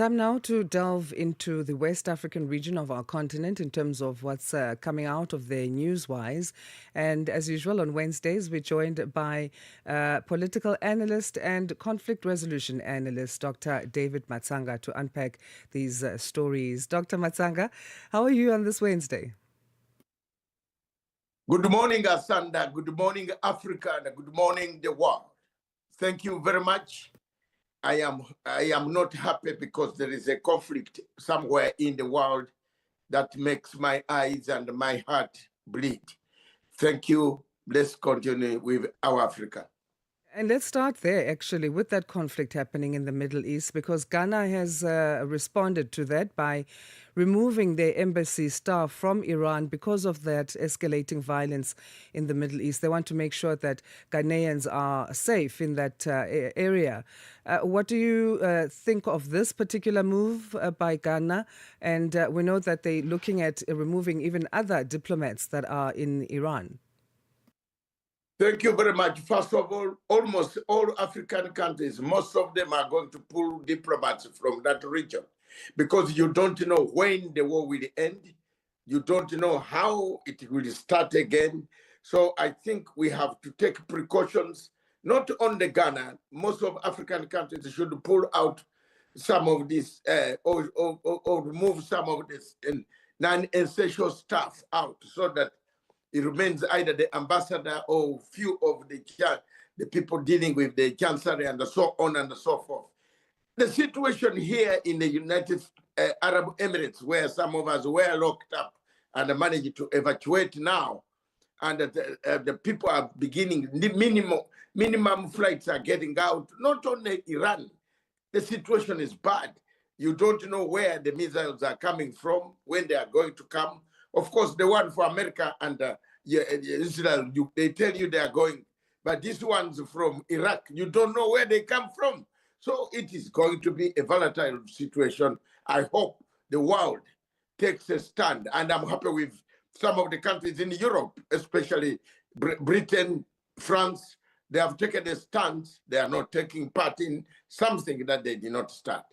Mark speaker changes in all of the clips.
Speaker 1: Time now to delve into the West African region of our continent in terms of what's coming out of there news-wise. And as usual, on Wednesdays, we're joined by political analyst and conflict resolution analyst, Dr. David Matsanga, to unpack these stories. Dr. Matsanga, how are you on this Wednesday?
Speaker 2: Good morning, Asanda. Good morning, Africa, and good morning, the world. Thank you very much. I am not happy because there is a conflict somewhere in the world that makes my eyes and my heart bleed. Thank you. Let's continue with our Africa.
Speaker 1: And let's start there, actually, with that conflict happening in the Middle East, because Ghana has responded to that by removing their embassy staff from Iran because of that escalating violence in the Middle East. They want to make sure that Ghanaians are safe in that area. What do you think of this particular move by Ghana? And we know that they're looking at removing even other diplomats that are in Iran.
Speaker 2: Thank you very much. First of all, almost all African countries, most of them are going to pull diplomats from that region because you don't know when the war will end. You don't know how it will start again. So I think we have to take precautions, not on the Ghana. Most of African countries should pull out some of this or remove some of this non-essential stuff out so that it remains either the ambassador or few of the people dealing with the chancery and so on and so forth. The situation here in the United Arab Emirates, where some of us were locked up and managed to evacuate now, and the people are beginning, the minimum flights are getting out, not only Iran. The situation is bad. You don't know where the missiles are coming from, when they are going to come. Of course, the one for America and Israel, they tell you they are going. But these ones from Iraq, you don't know where they come from. So it is going to be a volatile situation. I hope the world takes a stand. And I'm happy with some of the countries in Europe, especially Britain, France. They have taken a stand. They are not taking part in something that they did not start.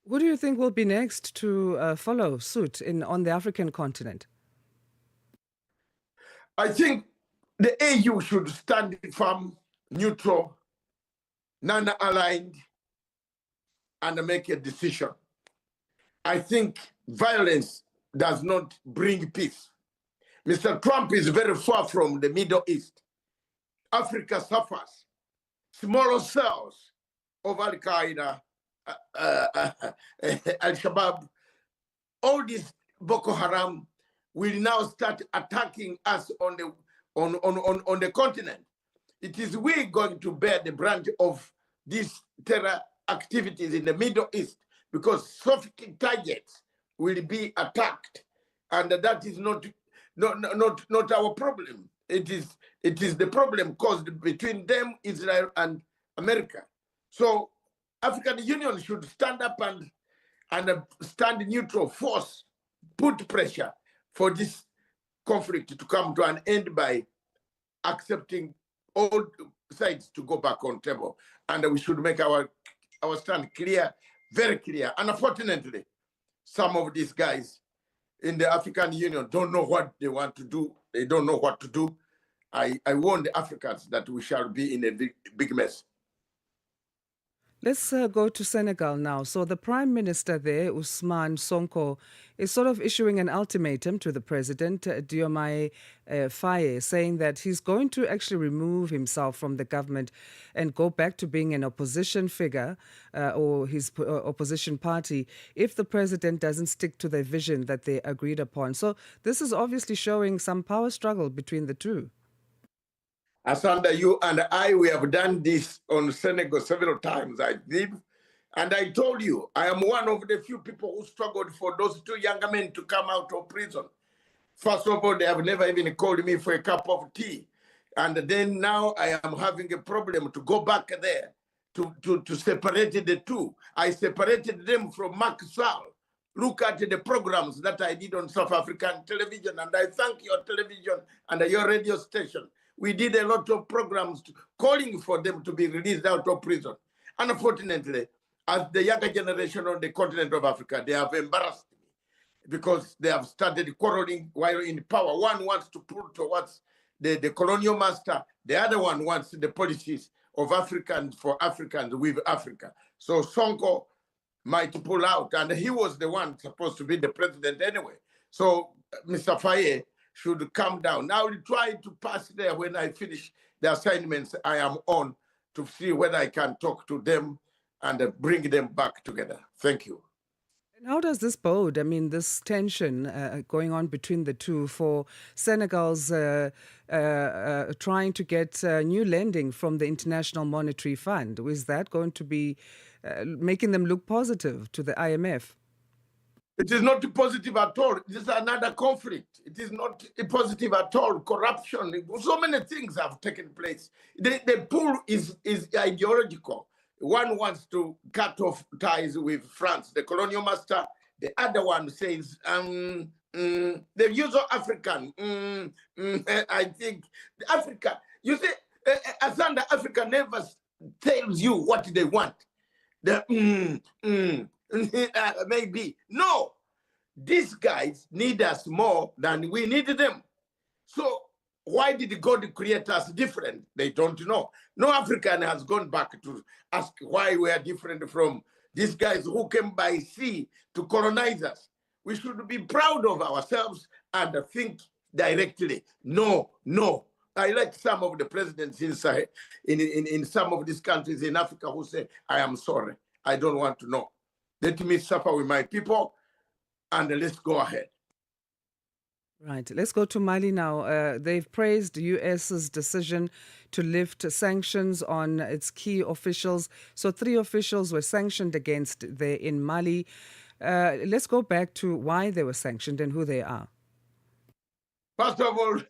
Speaker 1: What do you think will be next to follow suit on the African continent?
Speaker 2: I think the AU should stand firm, neutral, non-aligned, and make a decision. I think violence does not bring peace. Mr. Trump is very far from the Middle East. Africa suffers. Smaller cells of Al-Qaeda, Al-Shabaab, all this Boko Haram will now start attacking us on the continent. It is we going to bear the brunt of these terror activities in the Middle East because soft targets will be attacked, and that is not our problem. It is the problem caused between them, Israel, and America. So African Union should stand up and stand neutral, force, put pressure for this conflict to come to an end by accepting all sides to go back on table. And we should make our stand clear, very clear. And unfortunately, some of these guys in the African Union don't know what they want to do. They don't know what to do. I warn the Africans that we shall be in a big mess.
Speaker 1: Let's go to Senegal now. So the Prime Minister there, Ousmane Sonko, is sort of issuing an ultimatum to the President, Diomaye Faye, saying that he's going to actually remove himself from the government and go back to being an opposition figure or his opposition party if the President doesn't stick to the vision that they agreed upon. So this is obviously showing some power struggle between the two.
Speaker 2: Asanda, you and I, we have done this on Senegal several times, I believe. And I told you, I am one of the few people who struggled for those two young men to come out of prison. First of all, they have never even called me for a cup of tea. And then now I am having a problem to go back there to separate the two. I separated them from Macky Sall. Look at the programs that I did on South African television, and I thank your television and your radio station. We did a lot of programs calling for them to be released out of prison. Unfortunately, as the younger generation on the continent of Africa, they have embarrassed me because they have started quarreling while in power. One wants to pull towards the colonial master, the other one wants the policies of Africans for Africans with Africa. So Sonko might pull out, and he was the one supposed to be the president anyway. So Mr. Faye should calm down. Now we try to pass there when I finish the assignments I am on to see whether I can talk to them and bring them back together. Thank you.
Speaker 1: And how does this bode? I mean, this tension going on between the two for Senegal's trying to get new lending from the International Monetary Fund. Is that going to be making them look positive to the IMF?
Speaker 2: It is not positive at all. This is another conflict. It is not positive at all. Corruption, so many things have taken place. The pull is ideological. One wants to cut off ties with France, the colonial master. The other one says, the use of African. I think Africa, you see, Asanda, Africa never tells you what they want. Maybe. No, these guys need us more than we need them. So why did God create us different? They don't know. No African has gone back to ask why we are different from these guys who came by sea to colonize us. We should be proud of ourselves and think directly. No. I like some of the presidents in some of these countries in Africa who say, I am sorry. I don't want to know. Let me suffer with my people and let's go ahead.
Speaker 1: Right. Let's go to Mali now. They've praised the U.S.'s decision to lift sanctions on its key officials. So 3 officials were sanctioned against there in Mali. Let's go back to why they were sanctioned and who they are.
Speaker 2: First of all,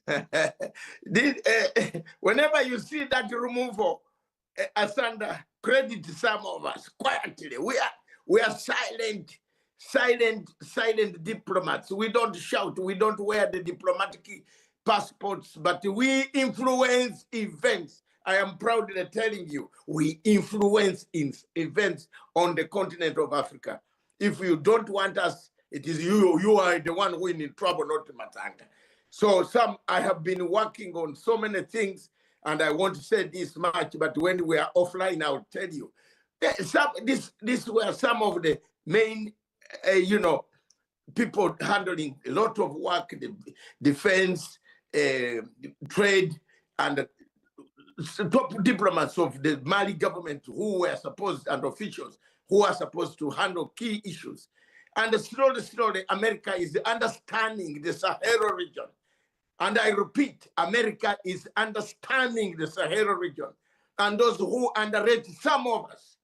Speaker 2: whenever you see that removal, Asanda, credit some of us quietly. We are silent diplomats. We don't shout. We don't wear the diplomatic passports, but we influence events. I am proudly telling you, we influence events on the continent of Africa. If you don't want us, it is you are the one who is in trouble, not Matanga. So I have been working on so many things, and I won't say this much, but when we are offline, I'll tell you. These were some of the main, people handling a lot of work, the defense, trade, and top diplomats of the Mali government who were supposed, and officials who are supposed to handle key issues. And slowly, America is understanding the Sahara region. And I repeat, America is understanding the Sahara region. And those who underrate some of us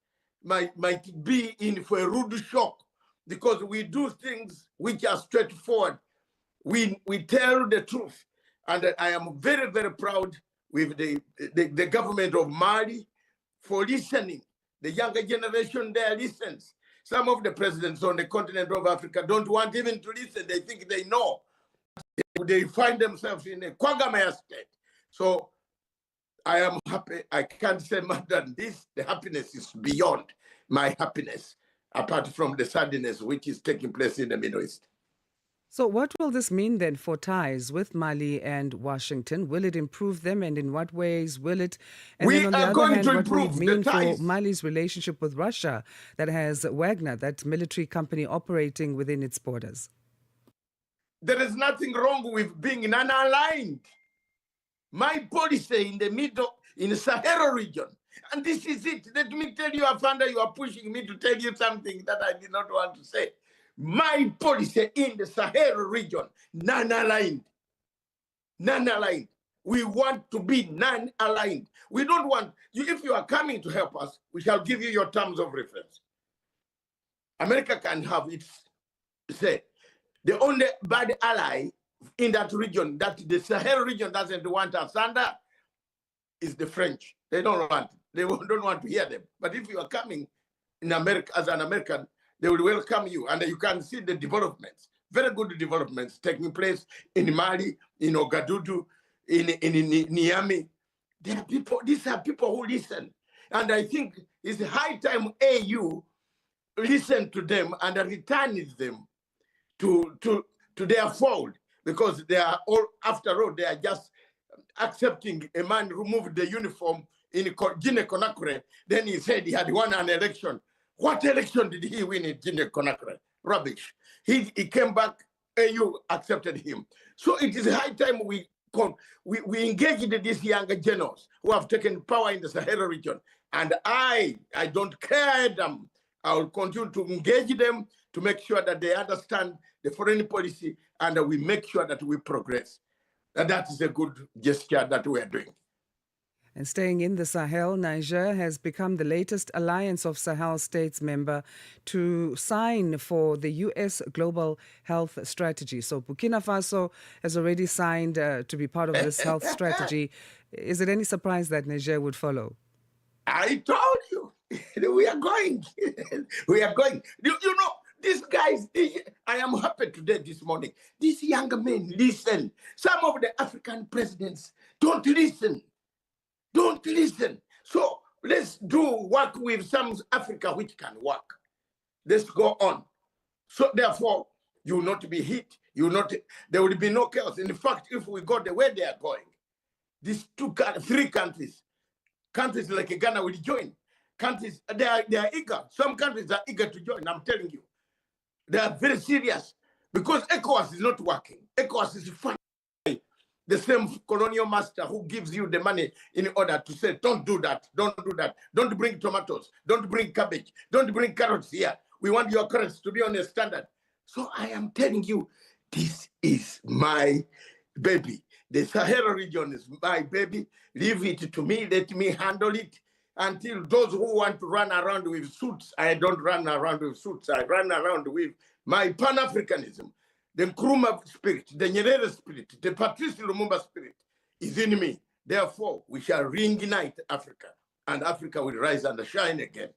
Speaker 2: might be in for a rude shock because we do things which are straightforward. We tell the truth. And I am very, very proud with the government of Mali for listening. The younger generation there listens. Some of the presidents on the continent of Africa don't want even to listen. They think they know. They find themselves in a quagmire state. So I am happy. I can't say more than this. The happiness is beyond my happiness, apart from the sadness which is taking place in the Middle East.
Speaker 1: So what will this mean then for ties with Mali and Washington? Will it improve them, and in what ways will it? And
Speaker 2: we
Speaker 1: then on the
Speaker 2: are
Speaker 1: other
Speaker 2: going
Speaker 1: hand,
Speaker 2: to
Speaker 1: what will it
Speaker 2: improve
Speaker 1: mean
Speaker 2: the ties.
Speaker 1: for Mali's relationship with Russia that has Wagner, that military company operating within its borders?
Speaker 2: There is nothing wrong with being non-aligned. My policy in the middle, in the Sahara region, and this is it. Let me tell you, Afanda, you are pushing me to tell you something that I did not want to say. My policy in the Sahara region, non-aligned. Non-aligned. We want to be non-aligned. We don't want you. If you are coming to help us, we shall give you your terms of reference. America can have its say. The only bad ally in that region, that the Sahel region doesn't want Asanda, is the French. They don't want. They don't want to hear them. But if you are coming in America as an American, they will welcome you, and you can see the developments, very good developments taking place in Mali, in Ouagadougou, in Niamey. There are people. These are people who listen, and I think it's high time AU listen to them and return them to their fold, because they are all, after all, they are just accepting a man who moved the uniform in Guinea Conakry. Then he said he had won an election. What election did he win in Guinea Conakry? Rubbish. He came back, AU accepted him. So it is high time we engage these younger generals who have taken power in the Sahel region. And I don't care them. I will continue to engage them to make sure that they understand the foreign policy, and we make sure that we progress. And that is a good gesture that we are doing.
Speaker 1: And staying in the Sahel, Niger has become the latest Alliance of Sahel States member to sign for the U.S. Global Health Strategy. So Burkina Faso has already signed to be part of this health strategy. Is it any surprise that Niger would follow?
Speaker 2: I told you, we are going. We are going. You know, these guys, I am happy today, this morning. These young men listen. Some of the African presidents don't listen. Don't listen. So let's work with some Africa which can work. Let's go on. So therefore, you will not be hit. There will be no chaos. In fact, if we go the way they are going, these three countries like Ghana will join. Countries, they are eager. Some countries are eager to join, I'm telling you. They are very serious, because ECOWAS is not working. ECOWAS is fun. The same colonial master who gives you the money in order to say, don't do that, don't do that, don't bring tomatoes, don't bring cabbage, don't bring carrots here. We want your carrots to be on a standard. So I am telling you, this is my baby. The Sahel region is my baby. Leave it to me, let me handle it. Until those who want to run around with suits, I don't run around with suits. I run around with my Pan-Africanism. The Nkrumah spirit, the Nyerere spirit, the Patrice Lumumba spirit is in me. Therefore, we shall reignite Africa, and Africa will rise and shine again.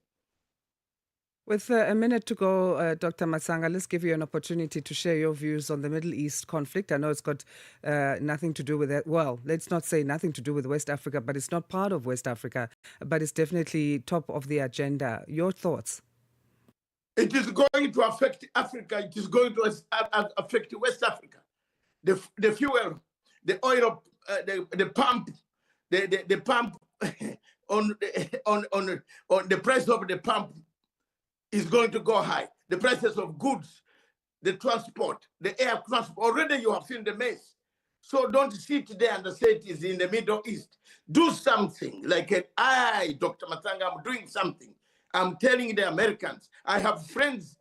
Speaker 1: With a minute to go, Dr. Matsanga, let's give you an opportunity to share your views on the Middle East conflict. I know it's got nothing to do with that. Well, let's not say nothing to do with West Africa, but it's not part of West Africa, but it's definitely top of the agenda. Your thoughts?
Speaker 2: It is going to affect Africa. It is going to affect West Africa. The fuel, the oil, the pump, the pump on the price of the pump is going to go high. The prices of goods, the transport, the air transport. Already you have seen the mess. So don't sit there and say it is in the Middle East. Do something. Like Dr. Matsanga, I'm doing something. I'm telling the Americans, I have friends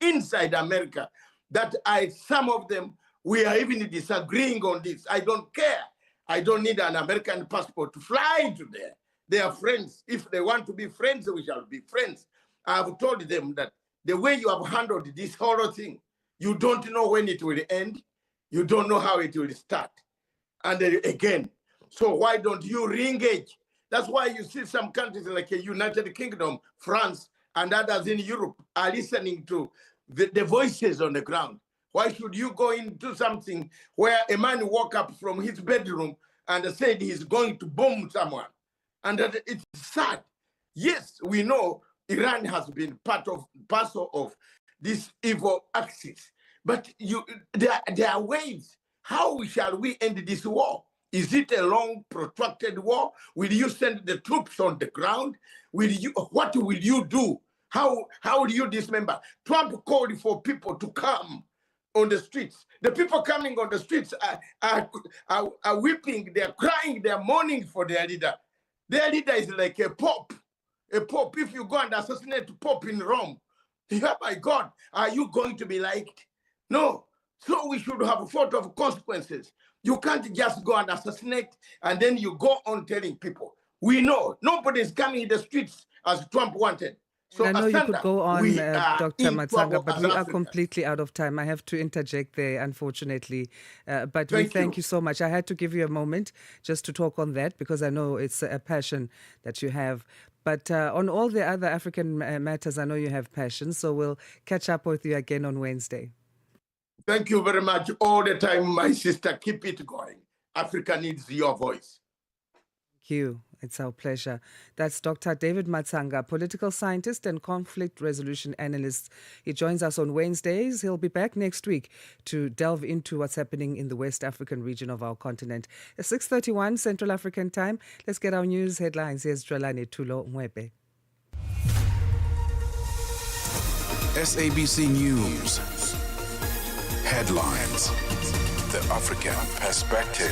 Speaker 2: inside America that some of them, we are even disagreeing on this. I don't care. I don't need an American passport to fly to there. They are friends. If they want to be friends, we shall be friends. I have told them that the way you have handled this whole thing, you don't know when it will end. You don't know how it will start. And again, so why don't you re-engage? That's why you see some countries like the United Kingdom, France, and others in Europe are listening to the voices on the ground. Why should you go into something where a man woke up from his bedroom and said he's going to bomb someone? And that it's sad. Yes, we know Iran has been parcel of this evil axis, but there are ways. How shall we end this war? Is it a long, protracted war? Will you send the troops on the ground? What will you do? How will you dismember? Trump called for people to come on the streets. The people coming on the streets are weeping, they're crying, they're mourning for their leader. Their leader is like a pope. A pope, if you go and assassinate a pope in Rome, yeah, my God, are you going to be liked? No. So we should have thought of consequences. You can't just go and assassinate and then you go on telling people. We know nobody is coming in the streets as Trump wanted. So
Speaker 1: I know
Speaker 2: Asanda,
Speaker 1: you could go on, Dr. Matsanga, but we are
Speaker 2: Africa.
Speaker 1: completely out of time. I have to interject there, unfortunately. But
Speaker 2: Thank
Speaker 1: you so much. I had to give you a moment just to talk on that because I know it's a passion that you have. But on all the other African matters, I know you have passion. So we'll catch up with you again on Wednesday.
Speaker 2: Thank you very much all the time, my sister. Keep it going. Africa needs your voice.
Speaker 1: Thank you. It's our pleasure. That's Dr. David Matsanga, political scientist and conflict resolution analyst. He joins us on Wednesdays. He'll be back next week to delve into what's happening in the West African region of our continent. At 6:31 Central African time, let's get our news headlines. Here's Dralani Tulo Mwebe.
Speaker 3: SABC News. Headlines. The African Perspective.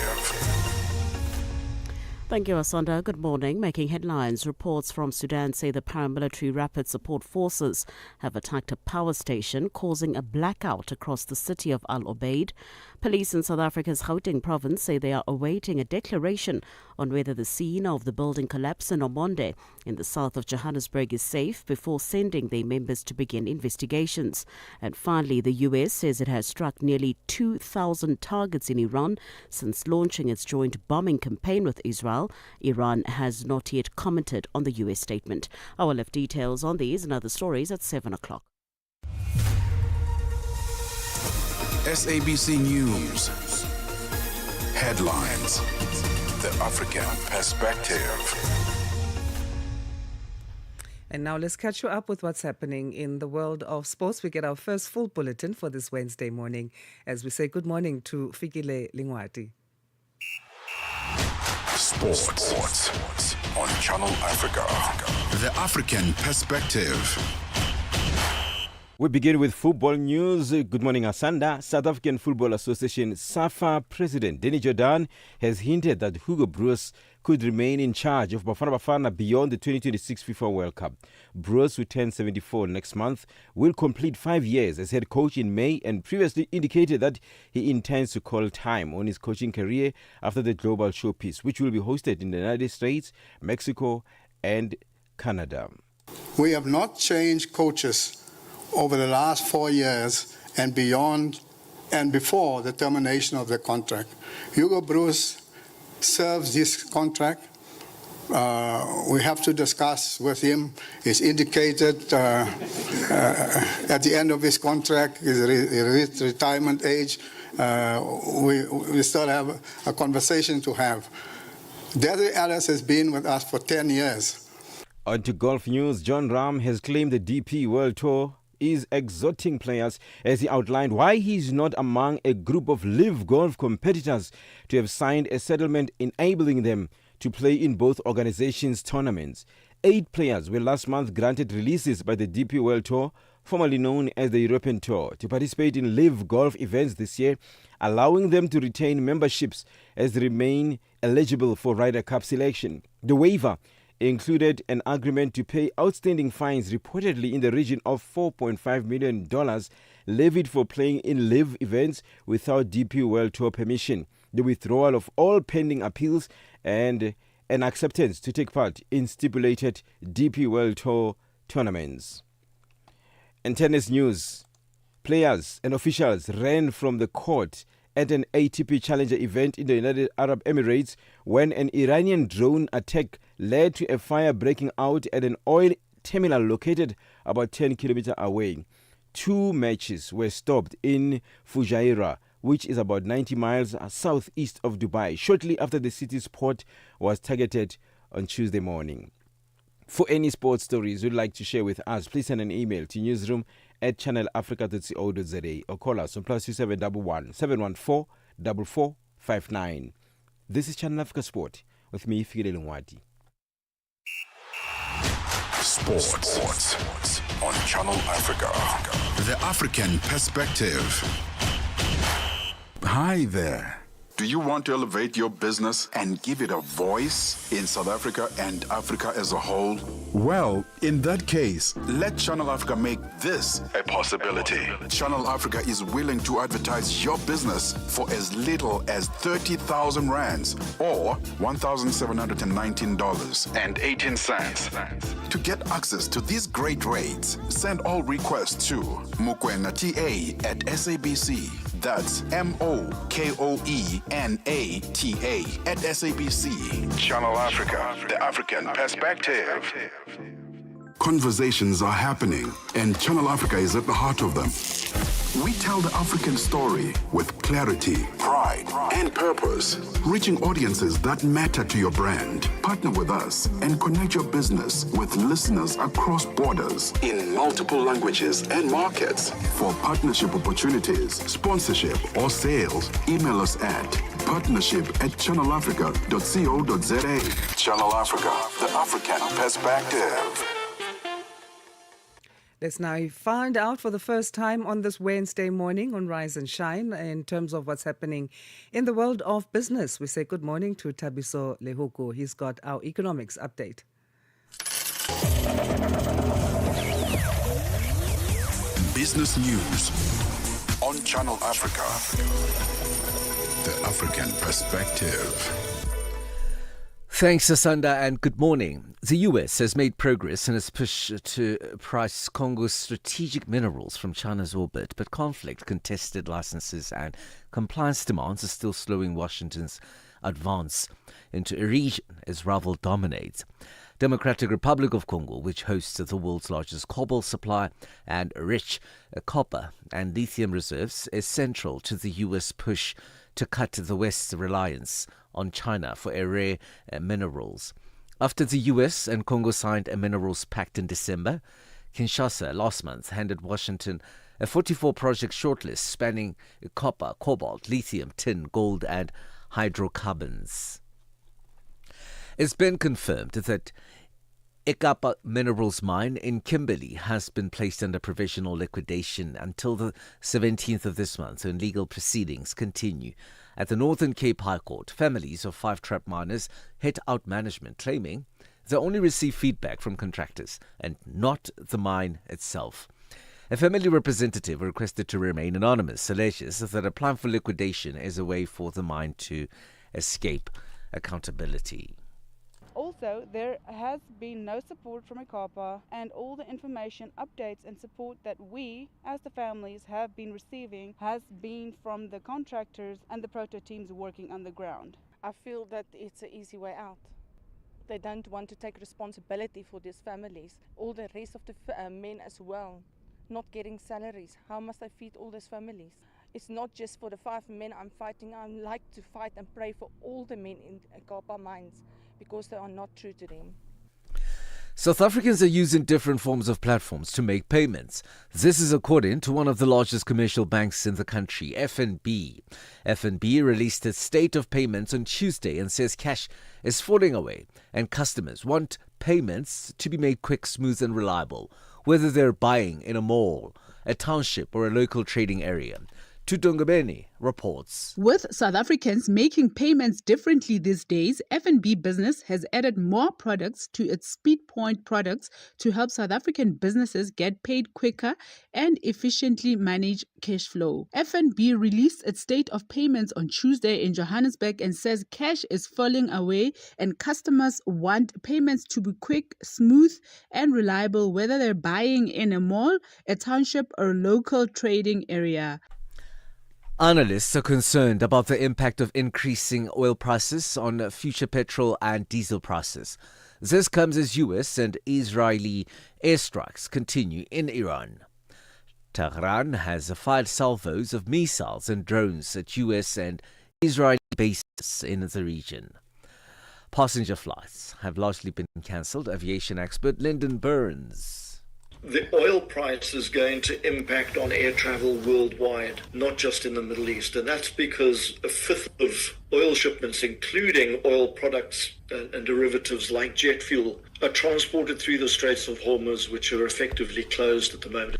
Speaker 4: Thank you, Asanda. Good morning. Making headlines, reports from Sudan say the paramilitary rapid support forces have attacked a power station, causing a blackout across the city of Al Obeid. Police in South Africa's Gauteng province say they are awaiting a declaration on whether the scene of the building collapse in Omonde in the south of Johannesburg is safe before sending their members to begin investigations. And finally, the US says it has struck nearly 2,000 targets in Iran since launching its joint bombing campaign with Israel. Iran has not yet commented on the US statement. I will have details on these and other stories at 7 o'clock.
Speaker 3: SABC News. Headlines. The African Perspective.
Speaker 1: And now let's catch you up with what's happening in the world of sports. We get our first full bulletin for this Wednesday morning as we say good morning to Fikile Lingwati.
Speaker 3: Sports on Channel Africa. The African Perspective.
Speaker 5: We begin with football news. Good morning, Asanda. South African Football Association SAFA President Danny Jordan has hinted that Hugo Broos could remain in charge of Bafana Bafana beyond the 2026 FIFA World Cup. Broos, who turns 74 next month, will complete 5 years as head coach in May and previously indicated that he intends to call time on his coaching career after the global showpiece, which will be hosted in the United States, Mexico, and Canada.
Speaker 6: We have not changed coaches over the last 4 years and beyond and before the termination of the contract. Hugo Broos serves this contract. We have to discuss with him. He's indicated at the end of his contract, his retirement age. We still have a conversation to have. Desiree Ellis has been with us for 10 years.
Speaker 5: On to golf news. John Rahm has claimed the DP World Tour is exhorting players as he outlined why he's not among a group of live golf competitors to have signed a settlement enabling them to play in both organizations' tournaments. 8 players were last month granted releases by the DP World Tour, formerly known as the European Tour, to participate in live golf events this year, allowing them to retain memberships as they remain eligible for Ryder Cup selection. The waiver included an agreement to pay outstanding fines reportedly in the region of $4.5 million levied for playing in live events without DP World Tour permission, the withdrawal of all pending appeals, and an acceptance to take part in stipulated DP World Tour tournaments. And tennis news. Players and officials ran from the court at an ATP Challenger event in the United Arab Emirates when an Iranian drone attack led to a fire breaking out at an oil terminal located about 10 kilometers away. 2 matches were stopped in Fujairah, which is about 90 miles southeast of Dubai, shortly after the city's port was targeted on Tuesday morning. For any sports stories you'd like to share with us, please send an email to newsroom@channelafrica.co.za or call us on +2711 714 4459. This is Channel Africa Sport with me, Fikile Lingwati.
Speaker 3: Sports on Channel Africa. The African Perspective. Hi there. Do you want to elevate your business and give it a voice in South Africa and Africa as a whole? Well, in that case, let Channel Africa make this a possibility. Channel Africa is willing to advertise your business for as little as 30,000 rands or $1,719.18. To get access to these great rates, send all requests to mokoenata@SABC. That's MOKOENATA@SABC. Channel Africa, the African Perspective. Conversations are happening, and Channel Africa is at the heart of them. We tell the African story with clarity, pride, and purpose, reaching audiences that matter to your brand. Partner with us and connect your business with listeners across borders in multiple languages and markets. For partnership opportunities, sponsorship, or sales, email us at partnership@channelafrica.co.za. Channel Africa, the African perspective.
Speaker 1: Let's now find out for the first time on this Wednesday morning on Rise and Shine in terms of what's happening in the world of business. We say good morning to Tabiso Lehuku. He's got our economics update.
Speaker 3: Business news on Channel Africa. The African perspective.
Speaker 7: Thanks, Asanda, and good morning. The US has made progress in its push to price Congo's strategic minerals from China's orbit, but conflict, contested licenses, and compliance demands are still slowing Washington's advance into a region as rival dominates. Democratic Republic of Congo, which hosts the world's largest cobalt supply and rich copper and lithium reserves, is central to the US push to cut the West's reliance on China for rare minerals. After the US and Congo signed a minerals pact in December, Kinshasa last month handed Washington a 44-project shortlist spanning copper, cobalt, lithium, tin, gold, and hydrocarbons. It's been confirmed that Ikapa Minerals Mine in Kimberley has been placed under provisional liquidation until the 17th of this month, when legal proceedings continue. At the Northern Cape High Court, families of 5 trapped miners hit out management, claiming they only receive feedback from contractors and not the mine itself. A family representative requested to remain anonymous, alleges that a plan for liquidation is a way for the mine to escape accountability.
Speaker 8: Also, there has been no support from ICAPA, and all the information, updates and support that we, as the families, have been receiving has been from the contractors and the proto teams working on the ground.
Speaker 9: I feel that it's an easy way out. They don't want to take responsibility for these families. All the rest of the men as well, not getting salaries. How must I feed all these families? It's not just for the 5 men I'm fighting. I like to fight and pray for all the men in ICAPA mines, because they are not true to them.
Speaker 7: South Africans are using different forms of platforms to make payments. This is according to one of the largest commercial banks in the country, FNB. FNB released its state of payments on Tuesday and says cash is falling away and customers want payments to be made quick, smooth and reliable, whether they're buying in a mall, a township or a local trading area. Tudongabeni reports.
Speaker 10: With South Africans making payments differently these days, FNB Business has added more products to its Speed Point products to help South African businesses get paid quicker and efficiently manage cash flow. FNB released its state of payments on Tuesday in Johannesburg and says cash is falling away and customers want payments to be quick, smooth and reliable, whether they're buying in a mall, a township or local trading area.
Speaker 7: Analysts are concerned about the impact of increasing oil prices on future petrol and diesel prices. This comes as US and Israeli airstrikes continue in Iran. Tehran has fired salvos of missiles and drones at US and Israeli bases in the region. Passenger flights have largely been cancelled. Aviation expert Lyndon Burns.
Speaker 11: The oil price is going to impact on air travel worldwide, not just in the Middle East. And that's because a fifth of oil shipments, including oil products and derivatives like jet fuel, are transported through the Straits of Hormuz, which are effectively closed at the moment.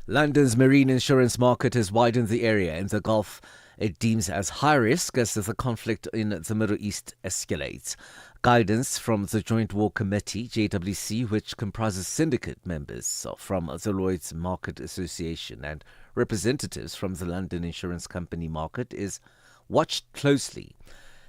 Speaker 7: London's marine insurance market has widened the area in the Gulf it deems as high risk as the conflict in the Middle East escalates. Guidance from the Joint War Committee, JWC, which comprises syndicate members from the Lloyd's Market Association and representatives from the London insurance company market, is watched closely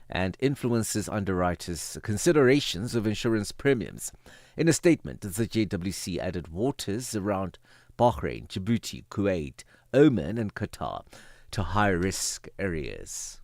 Speaker 7: and influences underwriters' considerations of insurance premiums. In a statement, the JWC added waters around Bahrain, Djibouti, Kuwait, Oman and Qatar to high-risk areas.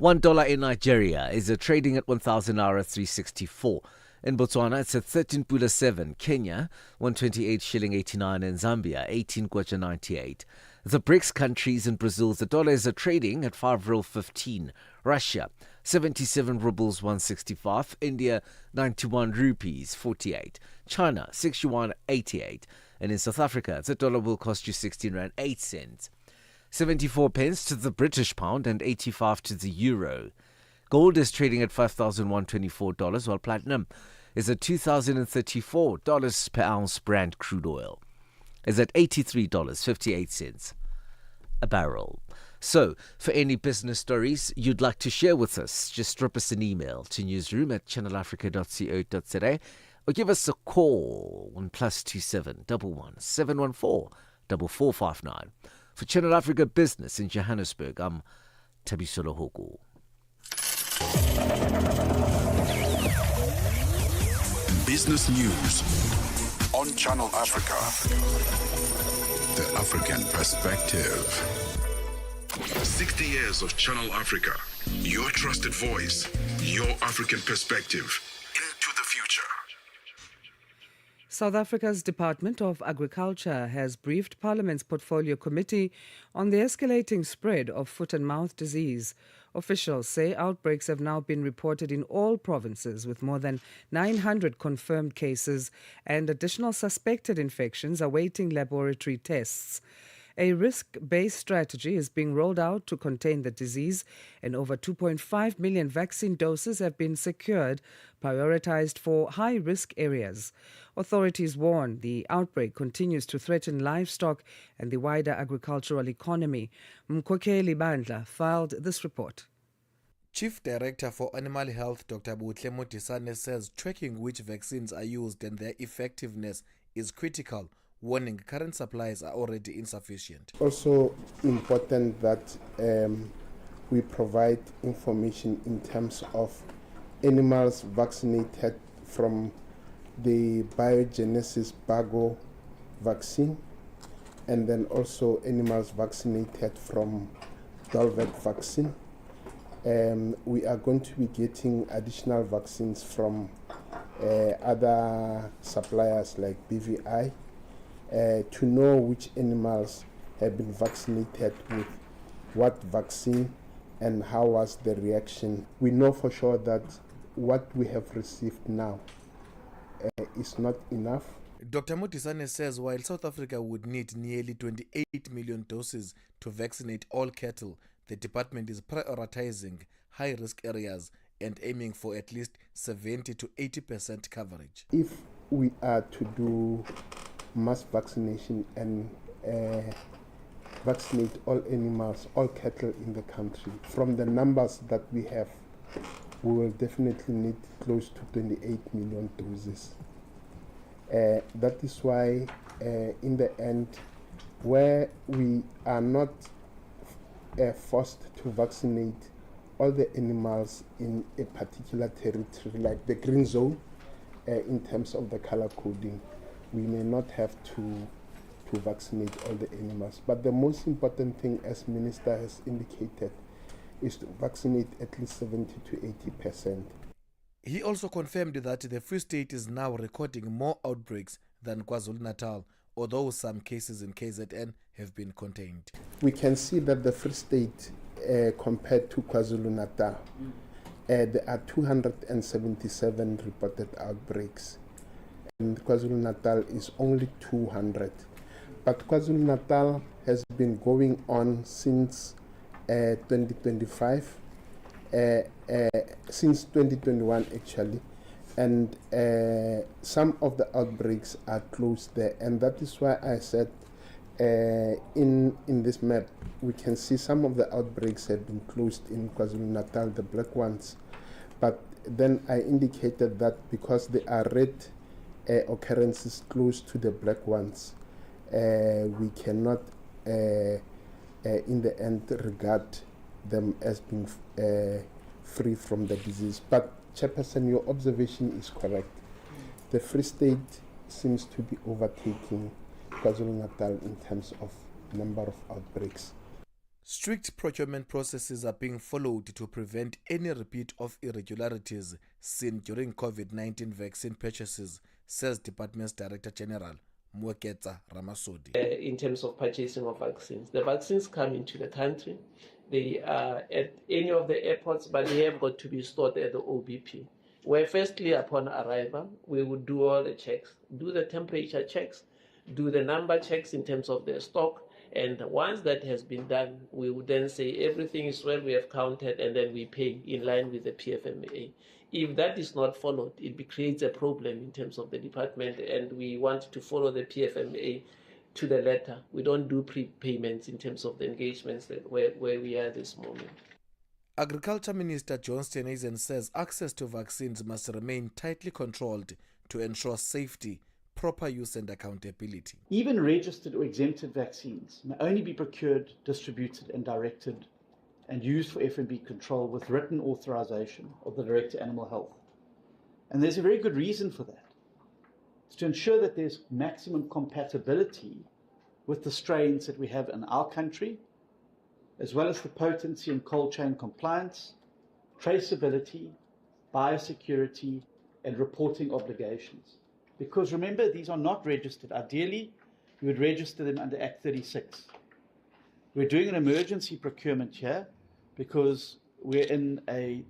Speaker 7: $1 in Nigeria is trading at 1,000 naira 364. In Botswana, it's at 13.7. Kenya, 128 shilling 89. In Zambia, 18 kwacha 98. The BRICS countries in Brazil, the dollar is trading at 5.15. Russia, 77 rubles 165. India, 91 rupees 48. China, 6 yuan 88. And in South Africa, the dollar will cost you 16 rand 8 cents. 74 pence to the British pound and 85 to the euro. Gold is trading at $5,124, while platinum is at $2,034 per ounce. Brent crude oil is at $83.58 a barrel. So, for any business stories you'd like to share with us, just drop us an email to newsroom@channelafrica.co.za or give us a call on +27 11 714 4459. For Channel Africa Business in Johannesburg, I'm Tabisolo Hoku.
Speaker 3: Business News on Channel Africa. The African Perspective. 60 years of Channel Africa. Your trusted voice. Your African perspective. Into the future.
Speaker 1: South Africa's Department of Agriculture has briefed Parliament's Portfolio Committee on the escalating spread of foot and mouth disease. Officials say outbreaks have now been reported in all provinces, with more than 900 confirmed cases and additional suspected infections awaiting laboratory tests. A risk-based strategy is being rolled out to contain the disease, and over 2.5 million vaccine doses have been secured, prioritized for high-risk areas. Authorities warn the outbreak continues to threaten livestock and the wider agricultural economy. Mkokeli Bandla filed this report.
Speaker 12: Chief Director for Animal Health Dr. Butle Motisane says tracking which vaccines are used and their effectiveness is critical, warning current supplies are already insufficient.
Speaker 13: Also important that we provide information in terms of animals vaccinated from the Biogenesis Bago vaccine, and then also animals vaccinated from Dolvet vaccine. We are going to be getting additional vaccines from other suppliers like BVI to know which animals have been vaccinated with what vaccine and how was the reaction. We know for sure that what we have received now is not enough.
Speaker 12: Dr. Motisane says while South Africa would need nearly 28 million doses to vaccinate all cattle, the department is prioritizing high-risk areas and aiming for at least 70 to 80% coverage.
Speaker 13: If we are to do mass vaccination and vaccinate all animals, all cattle in the country, from the numbers that we have, we will definitely need close to 28 million doses. That is why, in the end, where we are not forced to vaccinate all the animals in a particular territory, like the green zone, in terms of the color coding, we may not have to vaccinate all the animals. But the most important thing, as Minister has indicated, is to vaccinate at least 70 to 80%.
Speaker 12: He also confirmed that the Free State is now recording more outbreaks than KwaZulu-Natal, although some cases in KZN have been contained.
Speaker 13: We can see that the Free State, compared to KwaZulu-Natal, there are 277 reported outbreaks, and KwaZulu-Natal is only 200. But KwaZulu-Natal has been going on since 2025, since 2021 actually, and some of the outbreaks are close there, and that is why I said in this map we can see some of the outbreaks have been closed in KwaZulu-Natal, the black ones, but then I indicated that because they are red occurrences close to the black ones, we cannot in the end regard them as being free from the disease. But Chairperson, your observation is correct. The Free State seems to be overtaking KwaZulu-Natal in terms of number of outbreaks.
Speaker 12: Strict procurement processes are being followed to prevent any repeat of irregularities seen during COVID-19 vaccine purchases, says Department's Director General, Mweketsa Ramasodi.
Speaker 14: In terms of purchasing of vaccines, the vaccines come into the country. They are at any of the airports, but they have got to be stored at the OBP, where firstly, upon arrival, we would do all the checks, do the temperature checks, do the number checks in terms of their stock. And once that has been done, we would then say everything is well, we have counted, and then we pay in line with the PFMA. If that is not followed, it creates a problem in terms of the department, and we want to follow the PFMA to the letter. We don't do prepayments in terms of the engagements where we are at this moment.
Speaker 12: Agriculture Minister John Steenhuisen says access to vaccines must remain tightly controlled to ensure safety, proper use and accountability.
Speaker 15: Even registered or exempted vaccines may only be procured, distributed and directed and used for F&B control with written authorization of the Director of Animal Health. And there's a very good reason for that. It's to ensure that there's maximum compatibility with the strains that we have in our country, as well as the potency and cold chain compliance, traceability, biosecurity and reporting obligations. Because remember, these are not registered. Ideally, we would register them under Act 36. We're doing an emergency procurement here because we're in a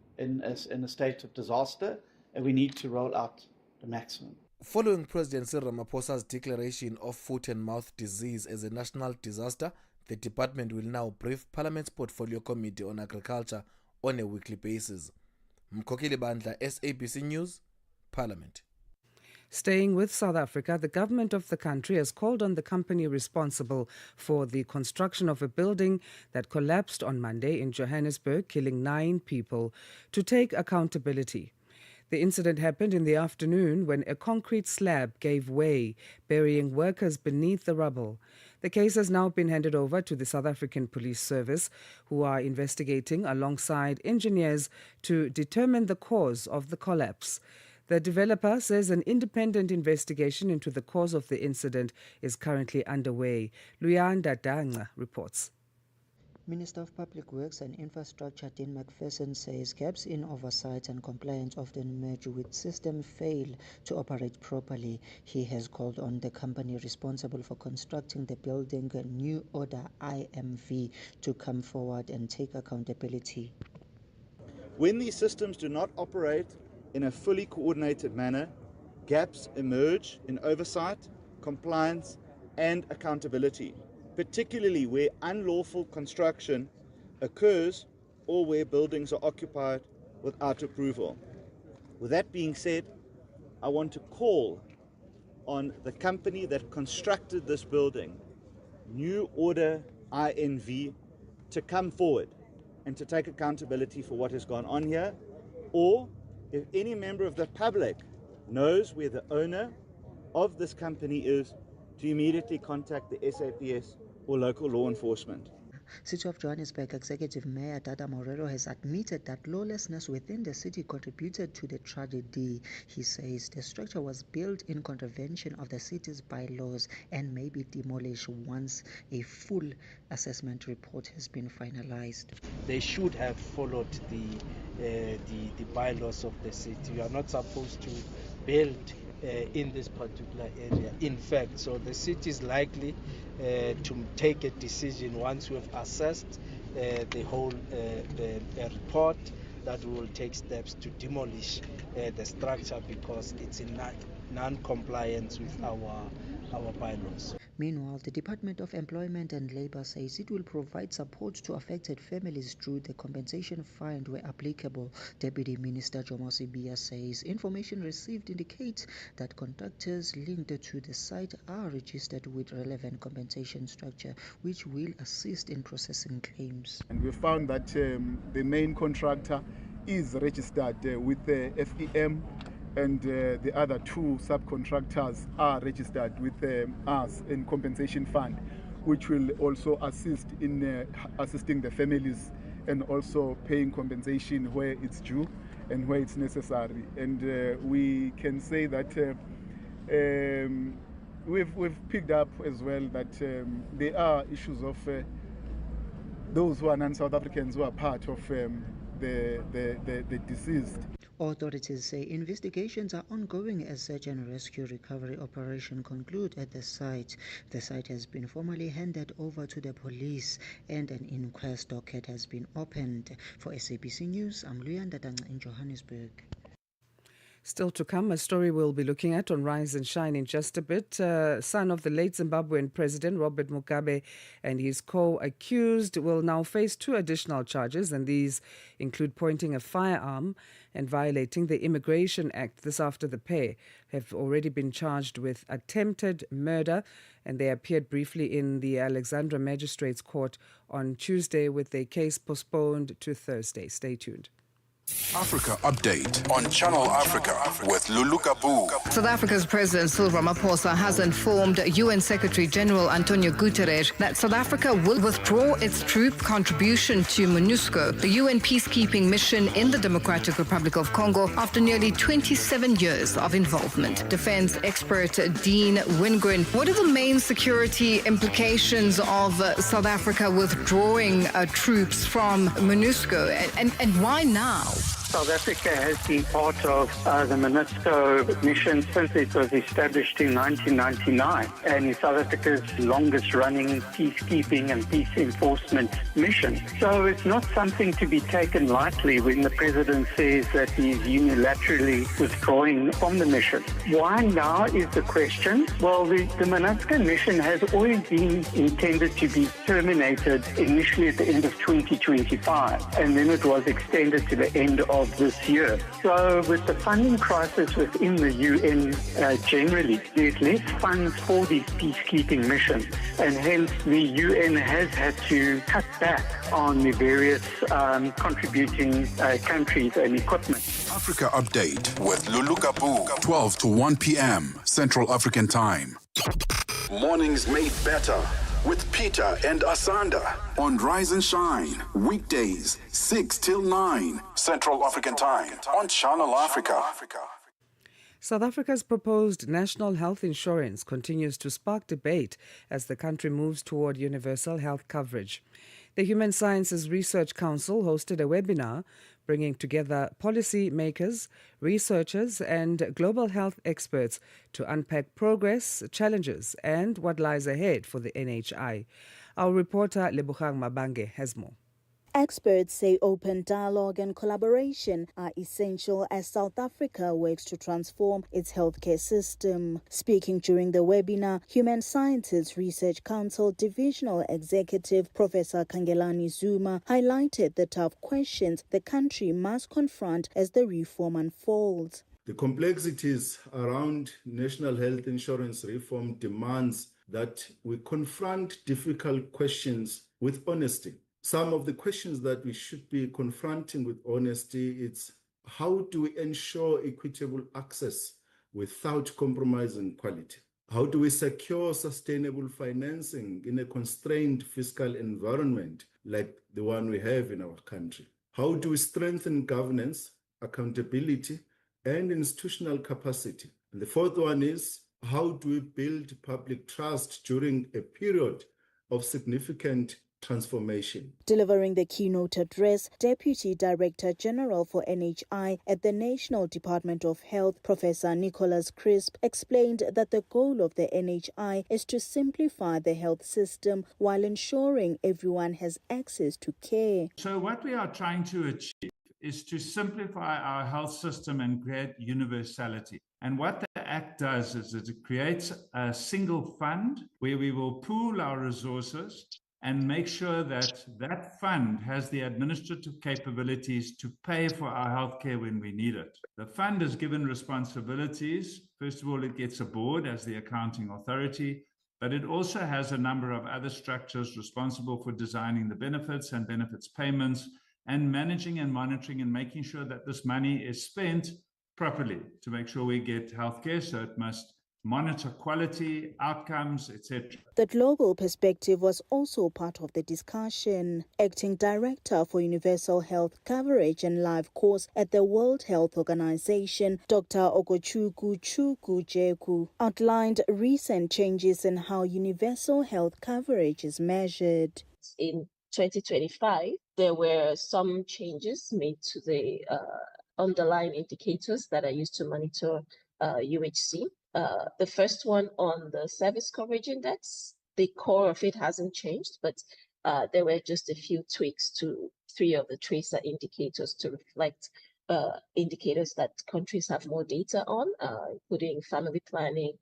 Speaker 15: state of disaster and we need to roll out the maximum.
Speaker 12: Following President Cyril Ramaphosa's declaration of foot and mouth disease as a national disaster, the department will now brief Parliament's Portfolio Committee on Agriculture on a weekly basis. Mkhokile Bandla, SABC News, Parliament.
Speaker 1: Staying with South Africa, the government of the country has called on the company responsible for the construction of a building that collapsed on Monday in Johannesburg, killing 9 people, to take accountability. The incident happened in the afternoon when a concrete slab gave way, burying workers beneath the rubble. The case has now been handed over to the South African Police Service, who are investigating alongside engineers to determine the cause of the collapse. The developer says an independent investigation into the cause of the incident is currently underway. Luyanda Danga reports.
Speaker 16: Minister of Public Works and Infrastructure Dean McPherson says gaps in oversight and compliance often emerge with system fail to operate properly. He has called on the company responsible for constructing the building, New Order IMV, to come forward and take accountability.
Speaker 17: When these systems do not operate in a fully coordinated manner, gaps emerge in oversight, compliance and accountability, particularly where unlawful construction occurs or where buildings are occupied without approval. With that being said, I want to call on the company that constructed this building, New Order INV, to come forward and to take accountability for what has gone on here, or if any member of the public knows where the owner of this company is, to immediately contact the SAPS or local law enforcement.
Speaker 16: City of Johannesburg Executive Mayor Dada Morero has admitted that lawlessness within the city contributed to the tragedy. He says the structure was built in contravention of the city's bylaws and may be demolished once a full assessment report has been finalized.
Speaker 18: They should have followed the bylaws of the city. You are not supposed to build in this particular area. In fact, so the city is likely to take a decision once we have assessed the whole report, that we will take steps to demolish the structure because it's in non-compliance with our bylaws.
Speaker 16: Meanwhile, the Department of Employment and Labour says it will provide support to affected families through the compensation fund where applicable. Deputy Minister Jomo Sibia says information received indicates that contractors linked to the site are registered with relevant compensation structure, which will assist in processing claims.
Speaker 19: And we found that the main contractor is registered with the FEM, and the other 2 subcontractors are registered with us in compensation fund, which will also assist in assisting the families and also paying compensation where it's due and where it's necessary. And we can say that we've picked up as well that there are issues of those who are non-South Africans who are part of the deceased.
Speaker 16: Authorities say investigations are ongoing as search and rescue recovery operation conclude at the site. The site has been formally handed over to the police and an inquest docket has been opened. For SABC News, I'm Luyanda Danga in Johannesburg.
Speaker 1: Still to come, a story we'll be looking at on Rise and Shine in just a bit. Son of the late Zimbabwean President Robert Mugabe and his co-accused will now face 2 additional charges, and these include pointing a firearm and violating the Immigration Act. This after the pair have already been charged with attempted murder, and they appeared briefly in the Alexandra Magistrates Court on Tuesday with their case postponed to Thursday. Stay tuned.
Speaker 3: Africa Update on Channel Africa with Lulu Kabu.
Speaker 20: South Africa's President Cyril Ramaphosa has informed UN Secretary General Antonio Guterres that South Africa will withdraw its troop contribution to MONUSCO, the UN peacekeeping mission in the Democratic Republic of Congo, after nearly 27 years of involvement. Defense expert Dean Wingren, what are the main security implications of South Africa withdrawing troops from MONUSCO, and why now?
Speaker 21: South Africa has been part of the MONUSCO mission since it was established in 1999 and is South Africa's longest running peacekeeping and peace enforcement mission. So it's not something to be taken lightly when the President says that he's unilaterally withdrawing from the mission. Why now is the question. Well, the MONUSCO mission has always been intended to be terminated initially at the end of 2025, and then it was extended to the end of this year. So with the funding crisis within the UN generally, there's less funds for these peacekeeping missions, and hence the UN has had to cut back on the various contributing countries and equipment.
Speaker 3: Africa Update with Lulu Kabu, 12 to 1 p.m. Central African Time. Mornings made better with Peter and Asanda on Rise and Shine. Weekdays, 6 till 9 Central African Time on Channel Africa.
Speaker 1: South Africa's proposed national health insurance continues to spark debate as the country moves toward universal health coverage. The Human Sciences Research Council hosted a webinar bringing together policy makers, researchers, and global health experts to unpack progress, challenges, and what lies ahead for the NHI. Our reporter Lebogang Mabange has more.
Speaker 22: Experts say open dialogue and collaboration are essential as South Africa works to transform its healthcare system. Speaking during the webinar, Human Sciences Research Council Divisional Executive Professor Kangelani Zuma highlighted the tough questions the country must confront as the reform unfolds.
Speaker 23: The complexities around national health insurance reform demands that we confront difficult questions with honesty. Some of the questions that we should be confronting with honesty, it's how do we ensure equitable access without compromising quality? How do we secure sustainable financing in a constrained fiscal environment like the one we have in our country? How do we strengthen governance, accountability, and institutional capacity? And the fourth one is, how do we build public trust during a period of significant transformation?
Speaker 22: Delivering the keynote address, Deputy Director General for NHI at the National Department of Health, Professor Nicholas Crisp, explained that the goal of the NHI is to simplify the health system while ensuring everyone has access to care.
Speaker 24: So what we are trying to achieve is to simplify our health system and create universality. And what the Act does is that it creates a single fund where we will pool our resources and make sure that that fund has the administrative capabilities to pay for our healthcare when we need it. The fund is given responsibilities. First of all, it gets a board as the accounting authority, but it also has a number of other structures responsible for designing the benefits and benefits payments and managing and monitoring and making sure that this money is spent properly to make sure we get healthcare. So it must monitor quality, outcomes, etc.
Speaker 22: The global perspective was also part of the discussion. Acting Director for Universal Health Coverage and Life Course at the World Health Organization, Dr. Ogochukwu Chukwujeku, outlined recent changes in how universal health coverage is measured.
Speaker 25: In
Speaker 2: 2025, there were some changes made to the underlying indicators that are used to monitor UHC. The first one on the service coverage index, the core of it hasn't changed, but there were just a few tweaks to 3 of the tracer indicators to reflect indicators that countries have more data on, including family planning,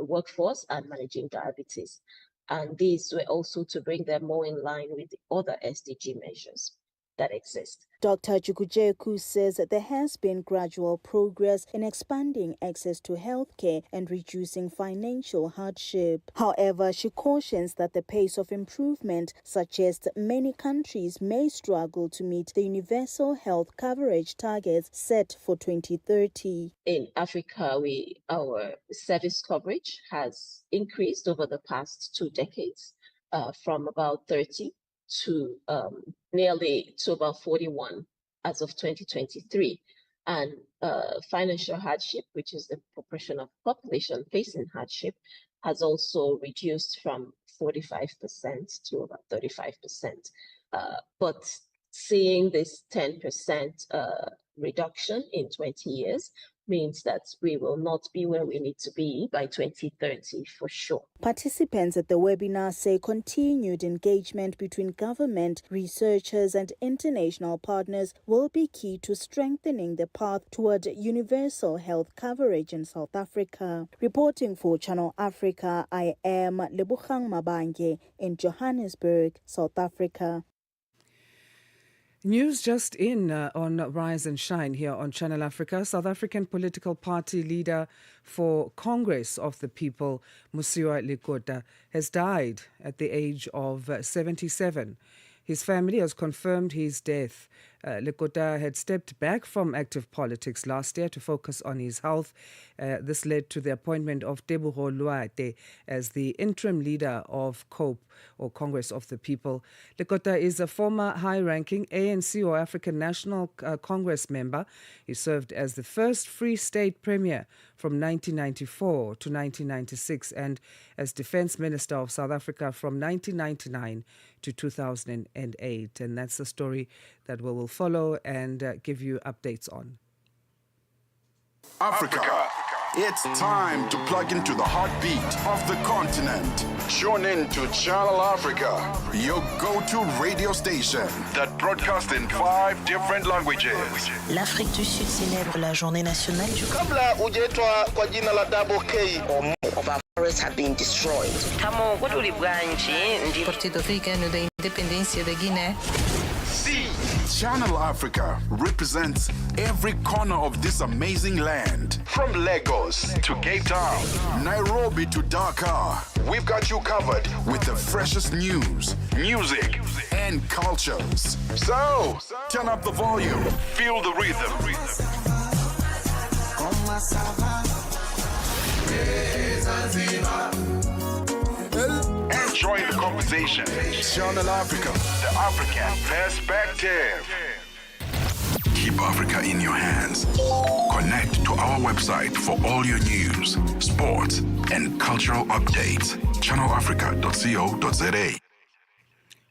Speaker 2: workforce, and managing diabetes. And these were also to bring them more in line with the other SDG measures that exist.
Speaker 22: Dr. Chukwujeku says that there has been gradual progress in expanding access to healthcare and reducing financial hardship. However, she cautions that the pace of improvement suggests that many countries may struggle to meet the universal health coverage targets set for 2030.
Speaker 2: In Africa, our service coverage has increased over the past 2 decades, from about 30 to nearly to about 41 as of 2023. And financial hardship, which is the proportion of population facing hardship, has also reduced from 45% to about 35%. But seeing this 10% reduction in 20 years means that we will not be where we need to be by 2030 for sure.
Speaker 22: Participants at the webinar say continued engagement between government, researchers and international partners will be key to strengthening the path toward universal health coverage in South Africa. Reporting for Channel Africa, I am Lebogang Mabange in Johannesburg, South Africa.
Speaker 1: News just in on Rise and Shine here on Channel Africa. South African political party leader for Congress of the People, Musiwa Lekota, has died at the age of 77. His family has confirmed his death. Lekota had stepped back from active politics last year to focus on his health. This led to the appointment of Teboho Luate as the interim leader of COPE, or Congress of the People. Lekota is a former high-ranking ANC or African National Congress member. He served as the first Free State Premier from 1994 to 1996 and as Defence Minister of South Africa from 1999 to 2008. And that's the story that we will follow and give you updates on.
Speaker 3: Africa. It's time to plug into the heartbeat of the continent. Tune in to Channel Africa, your go-to radio station that broadcasts in 5 different languages.
Speaker 4: L'Afrique du Sud célèbre la journée nationale du
Speaker 5: Kabla hujaitwa kwa jina la Double K,
Speaker 4: or more of our forests have been destroyed. Partido Africano da Independência da Guiné.
Speaker 3: See, Channel Africa represents every corner of this amazing land. From Lagos to Cape Town, Nairobi to Dakar, we've got you covered with the freshest news, music, and cultures. So, turn up the volume, feel the rhythm. And join the conversation. Channel Africa, the African perspective. Keep Africa in your hands. Connect to our website for all your news, sports, and cultural updates. channelafrica.co.za.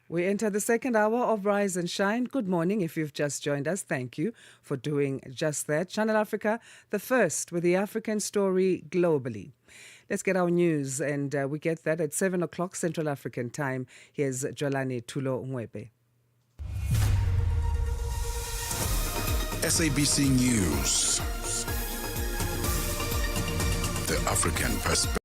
Speaker 1: We enter the second hour of Rise and Shine. Good morning. If you've just joined us, thank you for doing just that. Channel Africa, the first with the African story globally. Let's get our news, and we get that at 7 o'clock Central African time. Here's Jolani Tulo Mwebe.
Speaker 3: SABC News. The African perspective.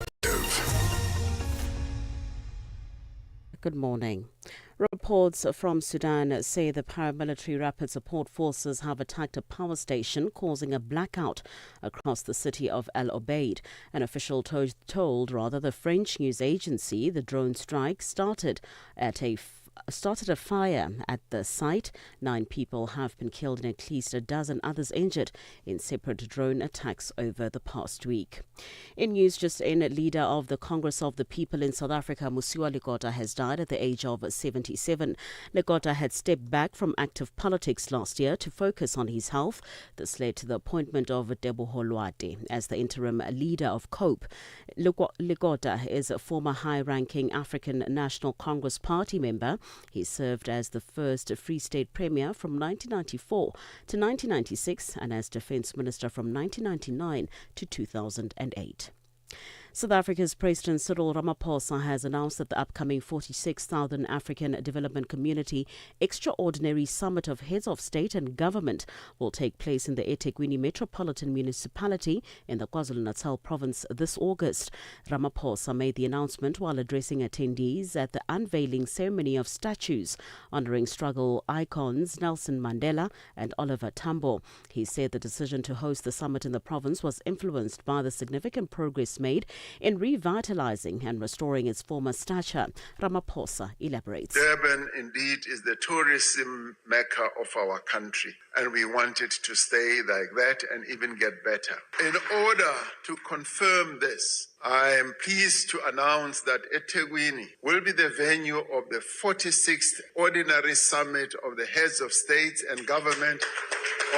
Speaker 6: Good morning. Reports from Sudan say the paramilitary rapid support forces have attacked a power station, causing a blackout across the city of El Obeid. An official told the French news agency the drone strike started a fire at the site. 9 people have been killed and at least a dozen others injured in separate drone attacks over the past week. In news just in, leader of the Congress of the People in South Africa, Musiwa Lekota, has died at the age of 77. Lekota had stepped back from active politics last year to focus on his health. This led to the appointment of Teboho Luate as the interim leader of COPE. Lekota is a former high-ranking African National Congress Party member. He served as the first Free State Premier from 1994 to 1996 and as Defence Minister from 1999 to 2008. South Africa's President Cyril Ramaphosa has announced that the upcoming 46th Southern African Development Community Extraordinary Summit of Heads of State and Government will take place in the eThekwini Metropolitan Municipality in the KwaZulu-Natal province this August. Ramaphosa made the announcement while addressing attendees at the unveiling ceremony of statues honouring struggle icons Nelson Mandela and Oliver Tambo. He said the decision to host the summit in the province was influenced by the significant progress made in revitalizing and restoring its former stature. Ramaphosa elaborates.
Speaker 8: Durban indeed is the tourism mecca of our country, and we want it to stay like that and even get better. In order to confirm this, I am pleased to announce that eThekwini will be the venue of the 46th Ordinary Summit of the Heads of State and Government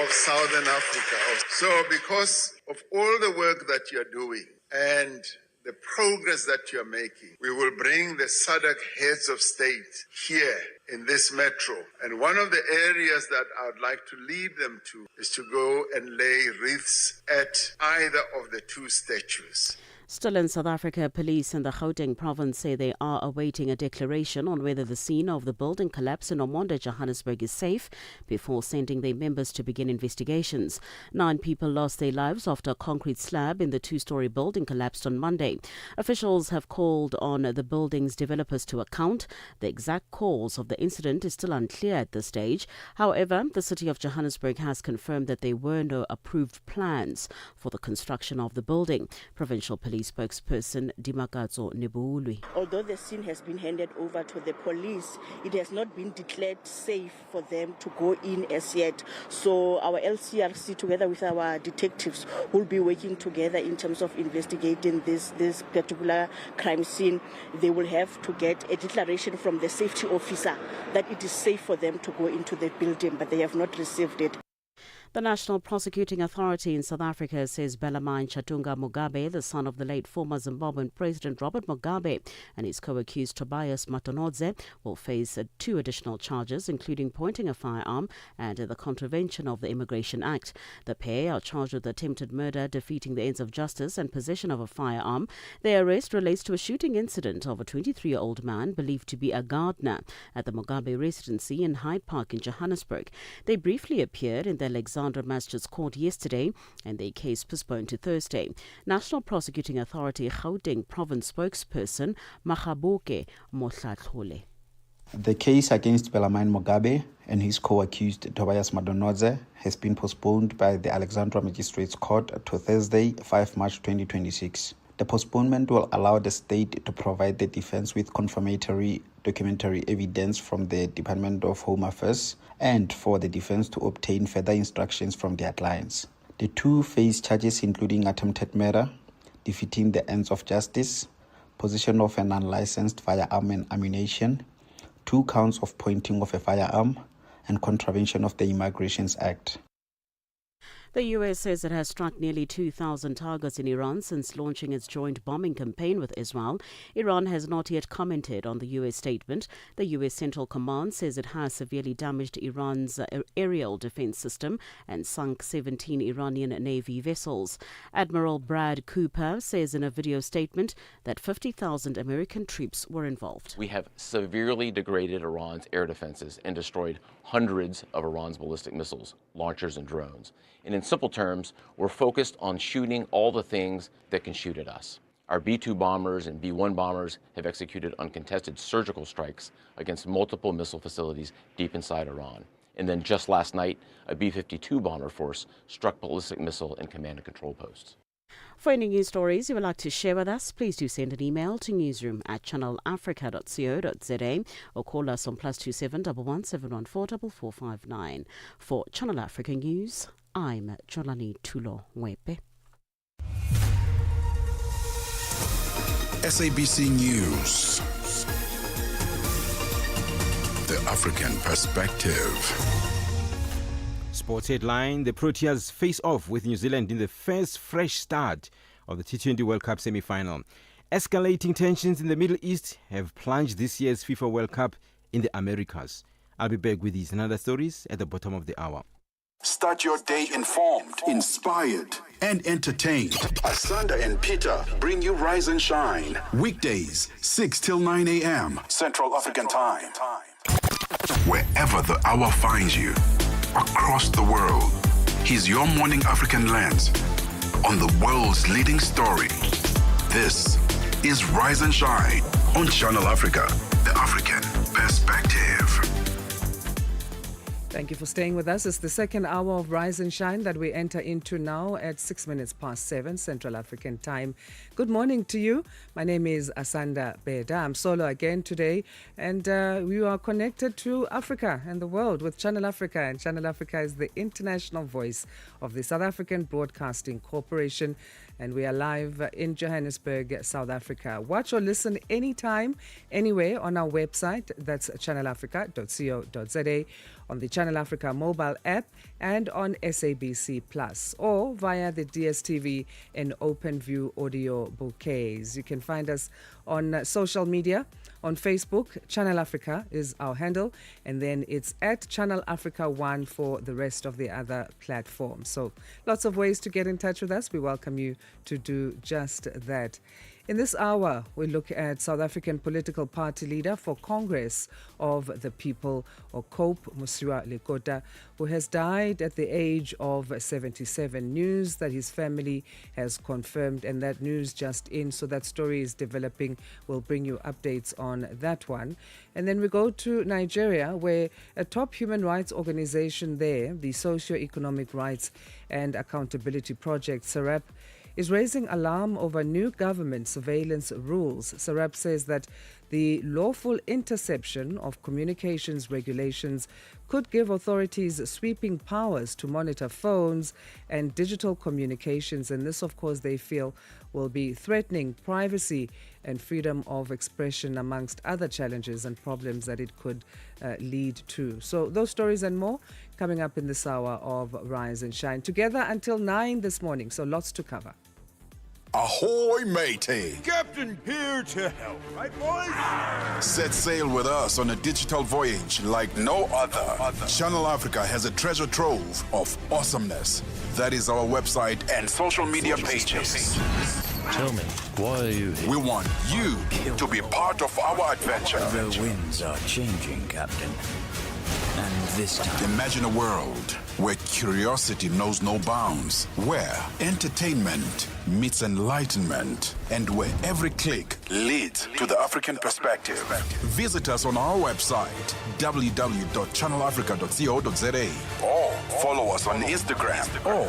Speaker 8: of Southern Africa. So because of all the work that you're doing and the progress that you're making, we will bring the SADC heads of state here in this metro. And one of the areas that I would like to lead them to is to go and lay wreaths at either of the two statues.
Speaker 6: Still in South Africa, police in the Gauteng province say they are awaiting a declaration on whether the scene of the building collapse in Omonde, Johannesburg is safe before sending their members to begin investigations. 9 people lost their lives after a concrete slab in the 2-story building collapsed on Monday. Officials have called on the building's developers to account. The exact cause of the incident is still unclear at this stage. However, the city of Johannesburg has confirmed that there were no approved plans for the construction of the building. Provincial police spokesperson Dimakatso Nebulwi.
Speaker 9: Although the scene has been handed over to the police, it has not been declared safe for them to go in as yet. So our LCRC, together with our detectives, will be working together in terms of investigating this particular crime scene. They will have to get a declaration from the safety officer that it is safe for them to go into the building, but they have not received it.
Speaker 6: The National Prosecuting Authority in South Africa says Bellarmine Chatunga Mugabe, the son of the late former Zimbabwean President Robert Mugabe, and his co-accused Tobias Matonodze will face 2 additional charges, including pointing a firearm and the contravention of the Immigration Act. The pair are charged with attempted murder, defeating the ends of justice, and possession of a firearm. Their arrest relates to a shooting incident of a 23-year-old man believed to be a gardener at the Mugabe residency in Hyde Park in Johannesburg. They briefly appeared in the Alexandra Magistrates Court yesterday and their case postponed to Thursday. National Prosecuting Authority Gauteng Province spokesperson Makgaboke Mohlatlhole.
Speaker 10: The case against Bellarmine Mugabe and his co-accused Tobias Matonodze has been postponed by the Alexandra Magistrates Court to Thursday, 5 March 2026. The postponement will allow the state to provide the defense with confirmatory documentary evidence from the Department of Home Affairs and for the defense to obtain further instructions from their clients. The 2 face charges including attempted murder, defeating the ends of justice, possession of an unlicensed firearm and ammunition, 2 counts of pointing of a firearm, and contravention of the Immigration Act.
Speaker 6: The U.S. says it has struck nearly 2,000 targets in Iran since launching its joint bombing campaign with Israel. Iran has not yet commented on the U.S. statement. The U.S. Central Command says it has severely damaged Iran's aerial defense system and sunk 17 Iranian Navy vessels. Admiral Brad Cooper says in a video statement that 50,000 American troops were involved.
Speaker 11: We have severely degraded Iran's air defenses and destroyed hundreds of Iran's ballistic missiles, launchers, and drones. And in simple terms, we're focused on shooting all the things that can shoot at us. Our B-2 bombers and B-1 bombers have executed uncontested surgical strikes against multiple missile facilities deep inside Iran. And then just last night, a B-52 bomber force struck ballistic missile and command and control posts.
Speaker 6: For any news stories you would like to share with us, please do send an email to newsroom@channelafrica.co.za or call us on +27 11 714 4459. For Channel Africa News, I'm Jolani Tulo Wepe.
Speaker 3: SABC News. The African Perspective.
Speaker 25: Sports headline: the Proteas face off with New Zealand in the first fresh start of the T20 World Cup semi-final. Escalating tensions in the Middle East have plunged this year's FIFA World Cup in the Americas. I'll be back with these and other stories at the bottom of the hour.
Speaker 3: Start your day informed, inspired, and entertained. Asanda and Peter bring you Rise and Shine. Weekdays, 6 till 9 a.m. Central African Time. Wherever the hour finds you, across the world, here's your morning African lens on the world's leading story. This is Rise and Shine on Channel Africa, the African perspective.
Speaker 1: Thank you for staying with us. It's the second hour of Rise and Shine that we enter into now at 6 minutes past 7 Central African Time. Good morning to you. My name is Asanda Beda. I'm solo again today, and we are connected to Africa and the world with Channel Africa. And Channel Africa is the international voice of the South African Broadcasting Corporation. And we are live in Johannesburg, South Africa. Watch or listen anytime, anywhere on our website. That's channelafrica.co.za, on the Channel Africa mobile app, and on SABC Plus, or via the DSTV and OpenView audio bouquets. You can find us on social media. On Facebook, Channel Africa is our handle, and then it's at Channel Africa 1 for the rest of the other platforms. So lots of ways to get in touch with us. We welcome you to do just that. In this hour, we look at South African political party leader for Congress of the People, or COPE, Mosiuoa Lekota, who has died at the age of 77. News that his family has confirmed, and that news just in, so that story is developing. We'll bring you updates on that one. And then we go to Nigeria, where a top human rights organization there, the Socio-Economic Rights and Accountability Project, SERAP, is raising alarm over new government surveillance rules. SERAP says that the lawful interception of communications regulations could give authorities sweeping powers to monitor phones and digital communications. And this, of course, they feel will be threatening privacy and freedom of expression, amongst other challenges and problems that it could lead to. So those stories and more coming up in this hour of Rise and Shine. Together until 9 this morning, so lots to cover.
Speaker 3: Ahoy, matey!
Speaker 7: Captain here to help, right, boys?
Speaker 3: Set sail with us on a digital voyage like no other. Channel Africa has a treasure trove of awesomeness. That is our website and social media pages.
Speaker 12: Tell me, why are you here?
Speaker 3: We want you to be part of our adventure.
Speaker 12: The winds are changing, Captain. And this time...
Speaker 3: Imagine a world where curiosity knows no bounds, where entertainment meets enlightenment, and where every click leads to the African perspective. Visit us on our website, www.channelafrica.co.za, or follow us on Instagram or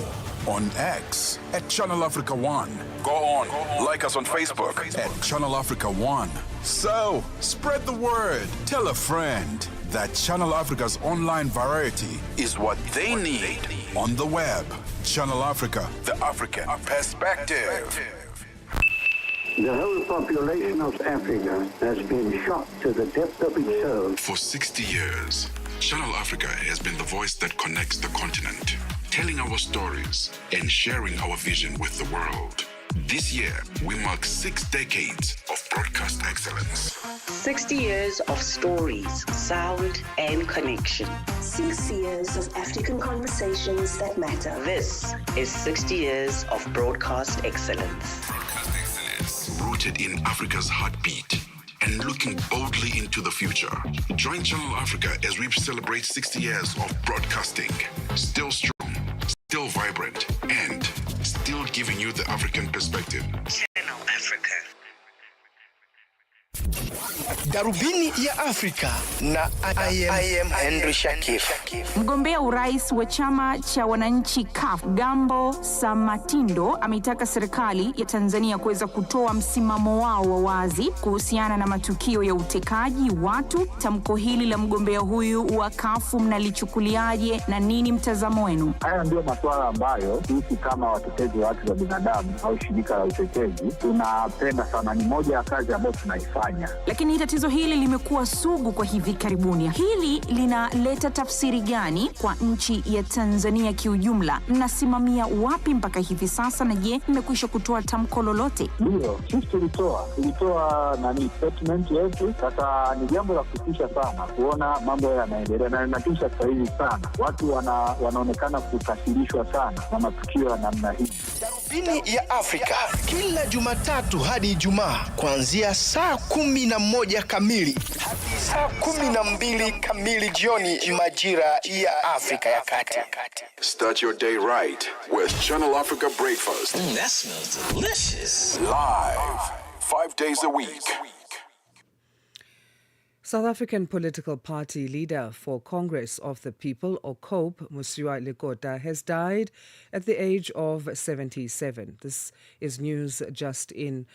Speaker 3: on X at Channel Africa 1. Go on, like us on Facebook at Channel Africa 1. So, spread the word. Tell a friend that Channel Africa's online variety is what they need on the web. Channel Africa, the African perspective.
Speaker 21: The whole population of Africa has been shocked to the depth of its soul.
Speaker 3: For 60 years, Channel Africa has been the voice that connects the continent, telling our stories and sharing our vision with the world. This year, we mark 6 decades of broadcast excellence.
Speaker 13: 60 years of stories, sound, and connection.
Speaker 14: 6 years of African conversations that matter.
Speaker 13: This is 60 years of broadcast excellence.
Speaker 3: Rooted in Africa's heartbeat and looking boldly into the future. Join Channel Africa as we celebrate 60 years of broadcasting. Still strong, still vibrant, and still giving you the African perspective.
Speaker 13: Channel Africa.
Speaker 15: Darubini ya Afrika na I am Henry Shakif.
Speaker 26: Mgombea urais wa chama cha wananchi CUF Gambo Samatindo ameitaka serikali ya Tanzania kuweza kutoa msimamo wao wa wazi kuhusiana na matukio ya utekaji watu. Tamko hili la mgombea huyu wa CUF mnalichukuliaje na nini mtazamo wenu?
Speaker 21: Haya ndio masuala ambayo sisi kama watetezi wa haki za binadamu au shirika la utetezi tunapenda sana, ni moja ya kazi ambayo tunaifanya.
Speaker 26: Lakini tatizo hili limekuwa sugu kwa hivi karibuni. Hili linaleta tafsiri gani kwa nchi ya Tanzania kiujumla? Mnasimamia wapi mpaka hivi sasa, na je, mmekwisha kutoa tamko lolote?
Speaker 16: Ndio, sisi tulitoa statement yetu. Sasa ni jambo la kutisha sana kuona mambo yanaendelea, na inatisha sasa hivi sana. Watu wanaonekana kukasirishwa sana na matukio ya namna hii.
Speaker 15: Darubini ya Afrika kila Jumatatu hadi Ijumaa kuanzia saa 11 kamili hadi saa 12 kamili jioni majira ya Afrika ya Kati.
Speaker 3: Start your day right with Channel Africa Breakfast.
Speaker 12: That smells delicious.
Speaker 3: Live 5 days a week.
Speaker 1: South African political party leader for Congress of the People, or COPE, Mosiuoa Lekota, has died at the age of 77. This is news just in.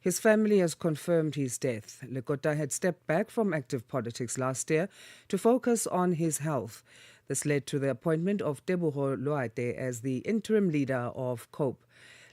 Speaker 1: His family has confirmed his death. Lekota had stepped back from active politics last year to focus on his health. This led to the appointment of Teboho Loate as the interim leader of COPE.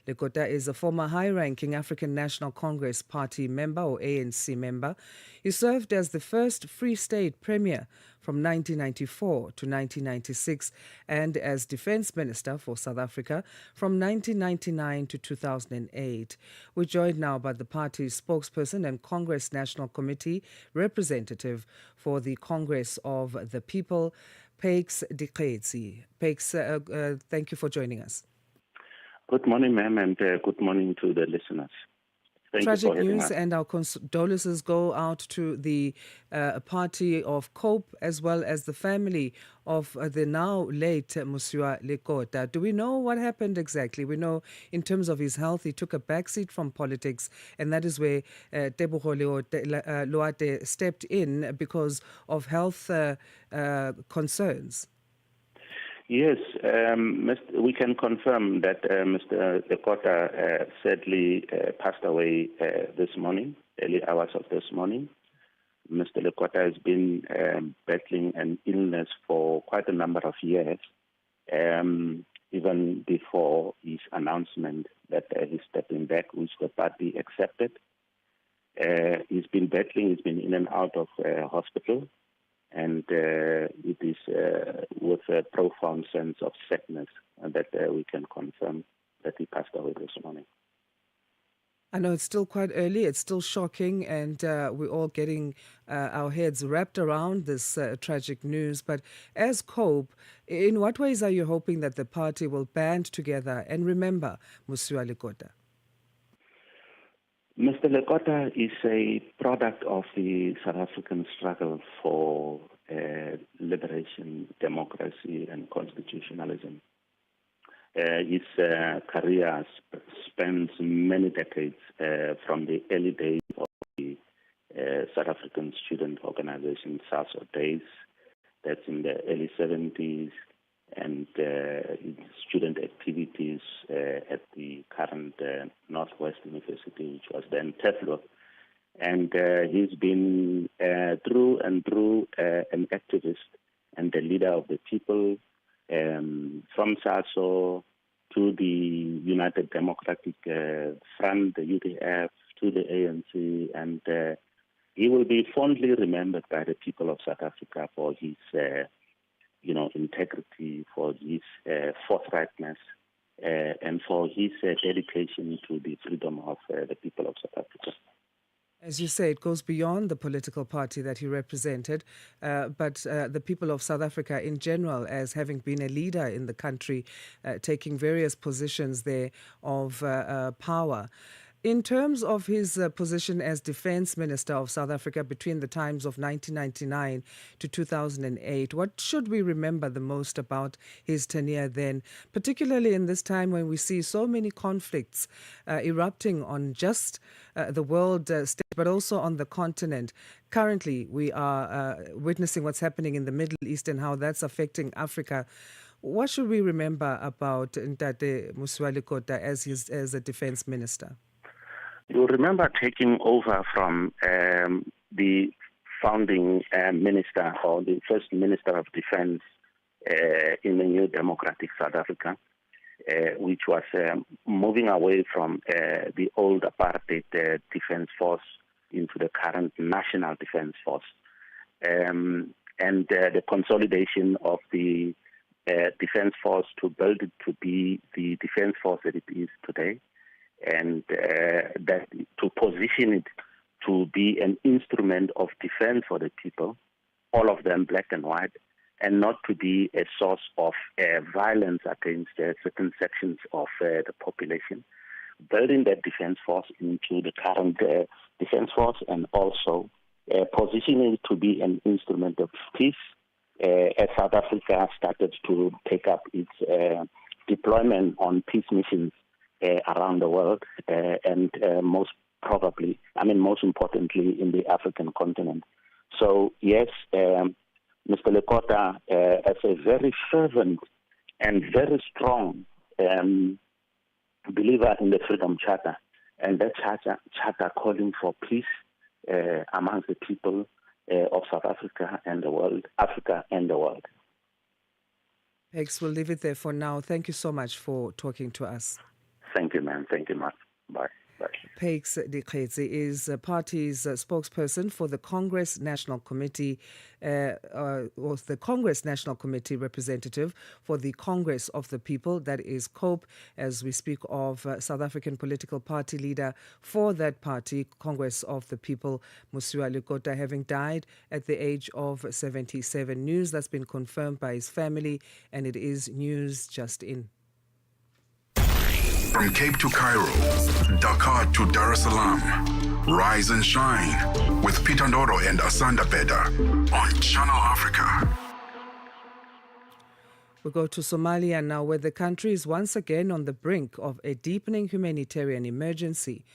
Speaker 1: Lekota is a former high-ranking African National Congress Party member, or ANC member. He served as the first Free State Premier from 1994 to 1996 and as Defence Minister for South Africa from 1999 to 2008. We're joined now by the party's spokesperson and Congress National Committee representative for the Congress of the People, Pakes Dikgetsi. Pakes, thank you for joining us.
Speaker 17: Good morning, ma'am, and good morning to the listeners. Thank
Speaker 1: Tragic
Speaker 17: you for having
Speaker 1: news,
Speaker 17: us.
Speaker 1: and our condolences go out to the party of COPE as well as the family of the now late Mosiuoa Lekota. Do we know what happened exactly? We know in terms of his health, he took a backseat from politics, and that is where Teboho Loate stepped in because of health concerns.
Speaker 17: Yes, we can confirm that Mr. Lekota sadly passed away this morning, early hours of this morning. Mr. Lekota has been battling an illness for quite a number of years, even before his announcement that he's stepping back, which the party accepted. He's been battling, he's been in and out of hospital. And it is with a profound sense of sadness that we can confirm that he passed away this morning.
Speaker 1: I know it's still quite early, it's still shocking, and we're all getting our heads wrapped around this tragic news. But as COPE, in what ways are you hoping that the party will band together and remember Mosiuoa Lekota?
Speaker 17: Mr. Lekota is a product of the South African struggle for liberation, democracy, and constitutionalism. His career spans many decades from the early days of the South African student organization, SASO days, that's in the early 70s, and student activities at the current Northwest University, which was then TEFLO. And he's been through and through an activist and the leader of the people, from SASO to the United Democratic Front, the UDF, to the ANC, and he will be fondly remembered by the people of South Africa for his integrity, for his forthrightness, and for his dedication to the freedom of the people of South Africa.
Speaker 1: As you say, it goes beyond the political party that he represented, but the people of South Africa in general, as having been a leader in the country, taking various positions there of power. In terms of his position as Defence Minister of South Africa between the times of 1999 to 2008, what should we remember the most about his tenure then, particularly in this time when we see so many conflicts erupting on just the world stage, but also on the continent? Currently, we are witnessing what's happening in the Middle East and how that's affecting Africa. What should we remember about Ntate Mosiuoa Lekota as a Defence Minister?
Speaker 17: You remember taking over from the founding minister, or the first Minister of Defense in the new democratic South Africa, which was moving away from the old apartheid defense force into the current National Defence Force. And the consolidation of the Defence Force to build it to be the Defence Force that it is today, and that to position it to be an instrument of defense for the people, all of them black and white, and not to be a source of violence against certain sections of the population. Building that defense force into the current defense force, and also positioning it to be an instrument of peace as South Africa started to take up its deployment on peace missions around the world, and most importantly in the African continent. So yes, Mr. Lekota, as a very fervent and very strong believer in the Freedom Charter, and that charter calling for peace amongst the people of South Africa and the world, Africa and the world.
Speaker 1: Pegs, we'll leave it there for now. Thank you so much for talking to us.
Speaker 17: Thank you, ma'am. Thank you much. Bye.
Speaker 1: Pegs Dikgetsi is the party's spokesperson for the Congress National Committee, or the Congress National Committee representative for the Congress of the People, that is COPE, as we speak of South African political party leader for that party, Congress of the People, Mosiuoa Lekota, having died at the age of 77. News that's been confirmed by his family, and it is news just in.
Speaker 3: From Cape to Cairo, Dakar to Dar es Salaam, rise and shine with Peter Ndoro and Asanda Beda on Channel Africa.
Speaker 1: We go to Somalia now, where the country is once again on the brink of a deepening humanitarian emergency.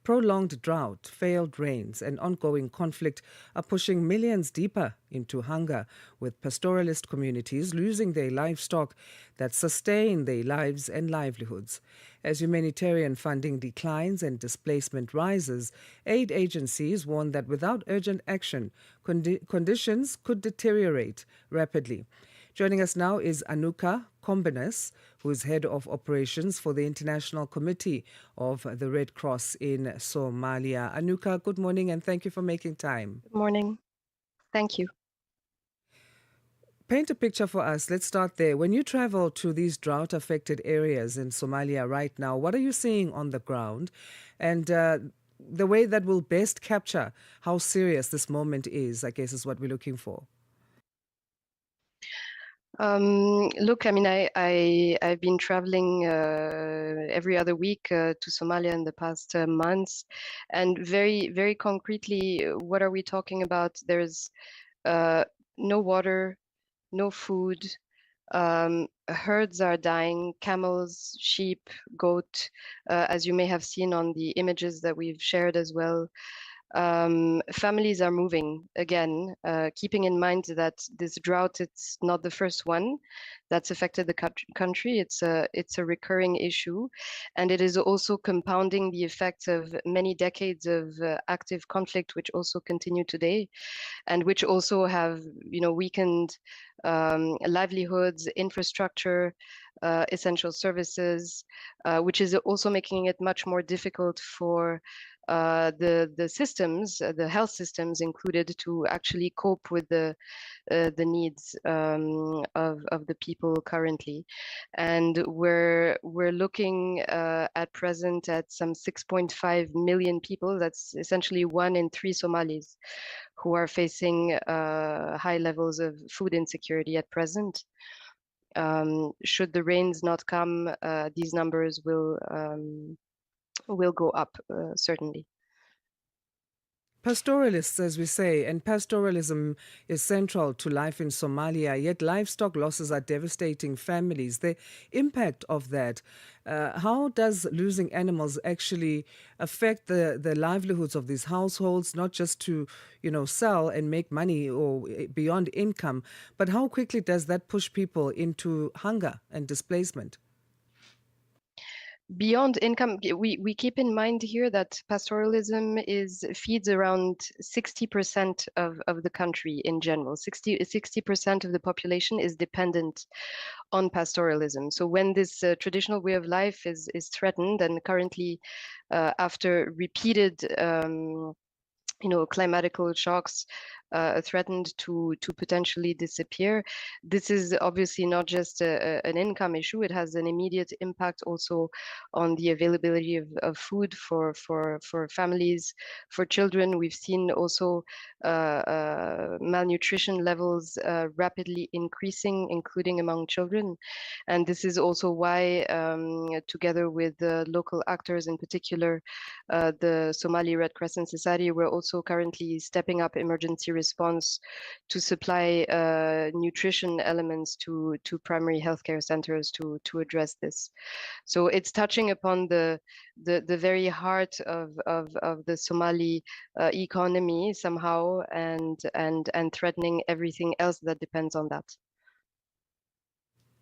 Speaker 1: Prolonged drought, failed rains, and ongoing conflict are pushing millions deeper into hunger, with pastoralist communities losing their livestock that sustain their lives and livelihoods. As humanitarian funding declines and displacement rises, aid agencies warn that without urgent action, conditions could deteriorate rapidly. Joining us now is Anuka Kombenes, who is head of operations for the International Committee of the Red Cross in Somalia. Anuka, good morning and thank you for making time.
Speaker 2: Good morning. Thank you.
Speaker 1: Paint a picture for us. Let's start there. When you travel to these drought-affected areas in Somalia right now, what are you seeing on the ground? And the way that will best capture how serious this moment is, I guess, is what we're looking for.
Speaker 2: Look, I mean, I've been traveling every other week to Somalia in the past months, and very concretely, what are we talking about? There's no water, no food. Herds are dying, camels, sheep, goat, as you may have seen on the images that we've shared as well. Families are moving again, keeping in mind that this drought, it's not the first one that's affected the country. It's a recurring issue, and it is also compounding the effects of many decades of active conflict, which also continue today, and which also have, weakened livelihoods, infrastructure, essential services, which is also making it much more difficult for the systems, the health systems included, to actually cope with the needs of the people currently. And we're looking at present at some 6.5 million people. That's essentially 1 in 3 Somalis who are facing high levels of food insecurity at present. Should the rains not come, these numbers will go up, certainly.
Speaker 1: Pastoralists, as we say, and pastoralism is central to life in Somalia, yet livestock losses are devastating families. The impact of that, how does losing animals actually affect the livelihoods of these households, not just to, sell and make money or beyond income, but how quickly does that push people into hunger and displacement?
Speaker 2: Beyond income, we keep in mind here that pastoralism feeds around 60% of the country in general. 60% of the population is dependent on pastoralism. So when this traditional way of life is threatened, and currently after repeated climatical shocks threatened to potentially disappear. This is obviously not just an income issue. It has an immediate impact also on the availability of food for families, for children. We've seen also malnutrition levels rapidly increasing, including among children. And this is also why, together with the local actors, in particular, the Somali Red Crescent Society, we're also currently stepping up emergency response to supply nutrition elements to primary healthcare centers to address this. So it's touching upon the very heart of the Somali economy somehow, and threatening everything else that depends on that.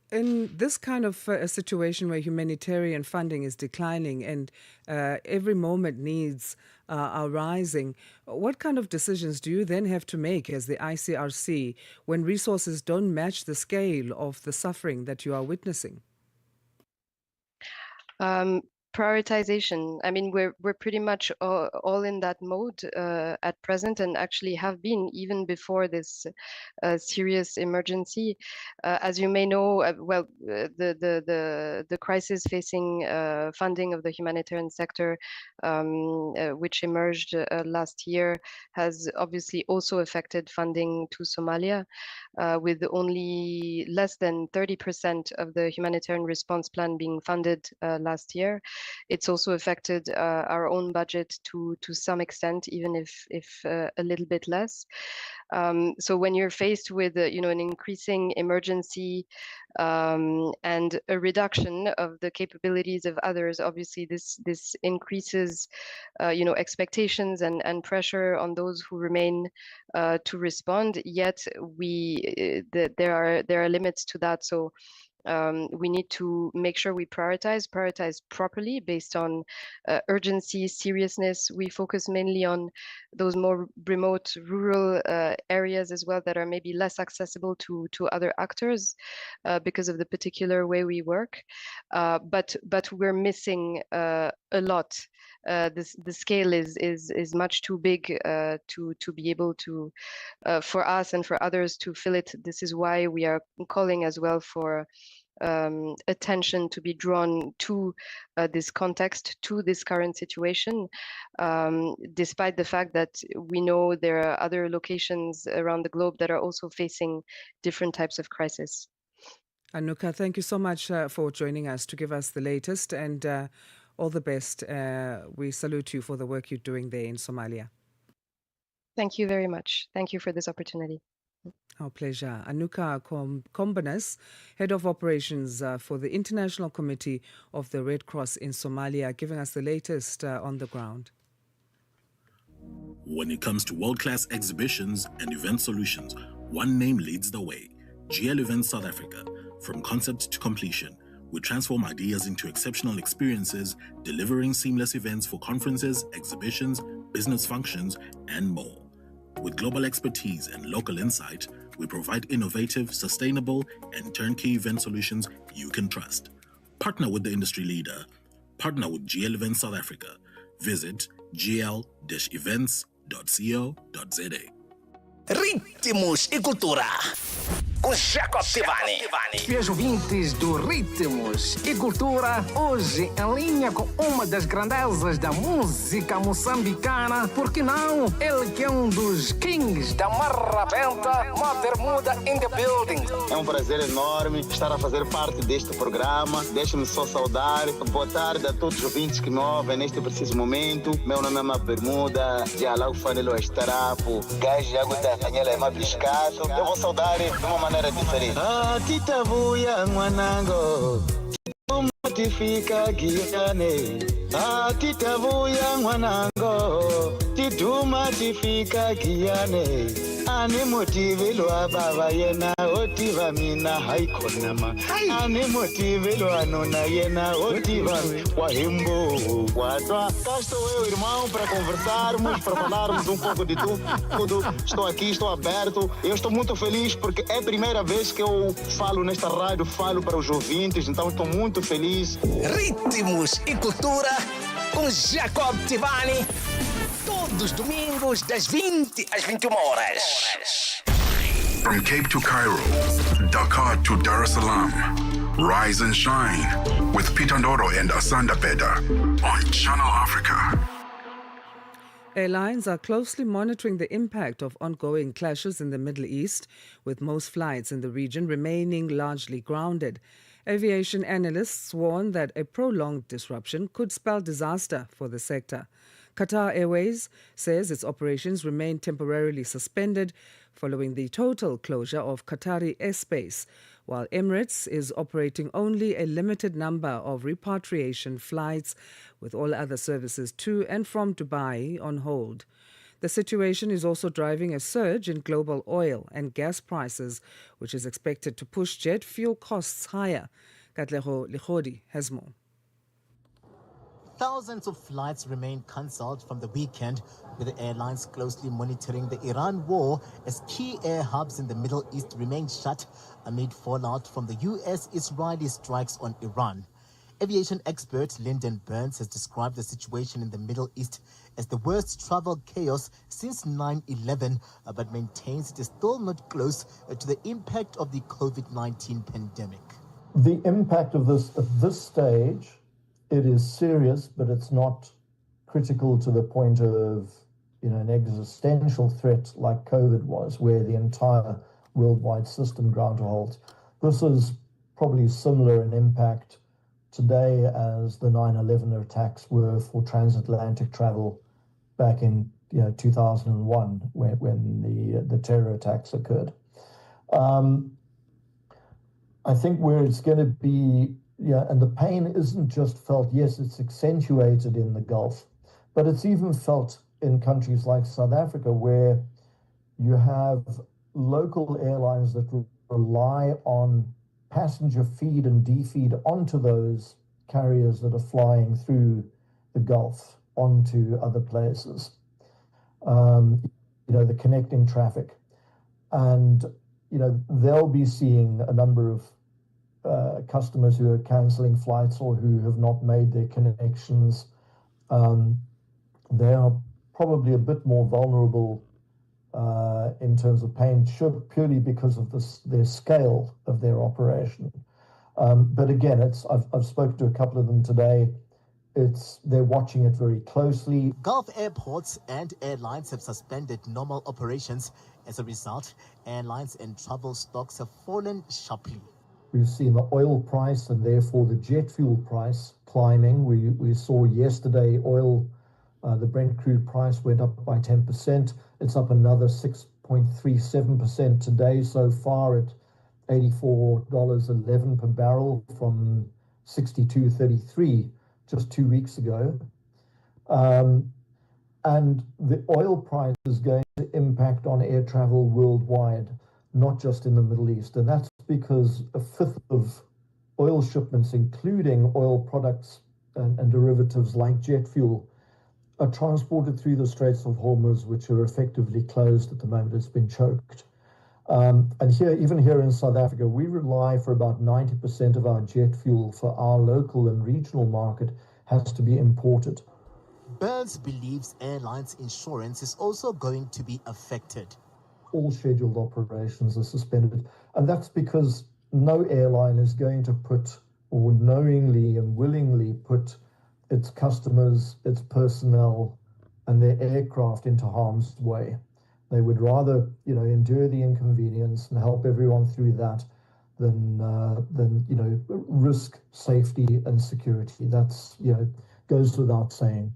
Speaker 1: In this kind of a situation where humanitarian funding is declining and every moment needs are rising, what kind of decisions do you then have to make as the ICRC when resources don't match the scale of the suffering that you are witnessing?
Speaker 2: Prioritization. I mean, we're pretty much all in that mode at present, and actually have been even before this serious emergency. As you may know, the crisis facing funding of the humanitarian sector, which emerged last year, has obviously also affected funding to Somalia, with only less than 30% of the humanitarian response plan being funded last year. It's also affected our own budget to some extent, even if a little bit less. So when you're faced with an increasing emergency and a reduction of the capabilities of others, obviously this increases expectations and pressure on those who remain to respond. Yet there are limits to that. So we need to make sure we prioritize properly based on urgency, seriousness. We focus mainly on those more remote rural areas as well that are maybe less accessible to other actors because of the particular way we work. But we're missing a lot. The scale is much too big to be able to, for us and for others to fill it. This is why we are calling as well for attention to be drawn to this context, to this current situation, despite the fact that we know there are other locations around the globe that are also facing different types of crisis.
Speaker 1: Anuka, thank you so much for joining us to give us the latest, and all the best. We salute you for the work you're doing there in Somalia.
Speaker 2: Thank you very much. Thank you for this opportunity.
Speaker 1: Our pleasure. Anuka Kombanas, Head of Operations for the International Committee of the Red Cross in Somalia, giving us the latest on the ground.
Speaker 18: When it comes to world-class exhibitions and event solutions, one name leads the way: GL Events South Africa. From concept to completion, we transform ideas into exceptional experiences, delivering seamless events for conferences, exhibitions, business functions, and more. With global expertise and local insight, we provide innovative, sustainable, and turnkey event solutions you can trust. Partner with the industry leader. Partner with GL Events South Africa. Visit gl-events.co.za.
Speaker 15: Ritmos e Cultura, com Jacob Tivani.
Speaker 19: Fiéis ouvintes do Ritmos e Cultura, hoje em linha com uma das grandezas da música moçambicana, porque não, ele que é um dos kings da marrabenta, uma bermuda in the building.
Speaker 20: É um prazer enorme estar a fazer parte deste programa. Deixe-me só saudar. Boa tarde a todos os ouvintes que me ouvem neste preciso momento. Meu nome é Uma Bermuda, de Alau Fanelo Estarapo, Gás de Água da Canhela é Mabiscato. Eu vou saudar de uma maneira diferente. Ah, tita buia, mwanango, titumatifica guiane. Ah, tita buia, mwanango, titumatifica guiane. Ani motive lo ababa yena otiva mina haikonama. Ani motive lo anona yena otiva kwa himbo. Cá estou eu, irmão, para conversarmos, para falarmos pouco de tudo. Estou aqui, estou aberto. Eu estou muito feliz porque é a primeira vez que eu falo nesta rádio, falo para os ouvintes, então estou muito feliz.
Speaker 15: Ritmos e Cultura com Jacob Tivani. dos domingos das 20 às 21 horas.
Speaker 3: From Cape to Cairo, Dakar to Dar es Salaam, rise and shine with Peter Ndoro and Asanda Beda on Channel Africa.
Speaker 1: Airlines are closely monitoring the impact of ongoing clashes in the Middle East, with most flights in the region remaining largely grounded. Aviation analysts warn that a prolonged disruption could spell disaster for the sector. Qatar Airways says its operations remain temporarily suspended following the total closure of Qatari airspace, while Emirates is operating only a limited number of repatriation flights, with all other services to and from Dubai on hold. The situation is also driving a surge in global oil and gas prices, which is expected to push jet fuel costs higher. Katleho Likhodi has more.
Speaker 4: Thousands of flights remain cancelled from the weekend, with the airlines closely monitoring the Iran war as key air hubs in the Middle East remain shut amid fallout from the US-Israeli strikes on Iran. Aviation expert Lyndon Burns has described the situation in the Middle East as the worst travel chaos since 9/11, but maintains it is still not close to the impact of the COVID-19 pandemic.
Speaker 5: The impact of this at this stage, it is serious, but it's not critical to the point of, an existential threat like COVID was, where the entire worldwide system ground to halt. This is probably similar in impact today as the 9/11 attacks were for transatlantic travel back in 2001, when the terror attacks occurred. I think where it's going to be, and the pain isn't just felt, yes, it's accentuated in the Gulf, but it's even felt in countries like South Africa, where you have local airlines that rely on passenger feed and defeed onto those carriers that are flying through the Gulf onto other places, the connecting traffic. And, they'll be seeing a number of customers who are cancelling flights or who have not made their connections. They are probably a bit more vulnerable in terms of pain, purely because of their scale of their operation. But again, I've spoken to a couple of them today. They're watching it very closely.
Speaker 4: Gulf airports and airlines have suspended normal operations. As a result, airlines and travel stocks have fallen sharply.
Speaker 5: We've seen the oil price and therefore the jet fuel price climbing. We saw yesterday oil, the Brent crude price went up by 10%. It's up another 6.37% today so far at $84.11 per barrel from $62.33 just 2 weeks ago. And the oil price is going to impact on air travel worldwide, not just in the Middle East. And that's because a fifth of oil shipments, including oil products and derivatives like jet fuel, are transported through the Straits of Hormuz, which are effectively closed at the moment. It's been choked. And even here in South Africa, we rely for about 90% of our jet fuel for our local and regional market has to be imported.
Speaker 4: Burns believes airlines insurance is also going to be affected.
Speaker 5: All scheduled operations are suspended. And that's because no airline is going to put, or knowingly and willingly put, its customers, its personnel, and their aircraft into harm's way. They would rather, endure the inconvenience and help everyone through that than risk safety and security. That's, goes without saying.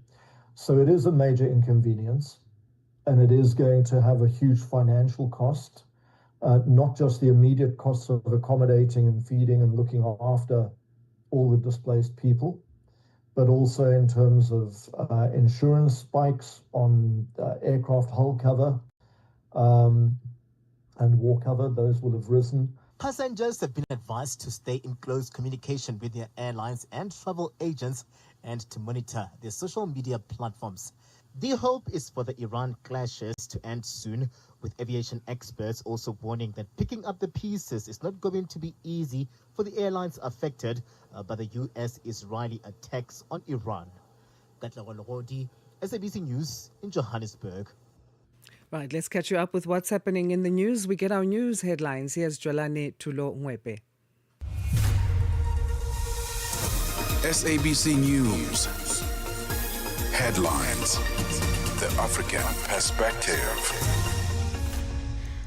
Speaker 5: So it is a major inconvenience, and it is going to have a huge financial cost, not just the immediate costs of accommodating and feeding and looking after all the displaced people, but also in terms of insurance spikes on aircraft hull cover and war cover. Those will have risen.
Speaker 4: Passengers have been advised to stay in close communication with their airlines and travel agents and to monitor their social media platforms. The hope is for the Iran clashes to end soon, with aviation experts also warning that picking up the pieces is not going to be easy for the airlines affected by the US-Israeli attacks on Iran. Katla Rodi, SABC News in Johannesburg.
Speaker 1: Right, let's catch you up with what's happening in the news. We get our news headlines. Here's Jolane Tulo Ngwepe.
Speaker 3: SABC News. Headlines. The African Perspective.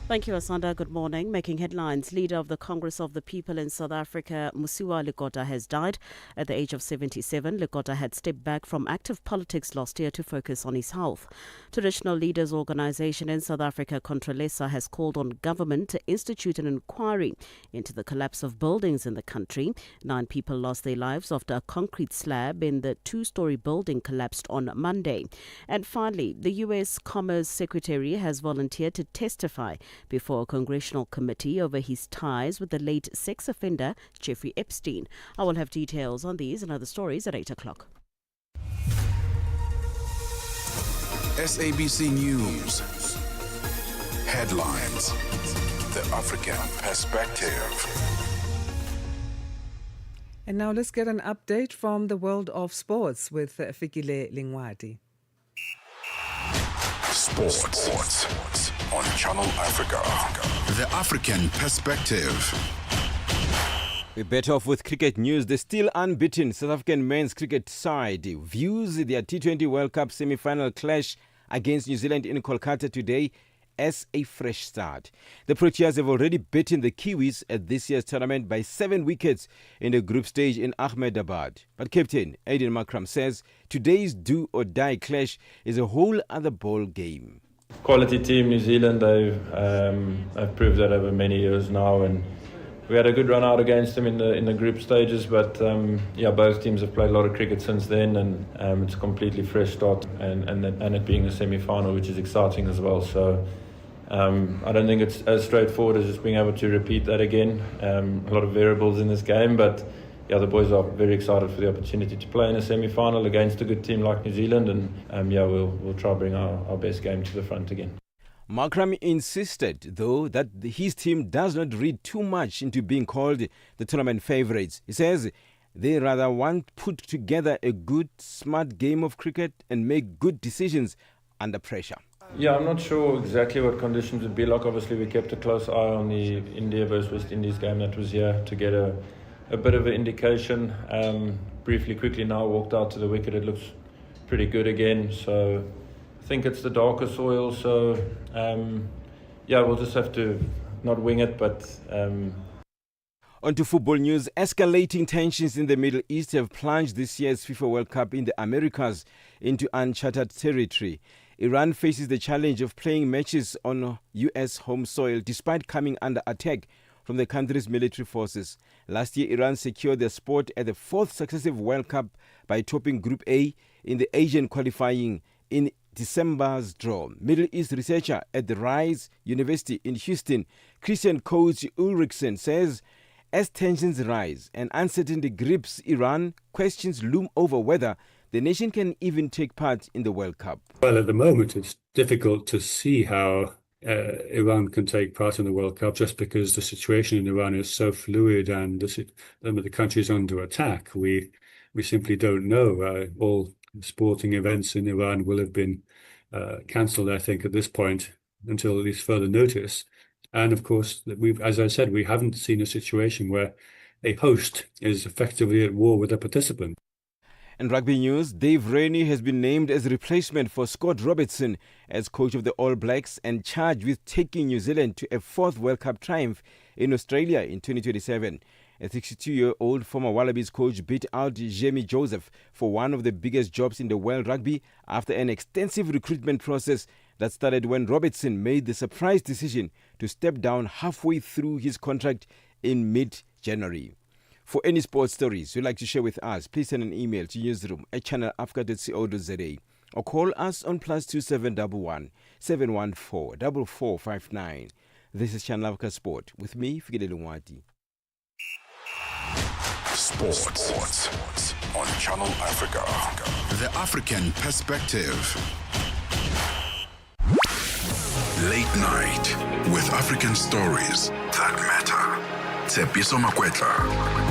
Speaker 6: Thank you, Asanda. Good morning. Making headlines, leader of the Congress of the People in South Africa, Musiwa Lekota, has died at the age of 77. Lekota had stepped back from active politics last year to focus on his health. Traditional Leaders Organization in South Africa, Contralesa, has called on government to institute an inquiry into the collapse of buildings in the country. 9 people lost their lives after a concrete slab in the 2-story building collapsed on Monday. And finally, the U.S. Commerce Secretary has volunteered to testify before a congressional committee over his ties with the late sex offender Jeffrey Epstein. I will have details on these and other stories at 8 o'clock.
Speaker 3: SABC News. Headlines. The African Perspective.
Speaker 1: And now let's get an update from the world of sports with Fikile Lingwati.
Speaker 3: Sports on Channel Africa. The African Perspective.
Speaker 25: We're better off with cricket news. The still unbeaten South African men's cricket side views their T20 World Cup semi-final clash against New Zealand in Kolkata today as a fresh start. The Proteas have already beaten the Kiwis at this year's tournament by 7 wickets in the group stage in Ahmedabad. But Captain Aiden Markram says today's do-or-die clash is a whole other ball game.
Speaker 8: Quality team, New Zealand. I've proved that over many years now, and we had a good run out against them in the group stages. But both teams have played a lot of cricket since then, and it's a completely fresh start, and it being a semi-final, which is exciting as well. So I don't think it's as straightforward as just being able to repeat that again. A lot of variables in this game, but the boys are very excited for the opportunity to play in a semi-final against a good team like New Zealand, and we'll try to bring our best game to the front again.
Speaker 25: Markram insisted, though, that his team does not read too much into being called the tournament favourites. He says they rather want to put together a good, smart game of cricket and make good decisions under pressure.
Speaker 8: Yeah, I'm not sure exactly what conditions would be like. Obviously, we kept a close eye on the India versus West Indies game that was here to get a bit of an indication. Quickly now, walked out to the wicket. It looks pretty good again. So I think it's the darker soil. So we'll just have to not wing it, but.
Speaker 25: On to football news. Escalating tensions in the Middle East have plunged this year's FIFA World Cup in the Americas into uncharted territory. Iran faces the challenge of playing matches on U.S. home soil despite coming under attack from the country's military forces. Last year, Iran secured their spot at the 4th successive World Cup by topping Group A in the Asian qualifying in December's draw. Middle East researcher at the Rice University in Houston, Christian coach Ulrichsen, says as tensions rise and uncertainty grips Iran, questions loom over whether the nation can even take part in the World Cup.
Speaker 9: Well, at the moment, it's difficult to see how Iran can take part in the World Cup just because the situation in Iran is so fluid and the country is under attack. We simply don't know. All sporting events in Iran will have been cancelled, I think, at this point until at least further notice. And of course, as I said, we haven't seen a situation where a host is effectively at war with a participant.
Speaker 25: In rugby news, Dave Rennie has been named as replacement for Scott Robertson as coach of the All Blacks and charged with taking New Zealand to a 4th World Cup triumph in Australia in 2027. A 62-year-old former Wallabies coach beat out Jamie Joseph for one of the biggest jobs in the world rugby after an extensive recruitment process that started when Robertson made the surprise decision to step down halfway through his contract in mid-January. For any sports stories you'd like to share with us, please send an email to newsroom@channelafrica.co.za or call us on +2711 714 4459. This is Channel Africa Sport with me, Fikile Lungwati.
Speaker 3: Sports on Channel Africa. The African Perspective. Late night with African stories that matter. Tsepiso Makwetla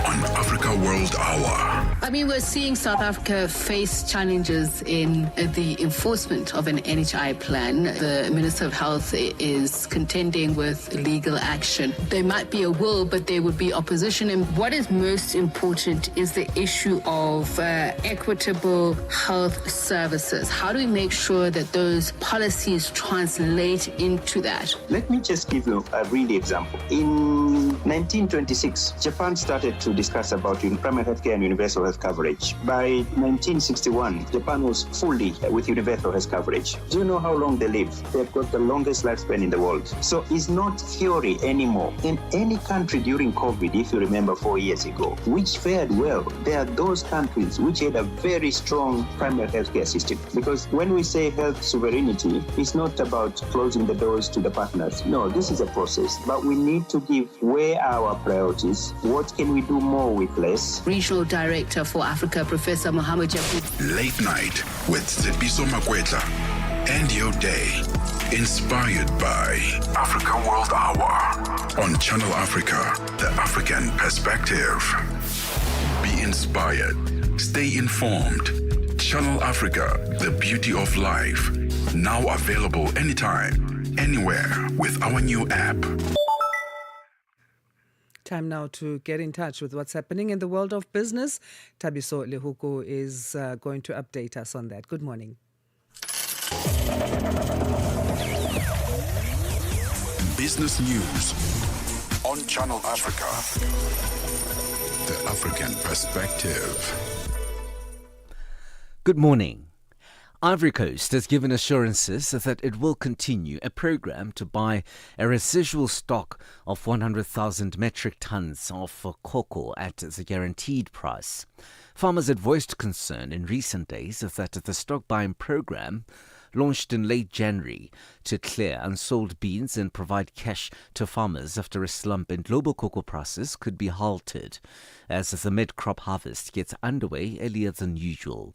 Speaker 3: on Africa World Hour.
Speaker 7: I mean, we're seeing South Africa face challenges in the enforcement of an NHI plan. The Minister of Health is contending with legal action. There might be a will, but there would be opposition. And what is most important is the issue of equitable health services. How do we make sure that those policies translate into that?
Speaker 10: Let me just give you a real example. In 1926, Japan started to discuss about primary healthcare and universal health coverage. By 1961, Japan was fully with universal health coverage. Do you know how long they live? They've got the longest lifespan in the world. So it's not theory anymore. In any country during COVID, if you remember 4 years ago, which fared well, there are those countries which had a very strong primary healthcare system. Because when we say health sovereignty, it's not about closing the doors to the partners. No, this is a process. But we need to give where are our priorities, what can we do more with less.
Speaker 7: Regional Director for Africa, Professor Mohamed Jacob.
Speaker 3: Late Night with Tsepiso Makwetla. End your day inspired by Africa World Hour on Channel Africa, the African perspective. Be inspired. Stay informed. Channel Africa, the beauty of life. Now available anytime, anywhere with our new app.
Speaker 1: Time now to get in touch with what's happening in the world of business. Tabiso Lehuko is going to update us on that. Good morning.
Speaker 3: Business news on Channel Africa, the African perspective.
Speaker 11: Good morning. Ivory Coast has given assurances that it will continue a program to buy a residual stock of 100,000 metric tons of cocoa at the guaranteed price. Farmers had voiced concern in recent days that the stock buying program, launched in late January to clear unsold beans and provide cash to farmers after a slump in global cocoa prices, could be halted as the mid-crop harvest gets underway earlier than usual.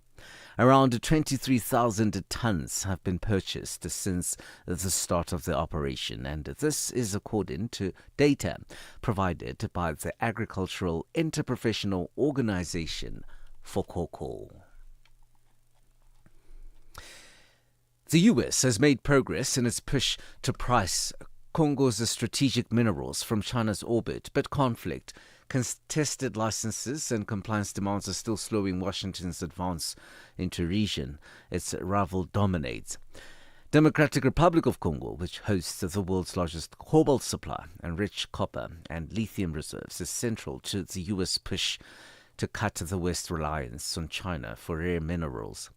Speaker 11: Around 23,000 tons have been purchased since the start of the operation, and this is according to data provided by the Agricultural Interprofessional Organization for Cocoa. The US has made progress in its push to price Congo's strategic minerals from China's orbit, but conflict, contested licenses and compliance demands are still slowing Washington's advance into region its rival dominates. Democratic Republic of Congo, which hosts the world's largest cobalt supply and rich copper and lithium reserves, is central to the US push to cut the West's reliance on China for rare minerals.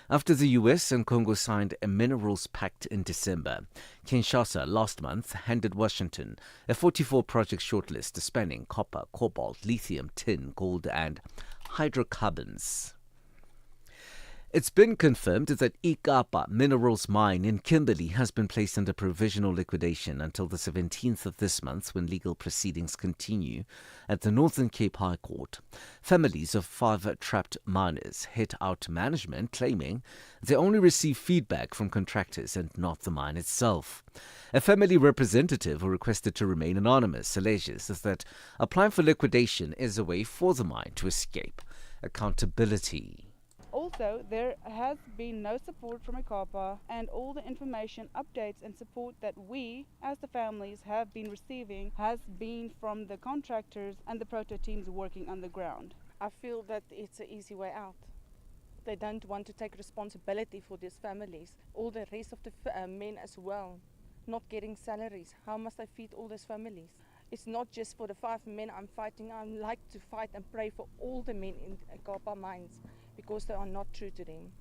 Speaker 11: After the US and Congo signed a minerals pact in December, Kinshasa last month handed Washington a 44-project shortlist spanning copper, cobalt, lithium, tin, gold and hydrocarbons. It's been confirmed that Ikapa Minerals Mine in Kimberley has been placed under provisional liquidation until the 17th of this month, when legal proceedings continue at the Northern Cape High Court. Families of 5 trapped miners hit out management, claiming they only receive feedback from contractors and not the mine itself. A family representative who requested to remain anonymous alleges that applying for liquidation is a way for the mine to escape accountability.
Speaker 22: Also, there has been no support from ICAPA, and all the information, updates and support that we, as the families, have been receiving has been from the contractors and the proto teams working on the ground.
Speaker 23: I feel that it's an easy way out. They don't want to take responsibility for these families. All the rest of the men as well, not getting salaries. How must I feed all these families? It's not just for the 5 men I'm fighting. I like to fight and pray for all the men in ICAPA mines, because they are not true to them.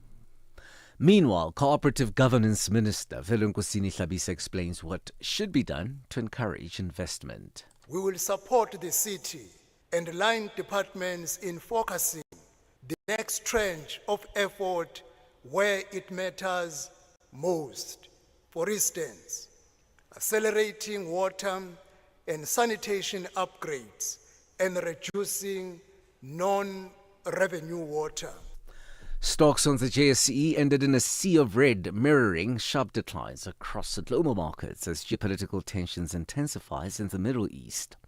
Speaker 11: Meanwhile, Cooperative Governance Minister Velonkosi Hlabisa explains what should be done to encourage investment.
Speaker 24: We will support the city and line departments in focusing the next tranche of effort where it matters most. For instance, accelerating water and sanitation upgrades and reducing non-revenue water.
Speaker 11: Stocks on the JSE ended in a sea of red, mirroring sharp declines across the global markets as geopolitical tensions intensifies in the Middle East.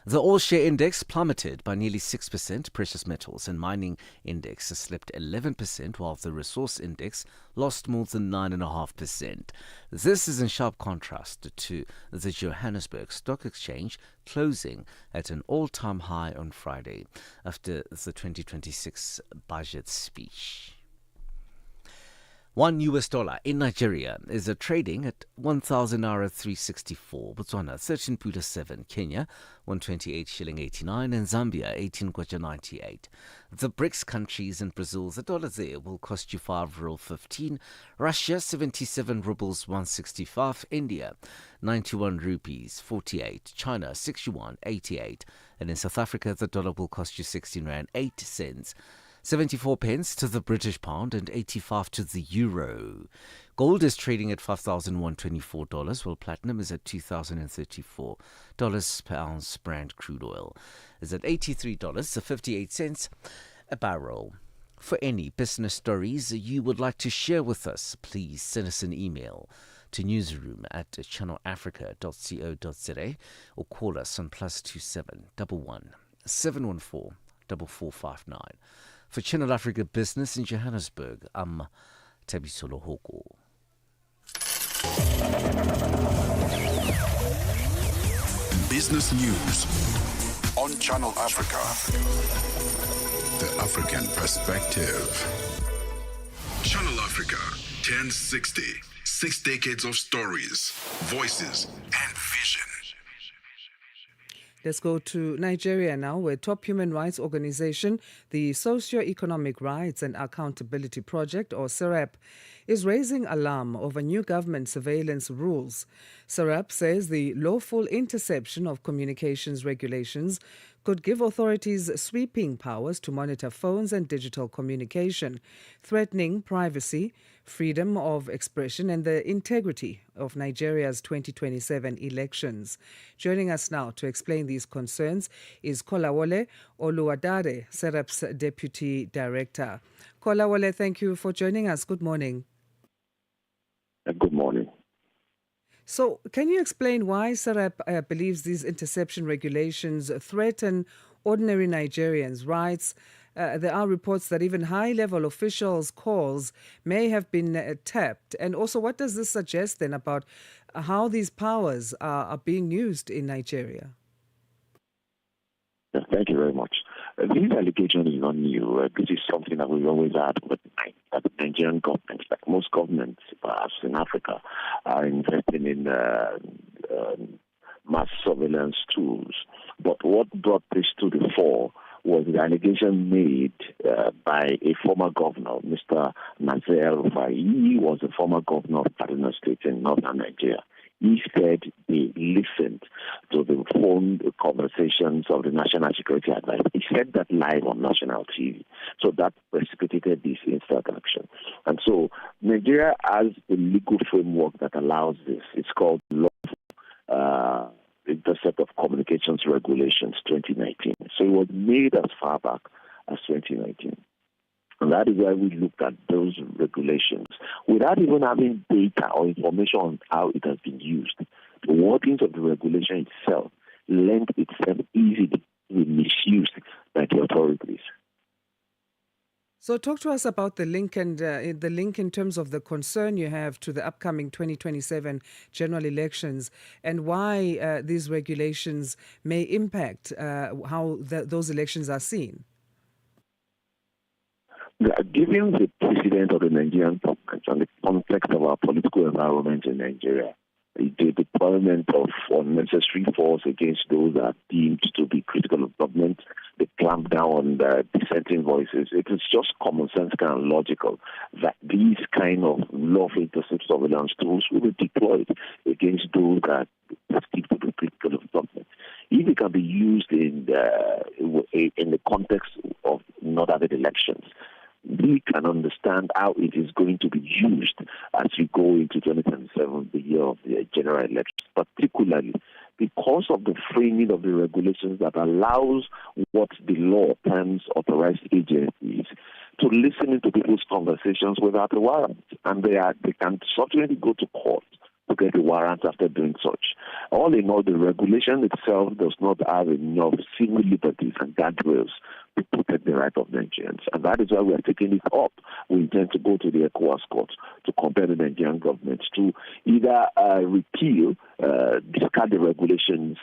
Speaker 11: The all-share index plummeted by nearly 6%. Precious metals and mining index slipped 11%, while the resource index lost more than 9.5%. This is in sharp contrast to the Johannesburg Stock Exchange closing at an all-time high on Friday after the 2026 budget speech. $1 in Nigeria is trading at 1,000 naira 364, Botswana 13.7, Kenya 128 shilling 89, and Zambia 18 kwacha 98. The BRICS countries and Brazil, the dollar there will cost you 5.15, Russia 77 rubles 165, India 91 rupees 48, China 61 88, and in South Africa the dollar will cost you 16 rand 8 cents. 74 pence to the British pound and 85 to the euro. Gold is trading at $5,124, while platinum is at $2,034 per ounce. Brent crude oil is at $83.58 a barrel. For any business stories you would like to share with us, please send us an email to newsroom@channelafrica.co.za or call us on +27 11 714 4459. For Channel Africa Business in Johannesburg, I'm Tabiso Lohoko.
Speaker 3: Business news on Channel Africa. The African perspective. Channel Africa 1060. 6 decades of stories, voices, and vision.
Speaker 1: Let's go to Nigeria now, where top human rights organization, the Socio-Economic Rights and Accountability Project, or SERAP, is raising alarm over new government surveillance rules. SERAP says the lawful interception of communications regulations could give authorities sweeping powers to monitor phones and digital communication, threatening privacy, freedom of expression, and the integrity of Nigeria's 2027 elections. Joining us now to explain these concerns is Kolawole Oluwadare, SERAP's Deputy Director. Kolawole, thank you for joining us. Good morning.
Speaker 12: Good morning.
Speaker 1: So, can you explain why SERAP believes these interception regulations threaten ordinary Nigerians' rights? There are reports that even high-level officials' calls may have been tapped. And also, what does this suggest then about how these powers are being used in Nigeria?
Speaker 12: Thank you very much. This allegation is not new. This is something that we've always had with the Nigerian government. Like most governments, perhaps in Africa, are investing in mass surveillance tools. But what brought this to the fore was the allegation made by a former governor, Mr. Nasser El-Rufai. He was a former governor of Kaduna State in northern Nigeria. He said they listened to the phone conversations of the National Security Advisor. He said that live on national TV. So that precipitated this instant action. And so Nigeria has a legal framework that allows this. It's called Lawful Intercept of Communications Regulations 2019. So it was made as far back as 2019. And that is why we looked at those regulations without even having data or information on how it has been used. The workings of the regulation itself lent itself easily to be misused by the authorities.
Speaker 1: So talk to us about the link and the link in terms of the concern you have to the upcoming 2027 general elections and why these regulations may impact how those elections are seen.
Speaker 12: Given the precedent of the Nigerian government and the context of our political environment in Nigeria, the deployment of unnecessary force against those that are deemed to be critical of government, the clamp down on the dissenting voices, it is just common sense and logical that these kind of lawful intercept surveillance tools will be deployed against those that seek to be critical of government. If it can be used in the context of not having elections, we can understand how it is going to be used as we go into 2027, the year of the general elections, particularly because of the framing of the regulations that allows what the law terms authorized agencies to listen into people's conversations without a warrant. And they can subsequently go to court to get the warrant after doing such. All in all, the regulation itself does not have enough civil liberties and guardrails to protect the right of Nigerians. And that is why we are taking it up. We intend to go to the ECOWAS court to compel the Nigerian government to either repeal, discard the regulations,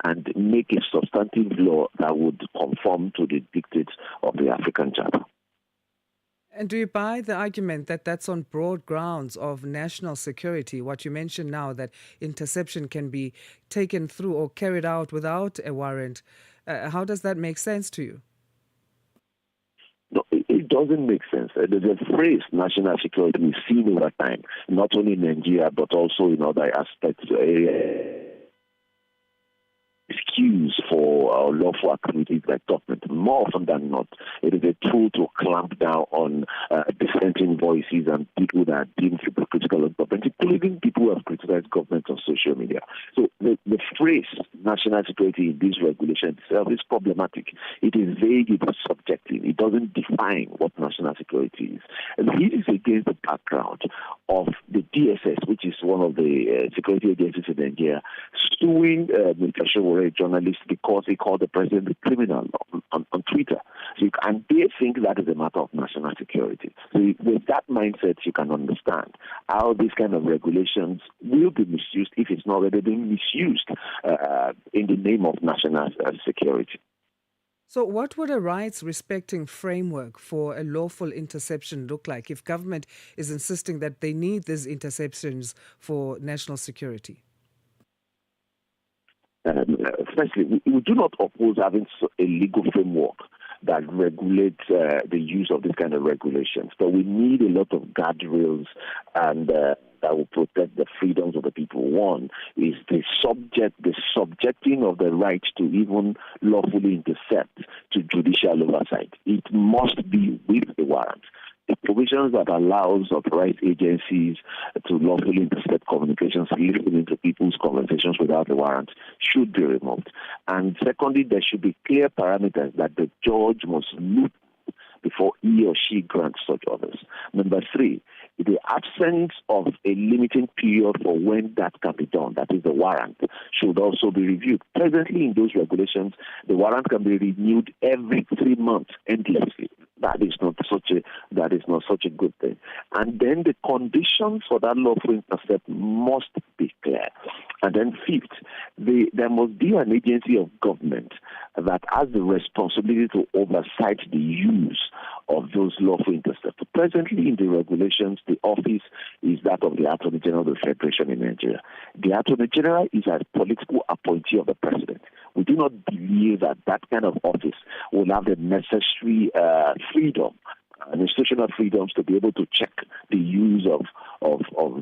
Speaker 12: and make a substantive law that would conform to the dictates of the African Charter.
Speaker 1: And do you buy the argument that that's on broad grounds of national security? What you mentioned now, that interception can be taken through or carried out without a warrant. How does that make sense to you?
Speaker 12: No, it doesn't make sense. The phrase national security is seen over time, not only in Nigeria, but also in other aspects of the area. Excuse for lawful activities by government. More often than not, it is a tool to clamp down on dissenting voices and people that are deemed hypocritical of government, including people who have criticized government on social media. So the phrase national security in this regulation itself is problematic. It is vague, it is subjective. It doesn't define what national security is. And this is against the background of the DSS, which is one of the security agencies in Nigeria, suing Mr. a journalist because he called the president a criminal on Twitter. And they think that is a matter of national security. So with that mindset, you can understand how these kind of regulations will be misused if it's not already being misused in the name of national security.
Speaker 1: So what would a rights-respecting framework for a lawful interception look like if government is insisting that they need these interceptions for national security?
Speaker 12: Firstly, we do not oppose having a legal framework that regulates the use of this kind of regulations, but we need a lot of guardrails and that will protect the freedoms of the people. One is the subjecting of the right to even lawfully intercept to judicial oversight. It must be with a warrant. The provisions that allows authorized agencies to lawfully intercept communications listening to people's conversations without a warrant should be removed. And secondly, there should be clear parameters that the judge must look before he or she grants such orders. Number three, the absence of a limiting period for when that can be done, that is the warrant, should also be reviewed. Presently in those regulations, the warrant can be renewed every 3 months endlessly. That is not such a good thing. And then the conditions for that lawful intercept must be clear. And then fifth, there must be an agency of government that has the responsibility to oversight the use of those lawful intercepts. Presently in the regulations, the office is that of the Attorney General of the Federation in Nigeria. The Attorney General is a political appointee of the President. We do not believe that that kind of office will have the necessary freedom, institutional freedoms to be able to check the use of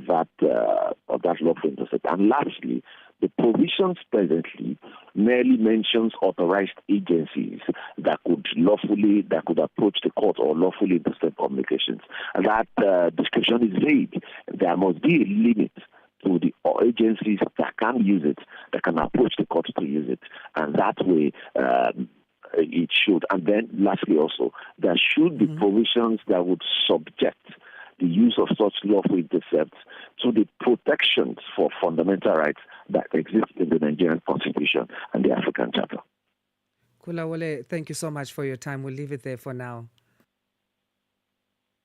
Speaker 12: that lawful intercept. And lastly, the provisions presently merely mentions authorized agencies that could approach the court or lawfully intercept communications. And that description is vague. There must be a limit to the agencies that can use it, that can approach the court to use it. And that way, it should. And then lastly also, there should be provisions that would subject the use of such lawful intercepts to the protections for fundamental rights that exist in the Nigerian Constitution and the African Charter.
Speaker 1: Kulawole, thank you so much for your time. We'll leave it there for now.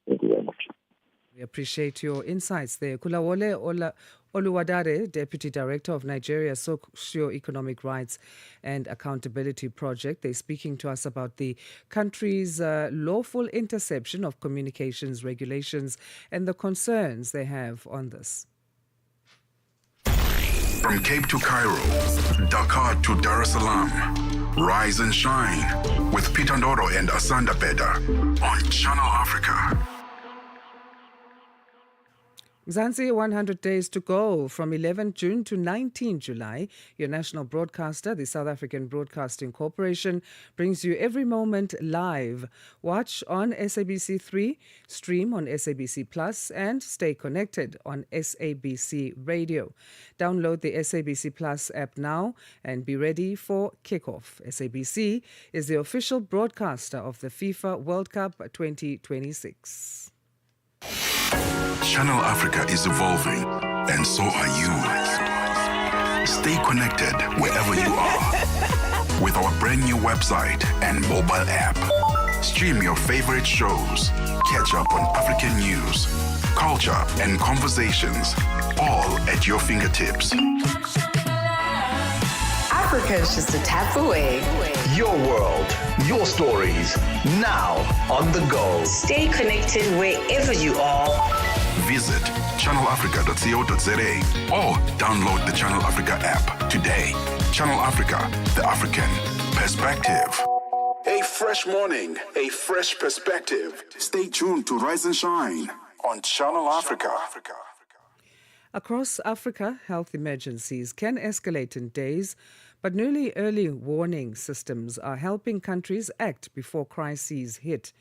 Speaker 12: Thank you very much.
Speaker 1: We appreciate your insights there. Kulawole Oluwadare, Deputy Director of Nigeria's Socio-Economic Rights and Accountability Project. They're speaking to us about the country's lawful interception of communications regulations and the concerns they have on this.
Speaker 3: From Cape to Cairo, Dakar to Dar es Salaam, rise and shine with Peter Ndoro and Asanda Beda on Channel Africa.
Speaker 1: Mzansi, 100 days to go from 11 June to 19 July. Your national broadcaster, the South African Broadcasting Corporation, brings you every moment live. Watch on SABC3, stream on SABC Plus, and stay connected on SABC Radio. Download the SABC Plus app now and be ready for kickoff. SABC is the official broadcaster of the FIFA World Cup 2026.
Speaker 3: Channel Africa is evolving, and so are you. Stay connected wherever you are with our brand new website and mobile app. Stream your favorite shows, catch up on African news, culture, and conversations, all at your fingertips.
Speaker 13: Africa is just a tap away.
Speaker 15: Your world, your stories, now on the go.
Speaker 13: Stay connected wherever you are.
Speaker 3: Visit channelafrica.co.za or download the Channel Africa app today. Channel Africa, the African perspective. A fresh morning, a fresh perspective. Stay tuned to Rise and Shine on Channel Africa.
Speaker 1: Across Africa, health emergencies can escalate in days, but newly early warning systems are helping countries act before crises hit.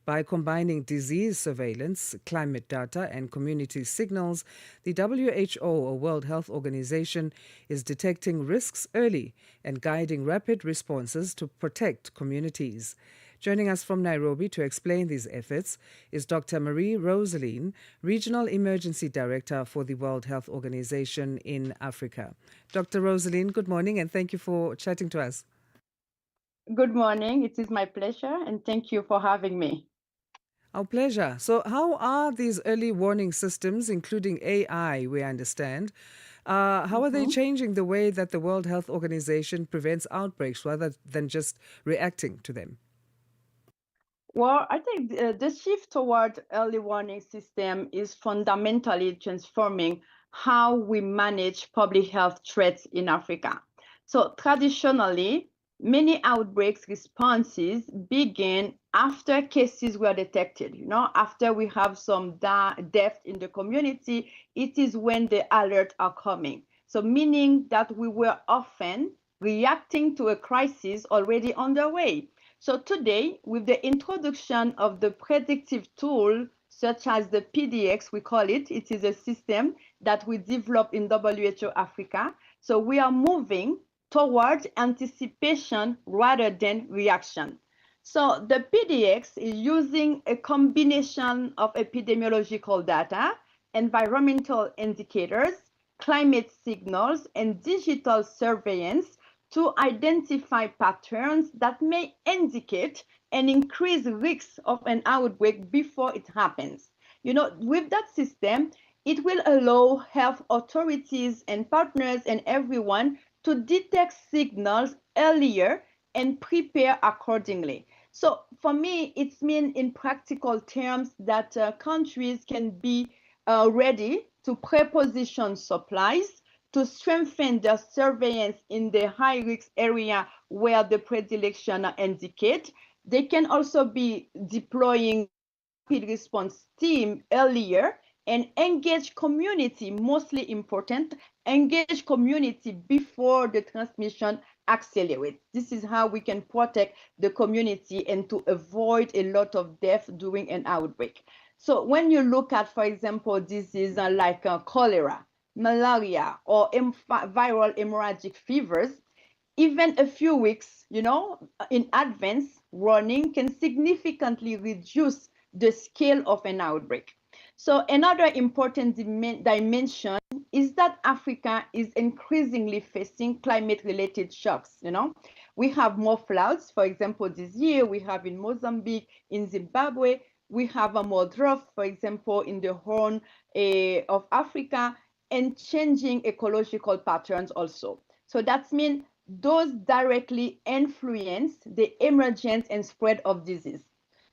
Speaker 1: By combining disease surveillance, climate data, and community signals, the WHO, or World Health Organization, is detecting risks early and guiding rapid responses to protect communities. Joining us from Nairobi to explain these efforts is Dr. Marie Rosaline, Regional Emergency Director for the World Health Organization in Africa. Dr. Rosaline, good morning and thank you for chatting to us.
Speaker 14: Good morning. It is my pleasure and thank you for having me.
Speaker 1: Our pleasure. So how are these early warning systems, including AI, we understand, how are they changing the way that the World Health Organization prevents outbreaks rather than just reacting to them?
Speaker 14: Well, I think the shift toward early warning system is fundamentally transforming how we manage public health threats in Africa. So traditionally, many outbreaks responses begin after cases were detected. After we have some death in the community, it is when the alerts are coming. So meaning that we were often reacting to a crisis already underway. So today, with the introduction of the predictive tool, such as the PDX, we call it is a system that we developed in WHO Africa. So we are moving towards anticipation rather than reaction. So the PDX is using a combination of epidemiological data, environmental indicators, climate signals, and digital surveillance to identify patterns that may indicate an increased risk of an outbreak before it happens. With that system, it will allow health authorities and partners and everyone to detect signals earlier and prepare accordingly. So for me, it means in practical terms that countries can be ready to preposition supplies, to strengthen their surveillance in the high-risk area where the predilection indicate. They can also be deploying rapid response team earlier and engage community, mostly important, engage community before the transmission accelerates. This is how we can protect the community and to avoid a lot of death during an outbreak. So when you look at, for example, diseases like cholera, malaria, or viral hemorrhagic fevers, even a few weeks, in advance warning can significantly reduce the scale of an outbreak. So another important dimension is that Africa is increasingly facing climate-related shocks. We have more floods, for example, this year we have in Mozambique, in Zimbabwe, we have a more drought, for example, in the Horn of Africa, and changing ecological patterns also. So that means those directly influence the emergence and spread of disease.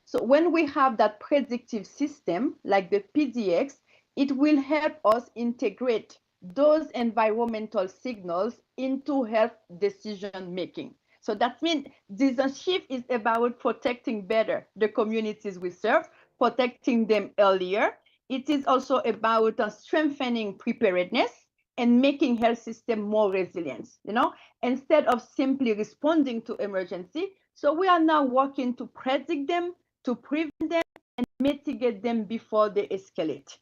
Speaker 14: So when we have that predictive system like the PDX, it will help us integrate those environmental signals into health decision making. So that means this shift is about protecting better the communities we serve, protecting them earlier. It is also about strengthening preparedness and making health system more resilient, instead of simply responding to emergency. So we are now working to predict them, to prevent them, and mitigate them before they escalate.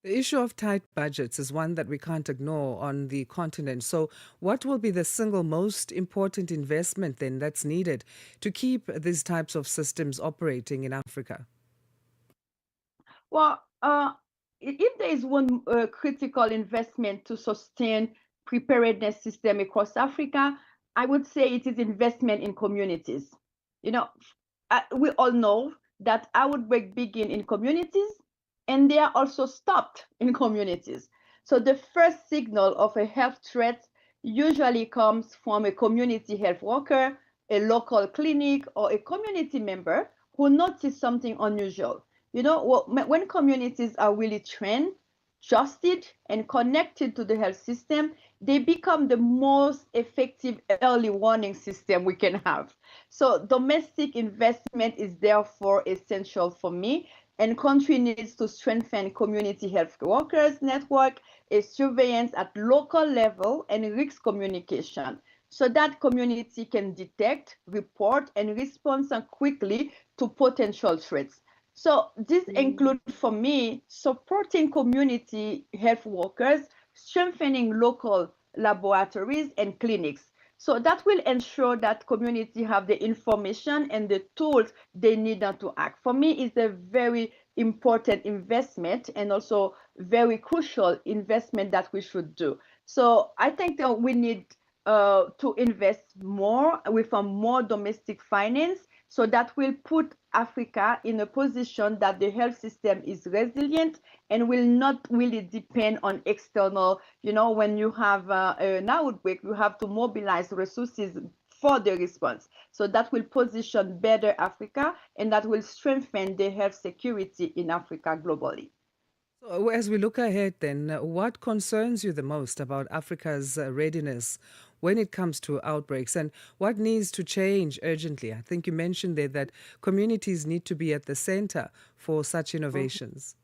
Speaker 1: The issue of tight budgets is one that we can't ignore on the continent. So what will be the single most important investment then that's needed to keep these types of systems operating in Africa?
Speaker 14: Well, If there is one critical investment to sustain preparedness system across Africa, I would say it is investment in communities. You know, we all know that outbreak begin in communities and they are also stopped in communities. So the first signal of a health threat usually comes from a community health worker, a local clinic, or a community member who notice something unusual. When communities are really trained, trusted, and connected to the health system, they become the most effective early warning system we can have. So domestic investment is therefore essential for me, and country needs to strengthen community health workers network, a surveillance at local level, and risk communication so that community can detect, report, and respond quickly to potential threats. So this includes for me supporting community health workers, strengthening local laboratories and clinics. So that will ensure that community have the information and the tools they need to act. For me, it's a very important investment and also very crucial investment that we should do. So I think that we need to invest more with a more domestic finance so that will put Africa in a position that the health system is resilient and will not really depend on external. When you have an outbreak, you have to mobilize resources for the response. So that will position better Africa and that will strengthen the health security in Africa globally.
Speaker 1: So, as we look ahead, then, what concerns you the most about Africa's readiness when it comes to outbreaks, and what needs to change urgently? I think you mentioned there that communities need to be at the center for such innovations.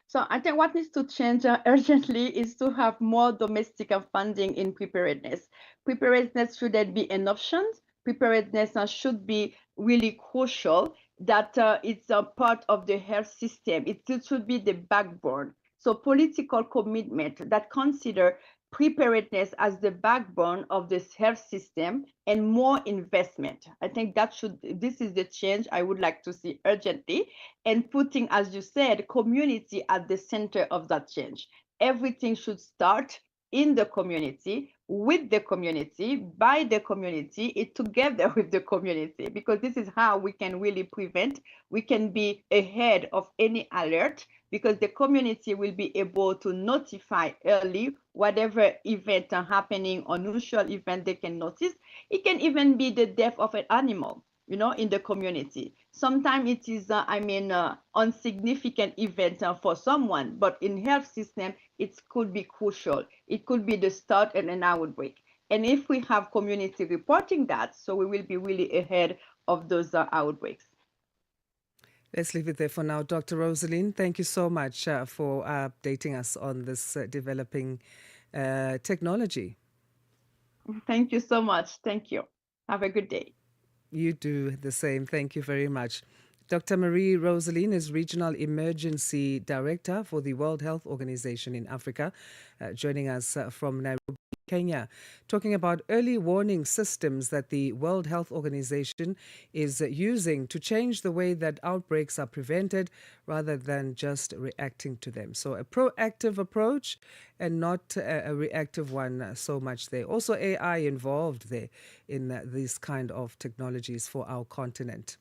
Speaker 14: So I think what needs to change urgently is to have more domestic funding in preparedness. Preparedness shouldn't be an option. Preparedness should be really crucial that it's a part of the health system. It should be the backbone. So political commitment that consider preparedness as the backbone of this health system and more investment. I think this is the change I would like to see urgently, and putting, as you said, community at the center of that change. Everything should start in the community, with the community, by the community, together with the community, because this is how we can really prevent, we can be ahead of any alert, because the community will be able to notify early whatever event are happening, unusual event they can notice. It can even be the death of an animal, in the community. Sometimes it is, insignificant event for someone, but in health system, it could be crucial. It could be the start of an outbreak. And if we have community reporting that, so we will be really ahead of those outbreaks.
Speaker 1: Let's leave it there for now. Dr. Rosalind, thank you so much for updating us on this developing technology.
Speaker 14: Thank you so much. Thank you. Have a good day.
Speaker 1: You do the same. Thank you very much. Dr. Marie Rosaline is Regional Emergency Director for the World Health Organization in Africa, joining us from Nairobi, Kenya, talking about early warning systems that the World Health Organization is using to change the way that outbreaks are prevented rather than just reacting to them. So a proactive approach and not a reactive one so much there. Also AI involved there in these kind of technologies for our continent.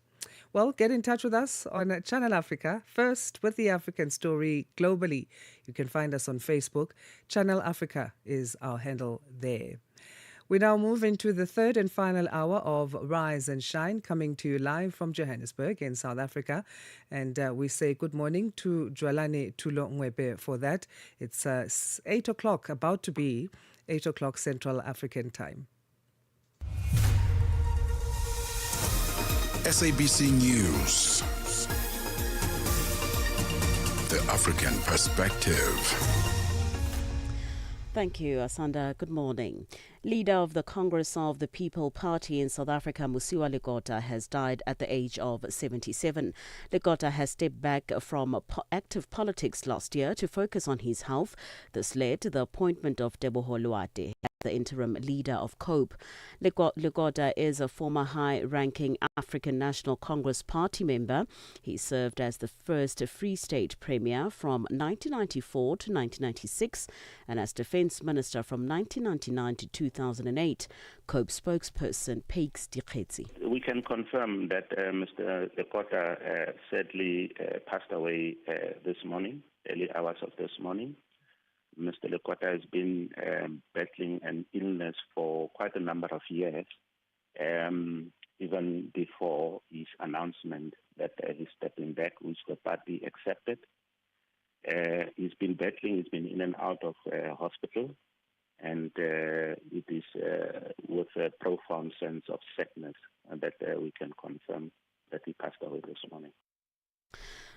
Speaker 1: Well, get in touch with us on Channel Africa, first with the African story globally. You can find us on Facebook. Channel Africa is our handle there. We now move into the third and final hour of Rise and Shine, coming to you live from Johannesburg in South Africa. And we say good morning to Dwalane Tulo Ngwebe for that. It's 8 o'clock, about to be 8 o'clock Central African time.
Speaker 3: SABC News. The African Perspective.
Speaker 6: Thank you, Asanda. Good morning. Leader of the Congress of the People Party in South Africa, Musiwa Lekota, has died at the age of 77. Lekota has stepped back from active politics last year to focus on his health. This led to the appointment of Teboho Luate the interim leader of COPE. Lekota is a former high-ranking African National Congress Party member. He served as the first Free State Premier from 1994 to 1996 and as Defence Minister from 1999 to 2008. COPE spokesperson Pakes Dikgetsi.
Speaker 2: We can confirm that Mr. Lekota sadly passed away this morning, early hours of this morning. Mr. Lekota has been battling an illness for quite a number of years, even before his announcement that he's stepping back, which the party accepted. He's been battling, he's been in and out of hospital, and it is with a profound sense of sadness that we can confirm that he passed away this morning.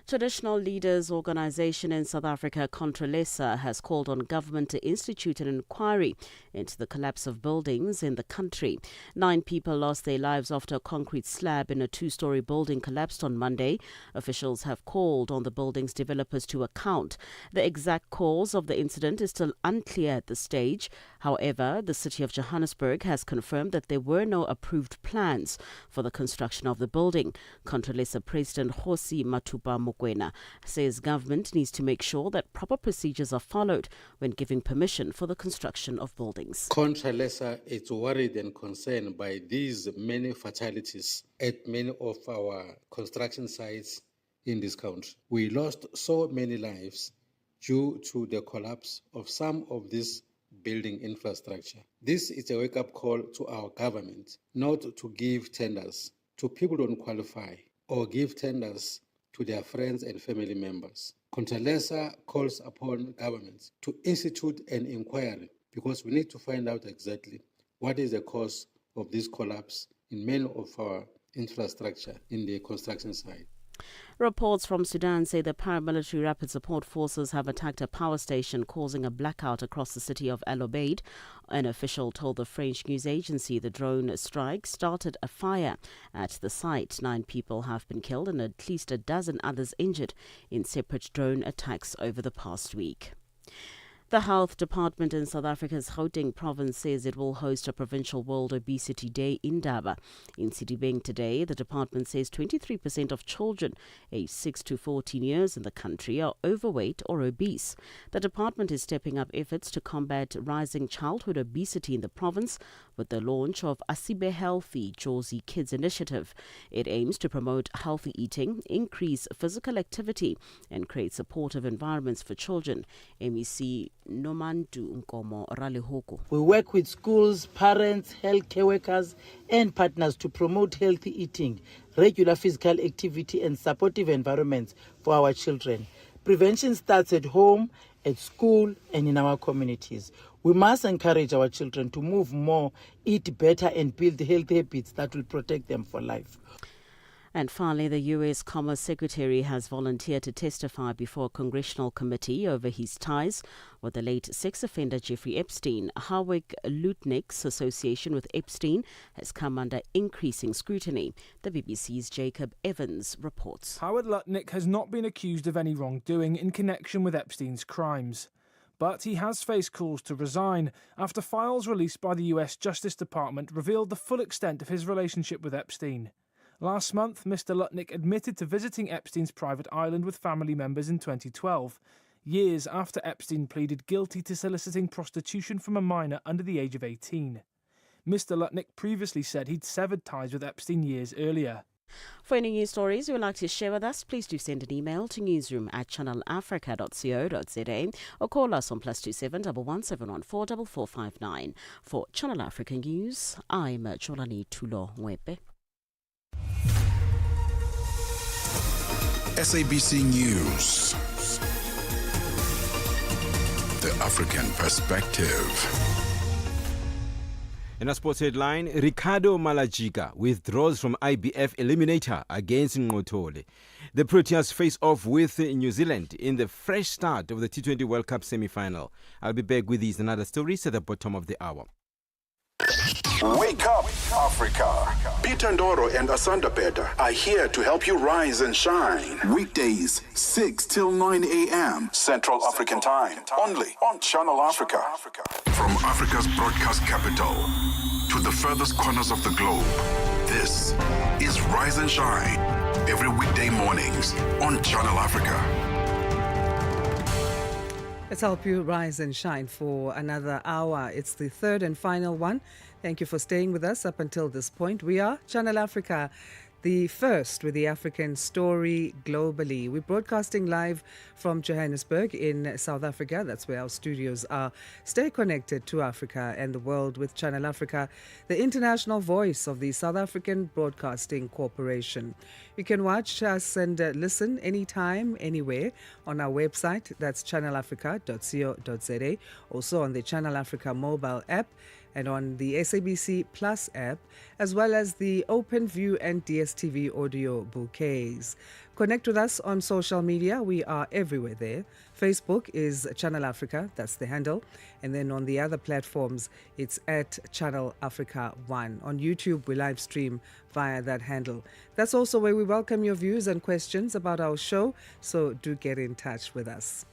Speaker 6: Traditional Leaders Organization in South Africa, Contralesa, has called on government to institute an inquiry into the collapse of buildings in the country. 9 people lost their lives after a concrete slab in a 2-story building collapsed on Monday. Officials have called on the building's developers to account. The exact cause of the incident is still unclear at this stage. However, the city of Johannesburg has confirmed that there were no approved plans for the construction of the building. Contralesa President Kgosi Matupa Mokoena says government needs to make sure that proper procedures are followed when giving permission for the construction of buildings.
Speaker 16: Contralesa is worried and concerned by these many fatalities at many of our construction sites in this country. We lost so many lives due to the collapse of some of this building infrastructure. This is a wake-up call to our government not to give tenders to people who don't qualify or give tenders to their friends and family members. Contralesa calls upon governments to institute an inquiry because we need to find out exactly what is the cause of this collapse in many of our infrastructure in the construction site.
Speaker 6: Reports from Sudan say the paramilitary rapid support forces have attacked a power station, causing a blackout across the city of El Obeid. An official told the French news agency the drone strike started a fire at the site. 9 people have been killed and at least a dozen others injured in separate drone attacks over the past week. The Health Department in South Africa's Gauteng province says it will host a provincial World Obesity Day in Daba. In Sidibeng today, the department says 23% of children aged 6 to 14 years in the country are overweight or obese. The department is stepping up efforts to combat rising childhood obesity in the province with the launch of Asibe Healthy Jozi Kids Initiative. It aims to promote healthy eating, increase physical activity, and create supportive environments for children. MEC Nomantu Nkomo Ralihoko.
Speaker 17: We work with schools, parents, healthcare workers, and partners to promote healthy eating, regular physical activity, and supportive environments for our children. Prevention starts at home, at school, and in our communities. We must encourage our children to move more, eat better, and build healthy habits that will protect them for life.
Speaker 6: And finally, the U.S. Commerce Secretary has volunteered to testify before a congressional committee over his ties with the late sex offender Jeffrey Epstein. Howard Lutnick's association with Epstein has come under increasing scrutiny. The BBC's Jacob Evans reports.
Speaker 18: Howard Lutnick has not been accused of any wrongdoing in connection with Epstein's crimes. But he has faced calls to resign after files released by the U.S. Justice Department revealed the full extent of his relationship with Epstein. Last month, Mr. Lutnick admitted to visiting Epstein's private island with family members in 2012, years after Epstein pleaded guilty to soliciting prostitution from a minor under the age of 18. Mr. Lutnick previously said he'd severed ties with Epstein years earlier.
Speaker 6: For any news stories you would like to share with us, please do send an email to newsroom@channelafrica.co.za or call us on +27 11714 4459. For Channel Africa News, I'm Jolani Tulo Mwepe.
Speaker 3: SABC News. The African Perspective.
Speaker 25: In a sports headline, Ricardo Malajiga withdraws from IBF eliminator against Ngotole. The Proteas face off with New Zealand in the fresh start of the T20 World Cup semi-final. I'll be back with these and other stories at the bottom of the hour.
Speaker 15: Wake up
Speaker 3: Africa. Peter Ndoro and Asanda Beda are here to help you rise and shine. Weekdays, 6 till 9 a.m. Central African Time. Only on Channel Africa. From Africa's broadcast capital to the furthest corners of the globe, this is Rise and Shine. Every weekday mornings on Channel Africa.
Speaker 1: Let's help you rise and shine for another hour. It's the third and final one. Thank you for staying with us up until this point. We are Channel Africa, the first with the African story globally. We're broadcasting live from Johannesburg in South Africa. That's where our studios are. Stay connected to Africa and the world with Channel Africa, the international voice of the South African Broadcasting Corporation. You can watch us and listen anytime, anywhere on our website. That's channelafrica.co.za. Also on the Channel Africa mobile app and on the SABC Plus app, as well as the OpenView and DSTV audio bouquets. Connect with us on social media. We are everywhere there. Facebook is Channel Africa, that's the handle. And then on the other platforms, it's at Channel Africa 1. On YouTube, we live stream via that handle. That's also where we welcome your views and questions about our show, so do get in touch with us.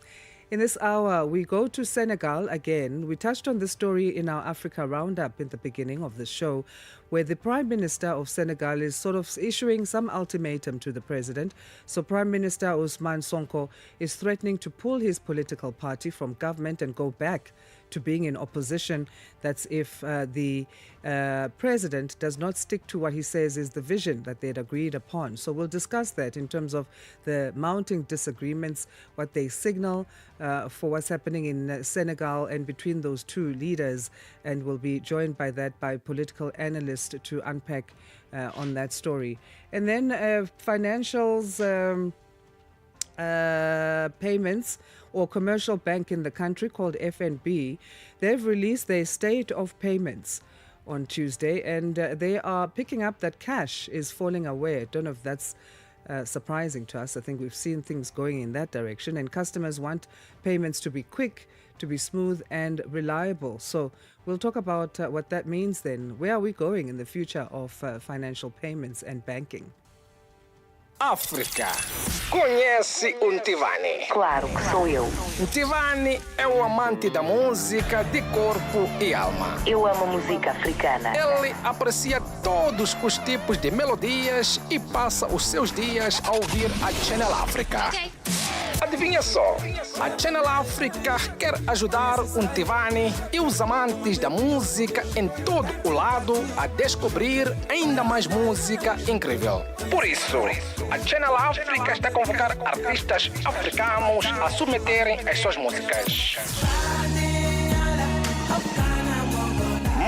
Speaker 1: In this hour, we go to Senegal again. We touched on this story in our Africa Roundup in the beginning of the show, where the Prime Minister of Senegal is sort of issuing some ultimatum to the president. So Prime Minister Ousmane Sonko is threatening to pull his political party from government and go back to being in opposition. That's if the president does not stick to what he says is the vision that they'd agreed upon. So we'll discuss that in terms of the mounting disagreements, what they signal for what's happening in Senegal and between those two leaders. And we'll be joined by political analyst to unpack on that story. And then financials, payments or commercial bank in the country called FNB, they've released their state of payments on Tuesday, and they are picking up that cash is falling away. I don't know if that's surprising to us. I think we've seen things going in that direction, and customers want payments to be quick, to be smooth and reliable. So we'll talk about what that means then. Where are we going in the future of financial payments and banking?
Speaker 4: África. Conhece o Ntivani?
Speaker 13: Claro que sou eu.
Speaker 4: Ntivani é o amante da música de corpo e alma.
Speaker 13: Eu amo música africana.
Speaker 4: Ele aprecia todos os tipos de melodias e passa os seus dias a ouvir a Channel Africa. Adivinha só, a Channel Africa quer ajudar o Ntivani e os amantes da música em todo o lado a descobrir ainda mais música incrível. Por isso, a Channel Africa está a convocar artistas africanos a submeterem as suas músicas.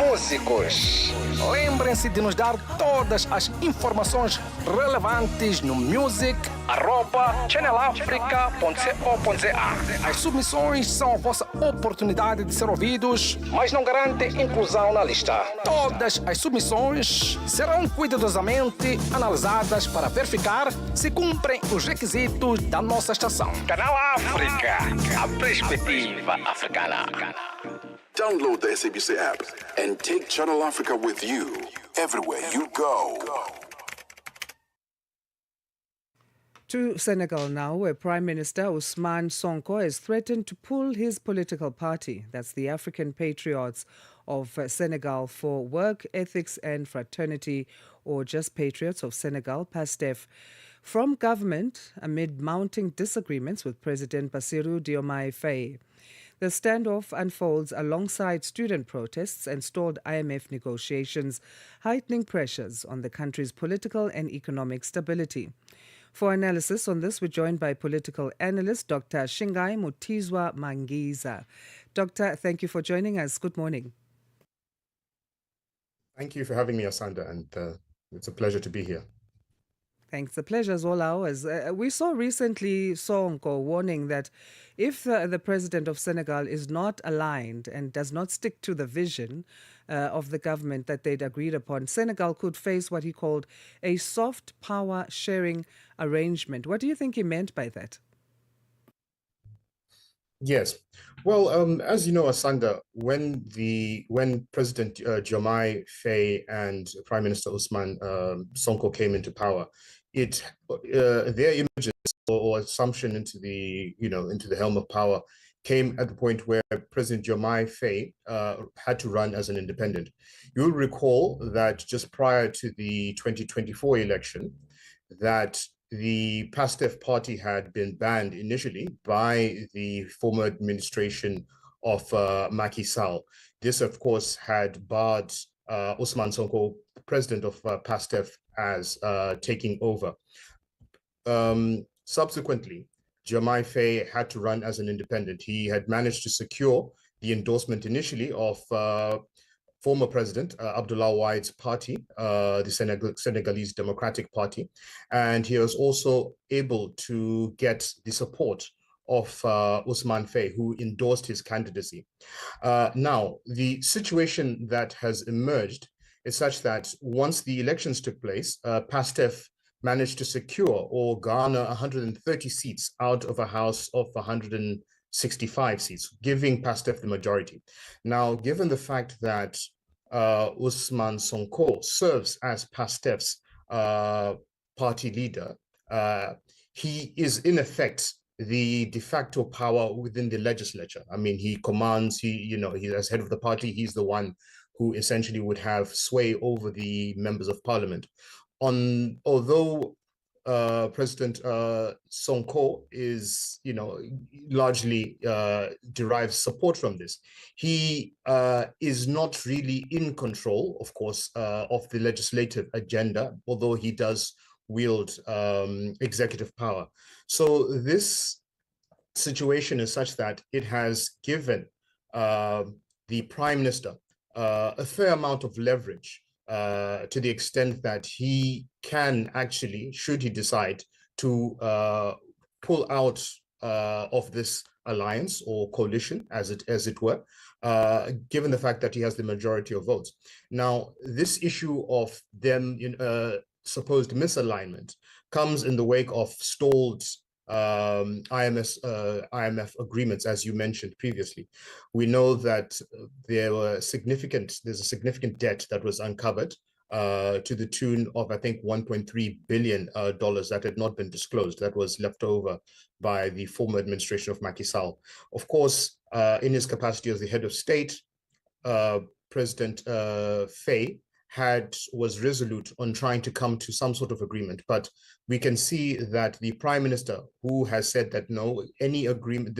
Speaker 4: Músicos, lembrem-se de nos dar todas as informações relevantes no music@channelafrica.co.za. As submissões são a vossa oportunidade de ser ouvidos, mas não garantem inclusão na lista. Todas as submissões serão cuidadosamente analisadas para verificar se cumprem os requisitos da nossa estação. Canal África, a perspectiva africana.
Speaker 3: Download the SABC app and take Channel Africa with you everywhere you go.
Speaker 1: To Senegal now, where Prime Minister Ousmane Sonko has threatened to pull his political party, that's the African Patriots of Senegal for Work, Ethics and Fraternity, or just Patriots of Senegal, PASTEF, from government amid mounting disagreements with President Bassirou Diomaye Faye. The standoff unfolds alongside student protests and stalled IMF negotiations, heightening pressures on the country's political and economic stability. For analysis on this, we're joined by political analyst Dr. Shingai Mutizwa Mangiza. Doctor, thank you for joining us. Good morning.
Speaker 5: Thank you for having me, Asanda, and it's a pleasure to be here.
Speaker 1: Thanks. The pleasure is all ours. We saw recently Sonko warning that if the president of Senegal is not aligned and does not stick to the vision of the government that they'd agreed upon, Senegal could face what he called a soft power sharing arrangement. What do you think he meant by that?
Speaker 5: Yes. Well, as you know, Asanda, when President Diomaye Faye and Prime Minister Usman Sonko came into power, their images or assumption into the helm of power came at the point where President Diomaye Faye had to run as an independent. You'll recall that just prior to the 2024 election, that the PASTEF party had been banned initially by the former administration of Macky Sall. This, of course, had barred Usman Sonko, president of PASTEF, as taking over. Subsequently, Diomaye Faye had to run as an independent. He had managed to secure the endorsement initially of former president Abdoulaye Wade's party, the Senegalese Democratic Party, and he was also able to get the support of Usman Faye, who endorsed his candidacy. Now, the situation that has emerged is such that once the elections took place, PASTEF managed to secure or garner 130 seats out of a house of 165 seats, giving PASTEF the majority. Now, given the fact that Usman Sonko serves as PASTEF's party leader, he is in effect the de facto power within the legislature. I mean, he commands, he as head of the party, he's the one who essentially would have sway over the members of parliament. Although President Sonko is, largely derives support from this, he is not really in control, of course, of the legislative agenda, although he does wield executive power. So this situation is such that it has given the prime minister a fair amount of leverage to the extent that he can actually, should he decide to pull out of this alliance or coalition, as it were, given the fact that he has the majority of votes. Now, this issue of them supposed misalignment comes in the wake of stalled IMF agreements, as you mentioned previously. We know that there's a significant debt that was uncovered to the tune of, I think, $1.3 billion that had not been disclosed, that was left over by the former administration of Macky Sall. Of course, in his capacity as the head of state, President Faye was resolute on trying to come to some sort of agreement, but we can see that the prime minister, who has said that no, any agreement,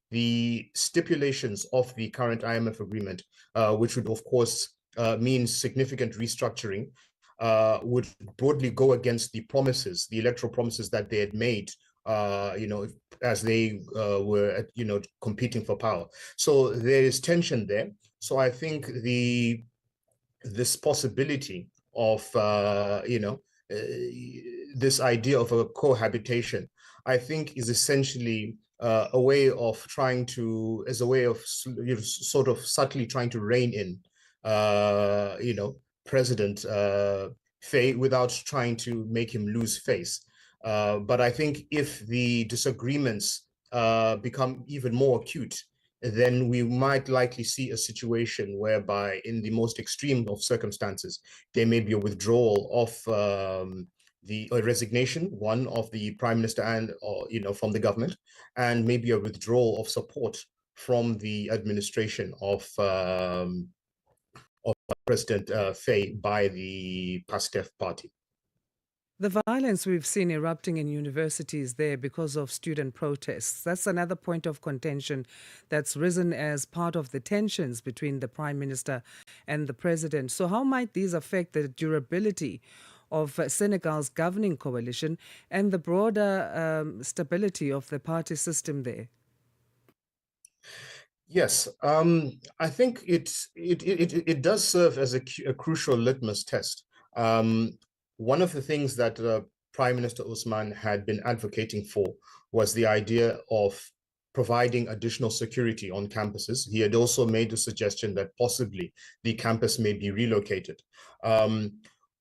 Speaker 5: the stipulations of the current IMF agreement, which would of course mean significant restructuring, would broadly go against the promises, the electoral promises that they had made, as they were, competing for power. So there is tension there. So I think this possibility of, this idea of a cohabitation, I think is essentially a way of sort of subtly trying to rein in, President Faye without trying to make him lose face. But I think if the disagreements become even more acute, then we might likely see a situation whereby, in the most extreme of circumstances, there may be a withdrawal of a resignation, one of the prime minister and from the government, and maybe a withdrawal of support from the administration of President Faye by the PASTEF party.
Speaker 1: The violence we've seen erupting in universities there because of student protests, that's another point of contention that's risen as part of the tensions between the Prime Minister and the President. So how might these affect the durability of Senegal's governing coalition and the broader stability of the party system there?
Speaker 5: Yes, I think it does serve as a crucial litmus test. One of the things that Prime Minister Usman had been advocating for was the idea of providing additional security on campuses. He had also made a suggestion that possibly the campus may be relocated.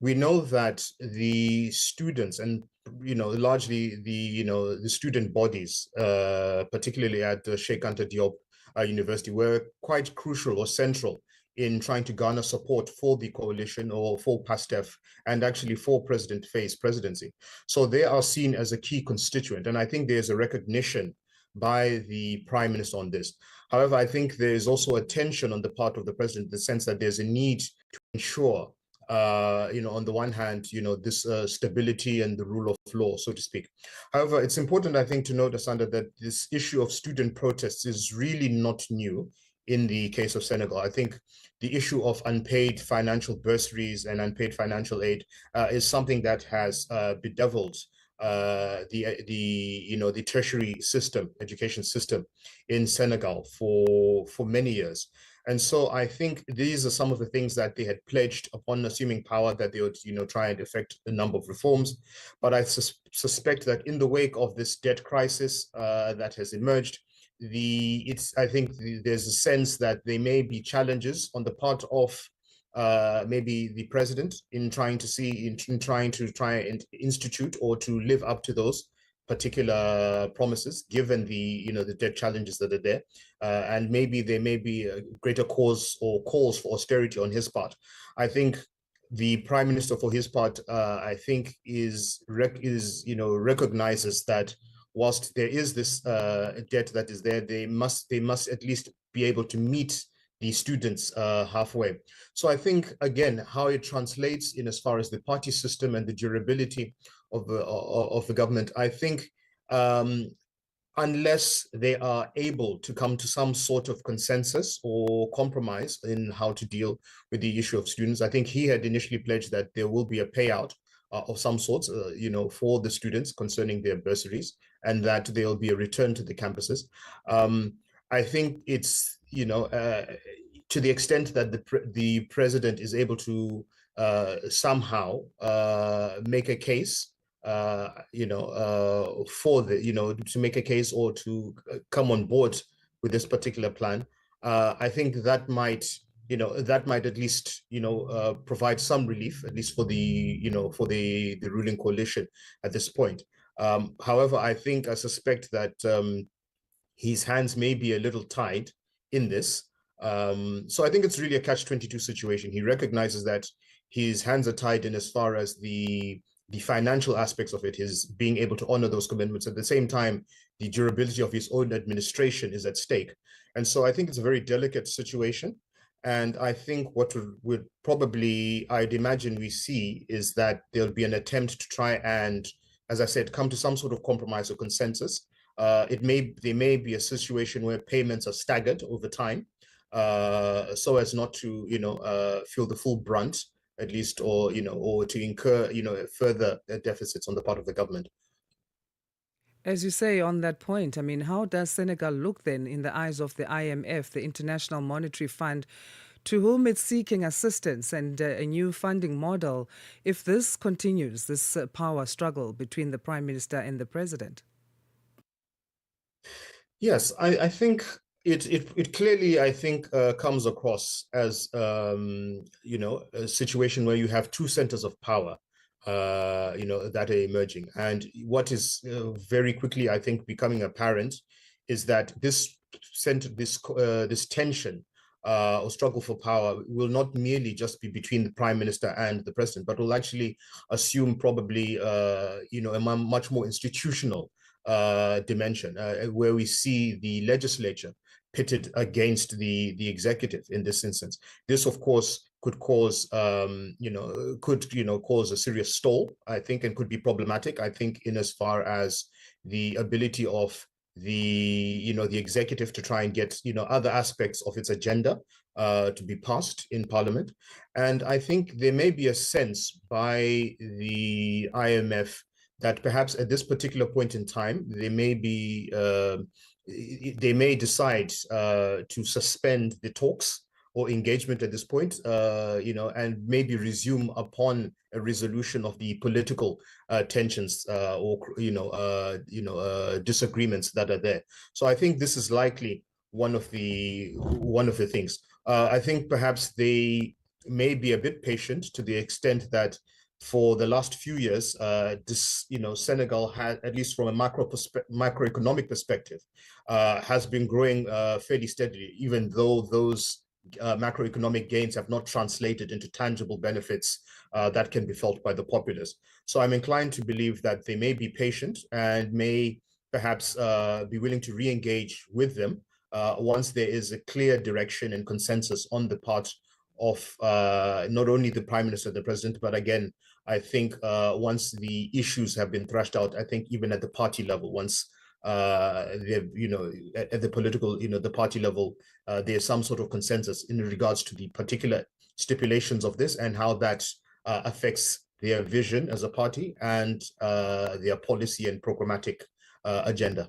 Speaker 5: We know that the students, and largely the student bodies, particularly at the Sheikh Anta Diop University, were quite crucial or central in trying to garner support for the coalition or for PASTEF and actually for President Faye's presidency. So they are seen as a key constituent. And I think there's a recognition by the Prime Minister on this. However, I think there is also a tension on the part of the president in the sense that there's a need to ensure on the one hand, this stability and the rule of law, so to speak. However, it's important, I think, to note, Asanda, that this issue of student protests is really not new in the case of Senegal. I think the issue of unpaid financial bursaries and unpaid financial aid is something that has bedeviled the tertiary system, education system in Senegal for many years. And so I think these are some of the things that they had pledged upon assuming power, that they would, try and effect a number of reforms. But I suspect that in the wake of this debt crisis that has emerged, I think there's a sense that there may be challenges on the part of maybe the president in trying to institute or to live up to those particular promises, given the debt challenges that are there, and maybe there may be a greater cause or calls for austerity on his part. I think the prime minister, for his part, I think recognizes that whilst there is this debt that is there, they must at least be able to meet the students halfway. So I think, again, how it translates in as far as the party system and the durability of the government, I think unless they are able to come to some sort of consensus or compromise in how to deal with the issue of students, I think he had initially pledged that there will be a payout of some sorts, for the students concerning their bursaries, and that there will be a return to the campuses. I think it's, to the extent that the president is able to somehow make a case, to make a case or to come on board with this particular plan, I think that might at least, provide some relief, at least for the ruling coalition at this point. However, I suspect that his hands may be a little tied in this. So I think it's really a catch-22 situation. He recognizes that his hands are tied in as far as the financial aspects of it, his being able to honor those commitments. At the same time, the durability of his own administration is at stake. And so I think it's a very delicate situation. And I think what would probably, I'd imagine we see, is that there'll be an attempt to try and, as I said, come to some sort of compromise or consensus. There may be a situation where payments are staggered over time, so as not to, feel the full brunt, at least, or to incur, further deficits on the part of the government.
Speaker 1: As you say on that point, I mean, how does Senegal look then in the eyes of the IMF, the International Monetary Fund, to whom it's seeking assistance and a new funding model, if this continues, this power struggle between the Prime Minister and the President?
Speaker 5: Yes, I think it clearly, I think, comes across as, a situation where you have two centers of power, that are emerging. And what is very quickly, I think, becoming apparent is that this tension or struggle for power will not merely just be between the prime minister and the president, but will actually assume probably, a much more institutional dimension, where we see the legislature pitted against the executive in this instance. This, of course, could cause, cause a serious stall, I think, and could be problematic, I think, in as far as the ability of the executive to try and get, other aspects of its agenda to be passed in parliament. And I think there may be a sense by the IMF that perhaps at this particular point in time, they may decide to suspend the talks or engagement at this point, and maybe resume upon a resolution of the political tensions or disagreements that are there. So I think this is likely one of the things. I think perhaps they may be a bit patient to the extent that for the last few years, Senegal had, at least from a macroeconomic perspective, has been growing fairly steadily, even though those macroeconomic gains have not translated into tangible benefits that can be felt by the populace. So I'm inclined to believe that they may be patient and may perhaps be willing to re-engage with them once there is a clear direction and consensus on the part of not only the Prime Minister, the President, but again, I think once the issues have been thrashed out, I think even at the party level, once at the political, the party level, there's some sort of consensus in regards to the particular stipulations of this and how that affects their vision as a party and their policy and programmatic agenda.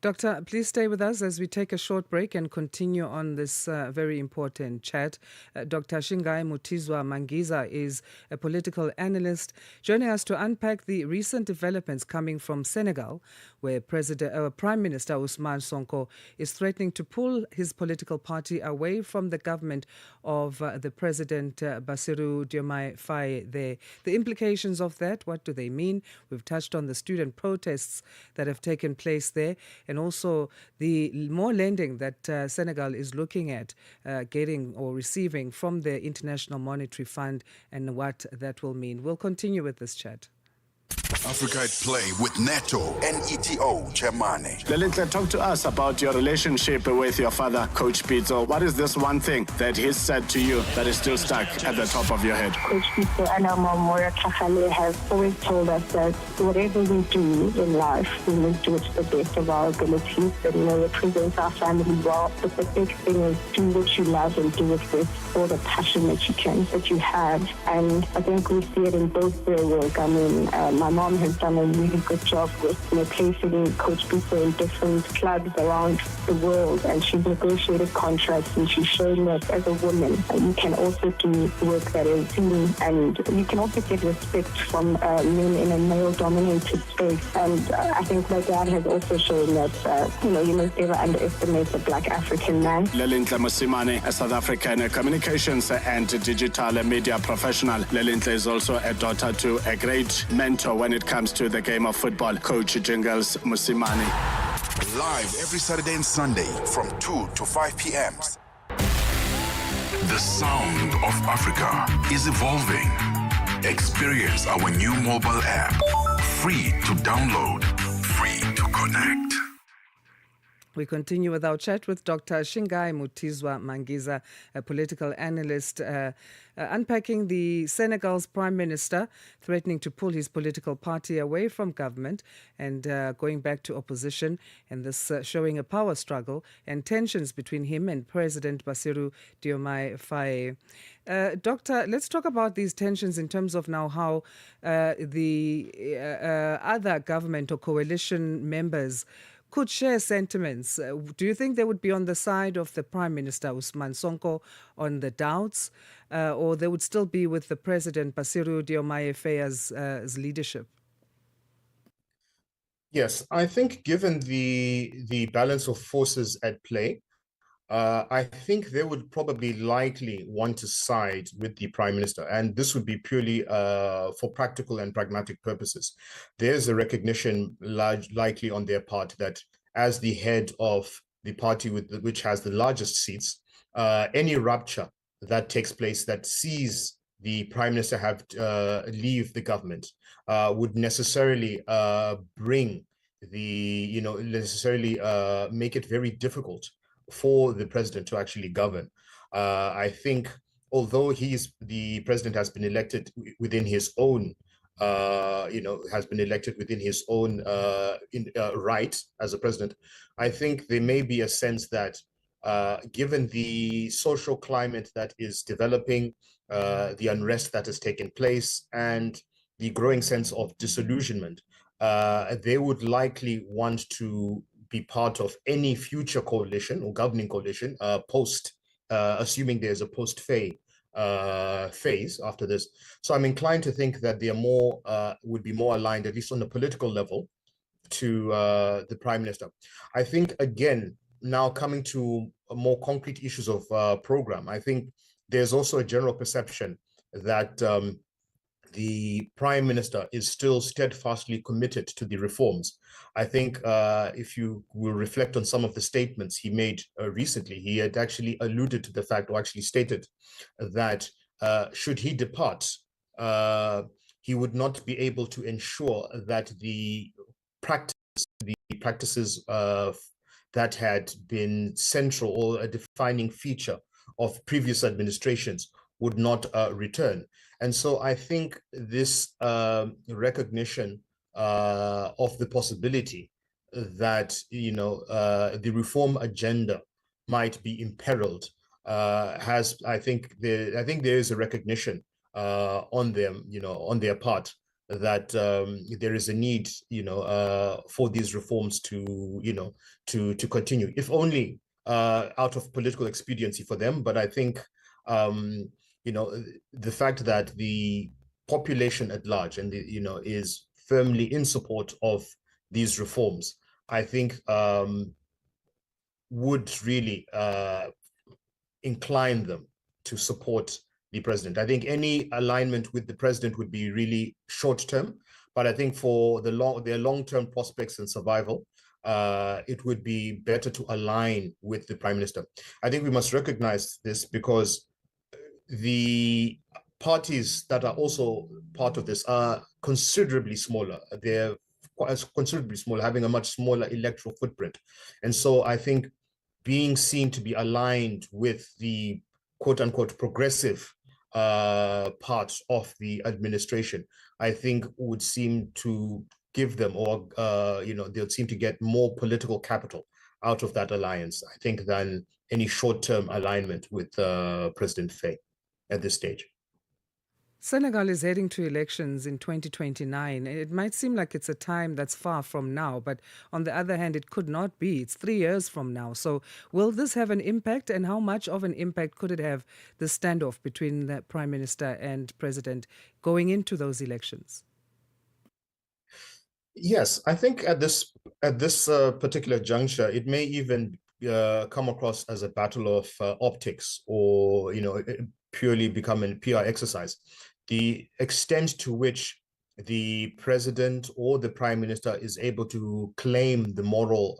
Speaker 1: Doctor, please stay with us as we take a short break and continue on this very important chat. Dr. Shingai Mutizwa Mangiza is a political analyst, joining us to unpack the recent developments coming from Senegal, where Prime Minister Ousmane Sonko is threatening to pull his political party away from the government of the President Bassirou Diomaye Faye there. The implications of that, what do they mean? We've touched on the student protests that have taken place there, and also the more lending that Senegal is looking at getting or receiving from the International Monetary Fund and what that will mean. We'll continue with this chat.
Speaker 3: Africa at Play with Neto and ETO Chemane.
Speaker 8: Lelintle, talk to us about your relationship with your father, Coach Pitso. What is this one thing that he said to you that is still stuck at the top of your head?
Speaker 9: Coach Pitso and our mom, Moira Kakale, have always told us that whatever we do in life, we must do it to the best of our abilities, and represent our family well. But the big thing is do what you love and do it with all the passion that you have. And I think we see it in both their work. I mean, my mom has done a really good job with placing Coach Pitso in different clubs around the world, and she's negotiated contracts, and she's shown that as a woman you can also do work that is seen, and you can also get respect from men in a male-dominated space. And I think my dad has also shown that you must never underestimate the Black African man.
Speaker 8: Lelintle Musimane, a South African communications and digital media professional. Lelintle is also a daughter to a great mentor when it comes to the game of football, Coach Jingles Musimane.
Speaker 3: Live every Saturday and Sunday from 2 to 5 p.m. The sound of Africa is evolving. Experience our new mobile app. Free to download, free to connect.
Speaker 1: We continue with our chat with Dr. Shingai Mutizwa Mangiza, a political analyst, unpacking the Senegal's Prime Minister threatening to pull his political party away from government and going back to opposition, and this showing a power struggle and tensions between him and President Bassirou Diomaye Faye. Doctor, let's talk about these tensions in terms of now how the other government or coalition members could share sentiments. Do you think they would be on the side of the Prime Minister, Ousmane Sonko, on the doubts, or they would still be with the President, Bassirou Diomaye Faye's leadership?
Speaker 5: Yes, I think given the balance of forces at play, I think they would probably likely want to side with the Prime Minister, and this would be purely for practical and pragmatic purposes. There's a recognition likely on their part that as the head of the party which has the largest seats, any rupture that takes place that sees the Prime Minister have leave the government would necessarily bring the, necessarily make it very difficult for the president to actually govern. I think although the president has been elected within his own, has been elected within his own right as a president, I think there may be a sense that given the social climate that is developing, the unrest that has taken place, and the growing sense of disillusionment, they would likely want to be part of any future coalition or governing coalition assuming there's a post-Faye phase after this. So I'm inclined to think that they are would be more aligned, at least on the political level, to the Prime Minister. I think, again, now coming to more concrete issues of program, I think there's also a general perception that the Prime Minister is still steadfastly committed to the reforms. I think if you will reflect on some of the statements he made recently, he had actually alluded to the fact, or actually stated that should he depart, he would not be able to ensure that the practices that had been central or a defining feature of previous administrations would not return. And so I think this recognition of the possibility that the reform agenda might be imperiled has, I think there is a recognition on them, on their part, that there is a need, for these reforms to, to continue, if only out of political expediency for them. But I think, the fact that the population at large and is firmly in support of these reforms, I think would really incline them to support the president. I think any alignment with the president would be really short term, but I think for their long-term prospects and survival, it would be better to align with the prime minister. I think we must recognize this, because the parties that are also part of this are considerably smaller. They're considerably smaller, having a much smaller electoral footprint. And so I think being seen to be aligned with the quote unquote progressive part of the administration, I think would seem to give them, or they'll seem to get more political capital out of that alliance, I think, than any short-term alignment with President Faye at this stage.
Speaker 1: Senegal is heading to elections in 2029. It might seem like it's a time that's far from now, but on the other hand, it could not be. It's 3 years from now. So will this have an impact, and how much of an impact could it have, the standoff between the Prime Minister and President going into those elections?
Speaker 5: Yes, I think at this particular juncture, it may even come across as a battle of optics, or purely become a PR exercise. The extent to which the president or the prime minister is able to claim the moral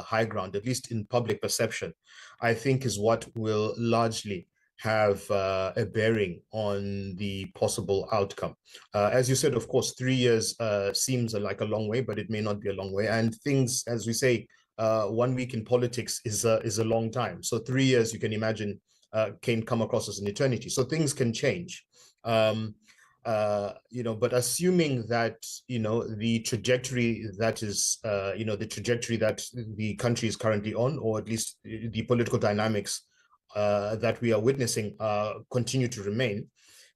Speaker 5: high ground, at least in public perception, I think is what will largely have a bearing on the possible outcome. As you said, of course, 3 years seems like a long way, but it may not be a long way. And things, as we say, 1 week in politics is a long time. So 3 years, you can imagine, can come across as an eternity. So things can change. But assuming that, the trajectory that is, the trajectory that the country is currently on, or at least the political dynamics that we are witnessing continue to remain,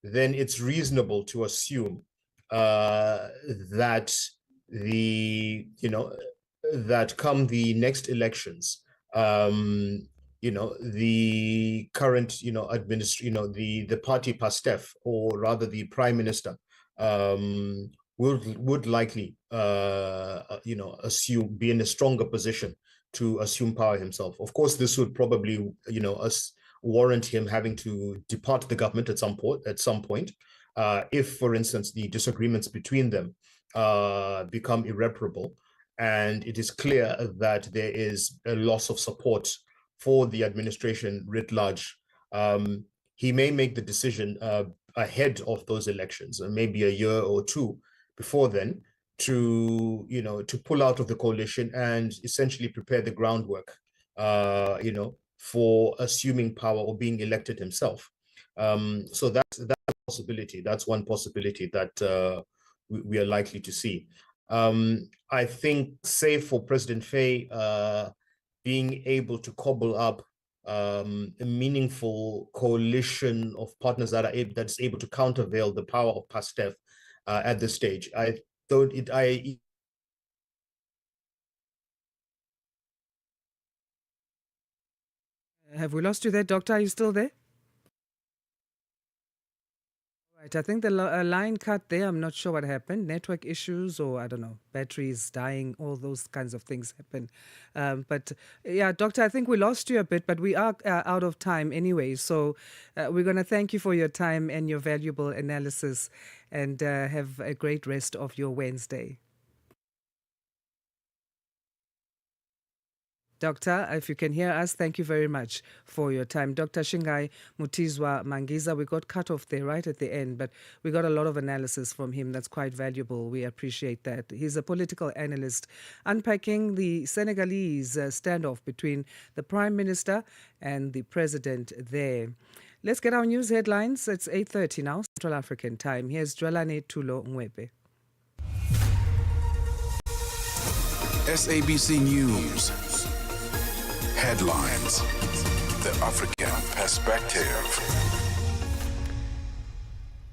Speaker 5: then it's reasonable to assume that that come the next elections, the current, the party PASTEF, or rather the prime minister, would likely, be in a stronger position to assume power himself. Of course, this would probably, warrant him having to depart the government at some point, if, for instance, the disagreements between them become irreparable, and it is clear that there is a loss of support for the administration writ large. He may make the decision ahead of those elections, maybe a year or two before then, to pull out of the coalition and essentially prepare the groundwork, for assuming power or being elected himself. So that's a possibility. That's one possibility that we are likely to see. I think, save for President Faye being able to cobble up a meaningful coalition of partners that's able to countervail the power of PASTEF at this stage,
Speaker 1: Have we lost you there, Doctor? Are you still there? Right, I think the line cut there. I'm not sure what happened. Network issues, or I don't know, batteries dying, all those kinds of things happen. But yeah, Doctor, I think we lost you a bit, but we are out of time anyway. So we're going to thank you for your time and your valuable analysis, and have a great rest of your Wednesday. Doctor, if you can hear us, thank you very much for your time. Dr. Shingai Mutizwa Mangiza, we got cut off there right at the end, but we got a lot of analysis from him that's quite valuable. We appreciate that. He's a political analyst unpacking the Senegalese standoff between the Prime Minister and the President there. Let's get our news headlines. It's 8:30 now, Central African time. Here's Dwelane Tulo Ngwebe.
Speaker 3: SABC News. Headlines. The African Perspective.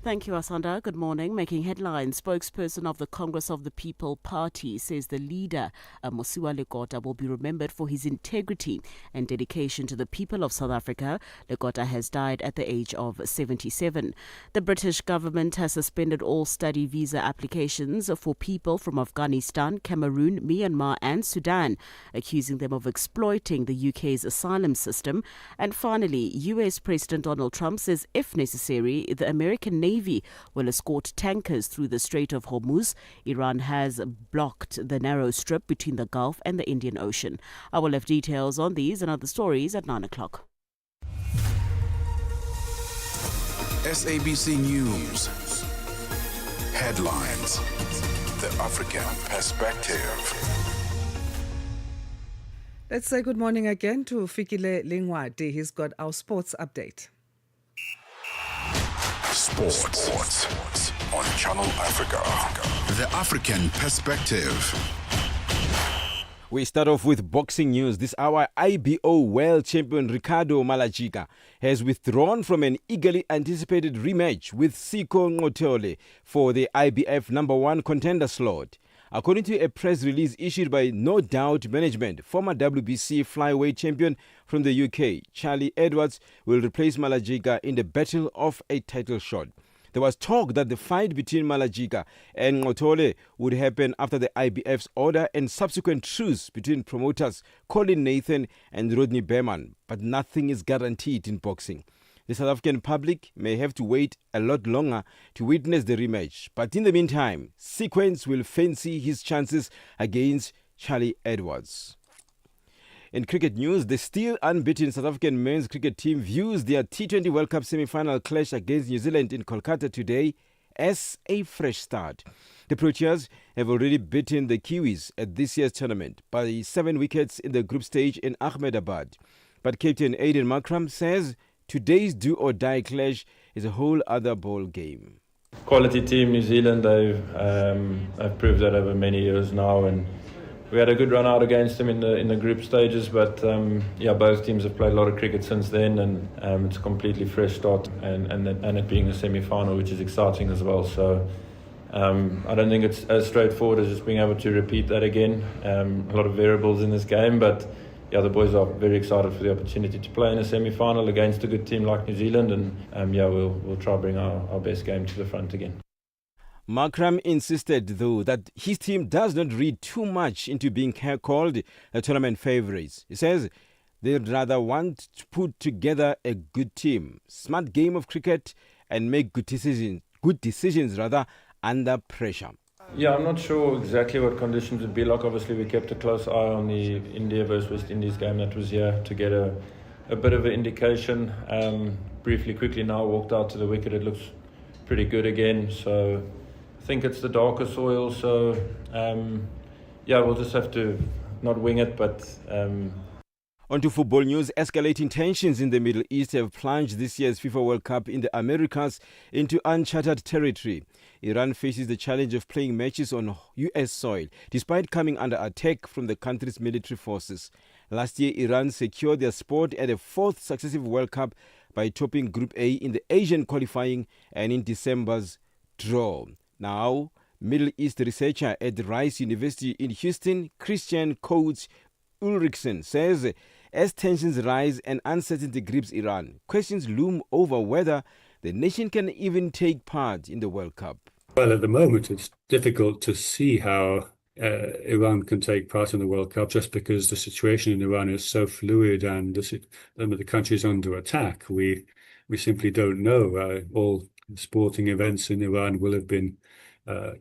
Speaker 6: Thank you, Asanda. Good morning. Making headlines, spokesperson of the Congress of the People Party says the leader, Mosiwa Lekota, will be remembered for his integrity and dedication to the people of South Africa. Lekota has died at the age of 77. The British government has suspended all study visa applications for people from Afghanistan, Cameroon, Myanmar and Sudan, accusing them of exploiting the UK's asylum system. And finally, US President Donald Trump says if necessary, the American Navy will escort tankers through the Strait of Hormuz. Iran has blocked the narrow strip between the Gulf and the Indian Ocean. I will have details on these and other stories at 9 o'clock.
Speaker 3: SABC News. Headlines. The African Perspective.
Speaker 1: Let's say good morning again to Fikile Lingwati. He's got our sports update.
Speaker 3: Sports on Channel Africa. The African Perspective.
Speaker 25: We start off with boxing news. This hour, IBO world champion Ricardo Malajiga has withdrawn from an eagerly anticipated rematch with Siko Ngotole for the IBF #1 contender slot. According to a press release issued by No Doubt Management, former WBC flyweight champion from the UK, Charlie Edwards, will replace Malajiga in the battle of a title shot. There was talk that the fight between Malajiga and Ngotole would happen after the IBF's order and subsequent truce between promoters Colin Nathan and Rodney Berman, but nothing is guaranteed in boxing. The South African public may have to wait a lot longer to witness the rematch. But in the meantime, Sequence will fancy his chances against Charlie Edwards. In cricket news, the still unbeaten South African men's cricket team views their T20 World Cup semi-final clash against New Zealand in Kolkata today as a fresh start. The Proteas have already beaten the Kiwis at this year's tournament by 7 wickets in the group stage in Ahmedabad. But Captain Aiden Markram says today's do-or-die clash is a whole other ball game.
Speaker 7: Quality team, New Zealand. They've proved that over many years now, and we had a good run out against them in the group stages. But both teams have played a lot of cricket since then, and it's a completely fresh start, and it being a semi-final, which is exciting as well. So I don't think it's as straightforward as just being able to repeat that again. A lot of variables in this game, but the boys are very excited for the opportunity to play in a semi-final against a good team like New Zealand, and we'll try to bring our best game to the front again.
Speaker 25: Markram insisted, though, that his team does not read too much into being called the tournament favourites. He says they'd rather want to put together a good team, smart game of cricket, and make good decisions under pressure.
Speaker 7: Yeah, I'm not sure exactly what conditions would be like. Obviously, we kept a close eye on the India versus West Indies game that was here to get a bit of an indication. Quickly now walked out to the wicket. It looks pretty good again. So I think it's the darker soil. So we'll just have to not wing it, but.
Speaker 25: On to football news. Escalating tensions in the Middle East have plunged this year's FIFA World Cup in the Americas into uncharted territory. Iran faces the challenge of playing matches on U.S. soil, despite coming under attack from the country's military forces. Last year, Iran secured their spot at a fourth successive World Cup by topping Group A in the Asian qualifying and in December's draw. Now, Middle East researcher at Rice University in Houston, Christian Coates Ulrichsen, says as tensions rise and uncertainty grips Iran, questions loom over whether the nation can even take part in the World Cup.
Speaker 10: Well, at the moment, it's difficult to see how Iran can take part in the World Cup just because the situation in Iran is so fluid and the country is under attack. We simply don't know. All sporting events in Iran will have been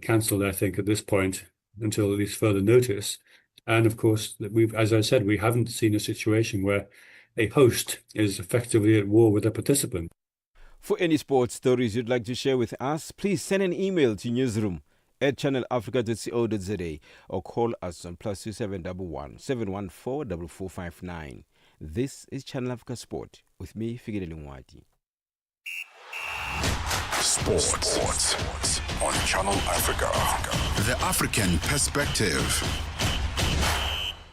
Speaker 10: cancelled, I think, at this point until at least further notice. And of course, as I said, we haven't seen a situation where a host is effectively at war with a participant.
Speaker 25: For any sports stories you'd like to share with us, please send an email to newsroom@channelafrica.co.za or call us on +2711 714 4459. This is Channel Africa Sport with me, Figile Lungwati.
Speaker 3: Sports on Channel Africa. The African Perspective.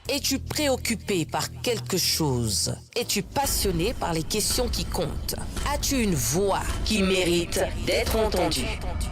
Speaker 19: Es-tu préoccupé par quelque chose? Es-tu passionné par les questions qui comptent? As-tu une voix qui mérite d'être entendue?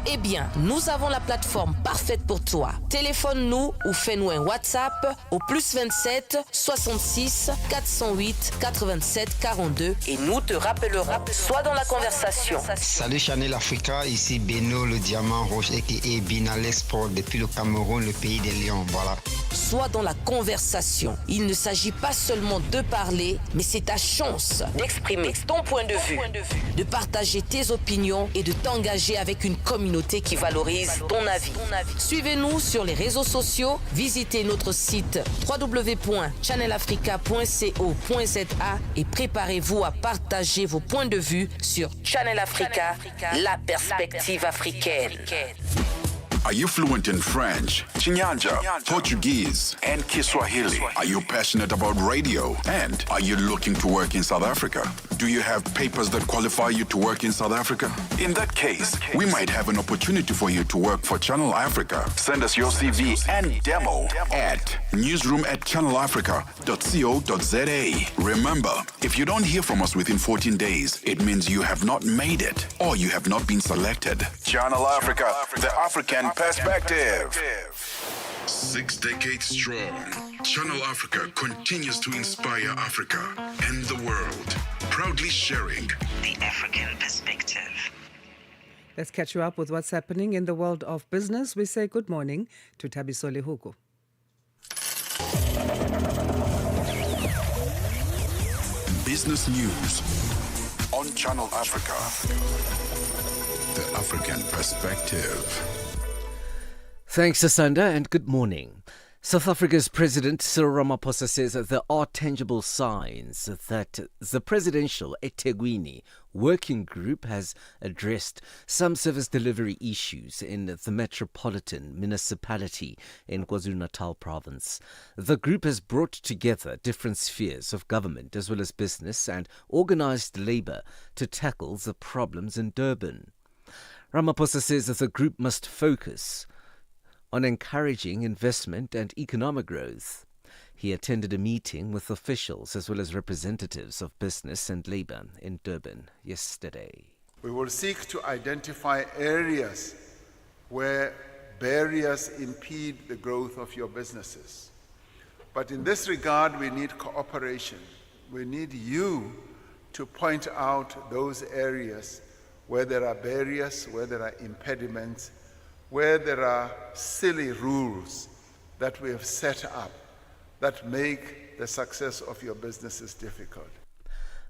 Speaker 19: Eh bien, nous avons la plateforme parfaite pour toi. Téléphone-nous ou fais-nous un WhatsApp au +27 66 408 87 42 et nous te rappellerons. Sois dans la conversation.
Speaker 20: Salut Channel Africa, ici Beno le diamant rouge et Binal Sport depuis le Cameroun, le pays des lions. Voilà.
Speaker 19: Sois dans la conversation. Il ne s'agit pas seulement de parler, mais c'est ta chance d'exprimer ton point de vue, de partager tes opinions et de t'engager avec une communauté qui valorise ton avis. Suivez-nous sur les réseaux sociaux, visitez notre site www.channelafrica.co.za et préparez-vous à partager vos points de vue sur Channel Africa, la perspective africaine.
Speaker 3: Are you fluent in French, Chinyanja, Portuguese, and Kiswahili? Are you passionate about radio? And are you looking to work in South Africa? Do you have papers that qualify you to work in South Africa? In that case, we might have an opportunity for you to work for Channel Africa. Send us your CV and demo at newsroom@channelafrica.co.za. Remember, if you don't hear from us within 14 days, it means you have not made it or you have not been selected. Channel Africa, the African perspective. 6 decades strong, Channel Africa continues to inspire Africa and the world, proudly sharing
Speaker 13: the African perspective.
Speaker 1: Let's catch you up with what's happening in the world of business. We say good morning to Thabiso Lehuko.
Speaker 3: Business news on Channel Africa, the African perspective.
Speaker 11: Thanks, Asanda, and good morning. South Africa's President Cyril Ramaphosa says that there are tangible signs that the presidential eThekwini working group has addressed some service delivery issues in the metropolitan municipality in KwaZulu-Natal province. The group has brought together different spheres of government as well as business and organised labour to tackle the problems in Durban. Ramaphosa says that the group must focus on encouraging investment and economic growth. He attended a meeting with officials as well as representatives of business and labour in Durban yesterday.
Speaker 21: We will seek to identify areas where barriers impede the growth of your businesses. But in this regard, we need cooperation. We need you to point out those areas where there are barriers, where there are impediments, where there are silly rules that we have set up that make the success of your businesses difficult.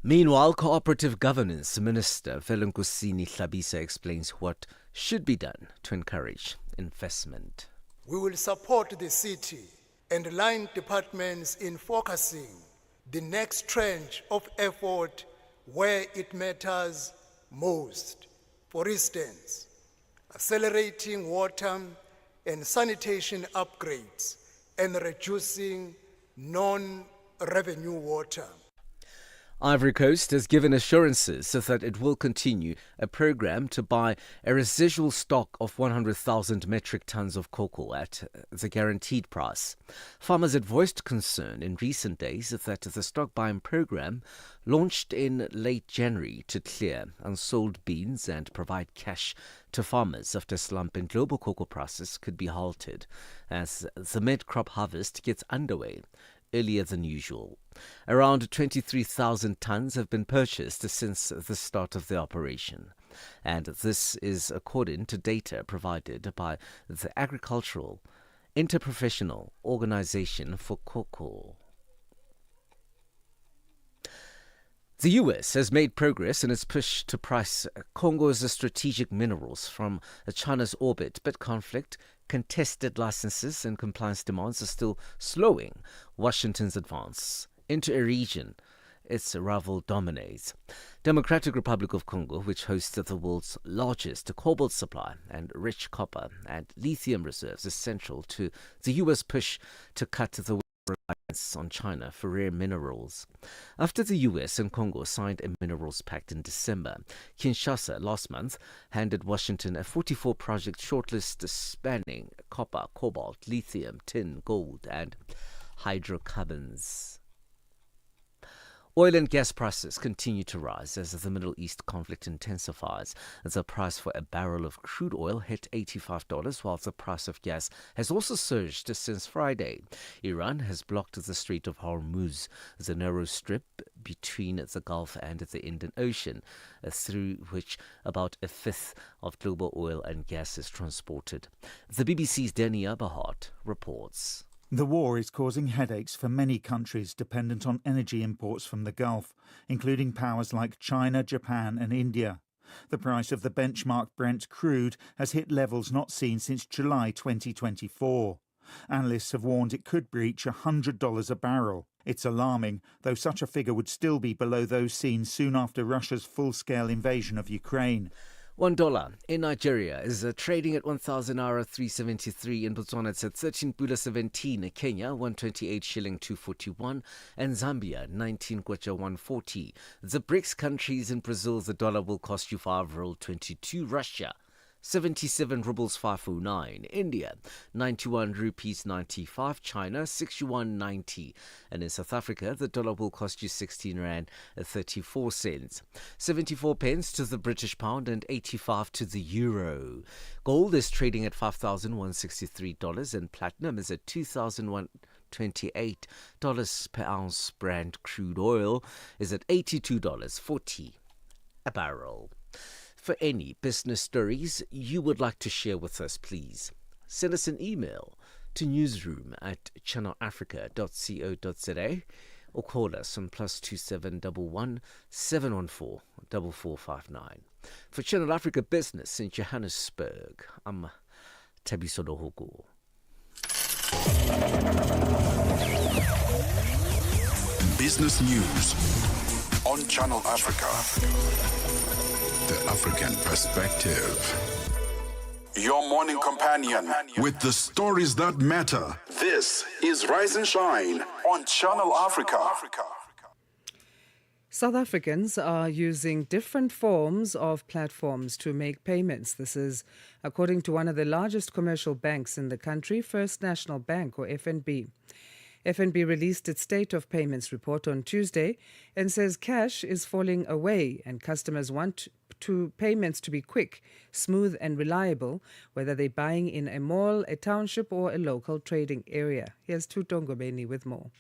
Speaker 11: Meanwhile, Cooperative Governance Minister Velunkosini Hlabisa explains what should be done to encourage investment.
Speaker 24: We will support the city and line departments in focusing the next tranche of effort where it matters most. For instance, accelerating water and sanitation upgrades and reducing non-revenue water.
Speaker 11: Ivory Coast has given assurances that it will continue a program to buy a residual stock of 100,000 metric tons of cocoa at the guaranteed price. Farmers had voiced concern in recent days that the stock buying program, launched in late January to clear unsold beans and provide cash to farmers after a slump in global cocoa prices, could be halted as the mid-crop harvest gets underway earlier than usual. Around 23,000 tons have been purchased since the start of the operation. And this is according to data provided by the Agricultural Interprofessional Organization for Cocoa. The US has made progress in its push to price Congo's strategic minerals from China's orbit, but conflict, contested licenses and compliance demands are still slowing Washington's advance into a region its rival dominates. Democratic Republic of Congo, which hosts the world's largest cobalt supply and rich copper and lithium reserves, is central to the US push to cut the reliance on China for rare minerals. After the US and Congo signed a minerals pact in December, Kinshasa last month handed Washington a 44-project shortlist spanning copper, cobalt, lithium, tin, gold, and hydrocarbons. Oil and gas prices continue to rise as the Middle East conflict intensifies. The price for a barrel of crude oil hit $85, while the price of gas has also surged since Friday. Iran has blocked the Strait of Hormuz, the narrow strip between the Gulf and the Indian Ocean, through which about a fifth of global oil and gas is transported. The BBC's Dania Bahat reports.
Speaker 2: The war is causing headaches for many countries dependent on energy imports from the Gulf, including powers like China, Japan and India. The price of the benchmark Brent crude has hit levels not seen since July 2024. Analysts have warned it could breach $100 a barrel. It's alarming, though such a figure would still be below those seen soon after Russia's full-scale invasion of Ukraine.
Speaker 11: $1 in Nigeria is trading at 1,000 naira 373. In Botswana, it's at 13 pula 17. Kenya, 128 shilling 241. And Zambia, 19 kwacha 140. The BRICS countries in Brazil, the dollar will cost you 5.22. Russia, 77 rubles 509. India, 91 rupees 95. China, 61.90. And in South Africa, the dollar will cost you 16 rand 34 cents. 74 pence to the British pound and 85 to the euro. Gold is trading at $5,163 and platinum is at $2,128 per ounce. Brent crude oil is at $82.40 a barrel. For any business stories you would like to share with us, please send us an email to newsroom@channelafrica.co.za or call us on +2711 714 4459. For Channel Africa Business in Johannesburg, I'm Tabiso Lohoko.
Speaker 3: Business news on Channel Africa. The African perspective. Your morning companion with the stories that matter. This is Rise and Shine on Channel Africa.
Speaker 1: South Africans are using different forms of platforms to make payments. This is according to one of the largest commercial banks in the country, First National Bank, or FNB. FNB released its State of Payments report on Tuesday and says cash is falling away and customers want payments to be quick, smooth and reliable, whether they're buying in a mall, a township or a local trading area. Here's Tutongo Beni with more.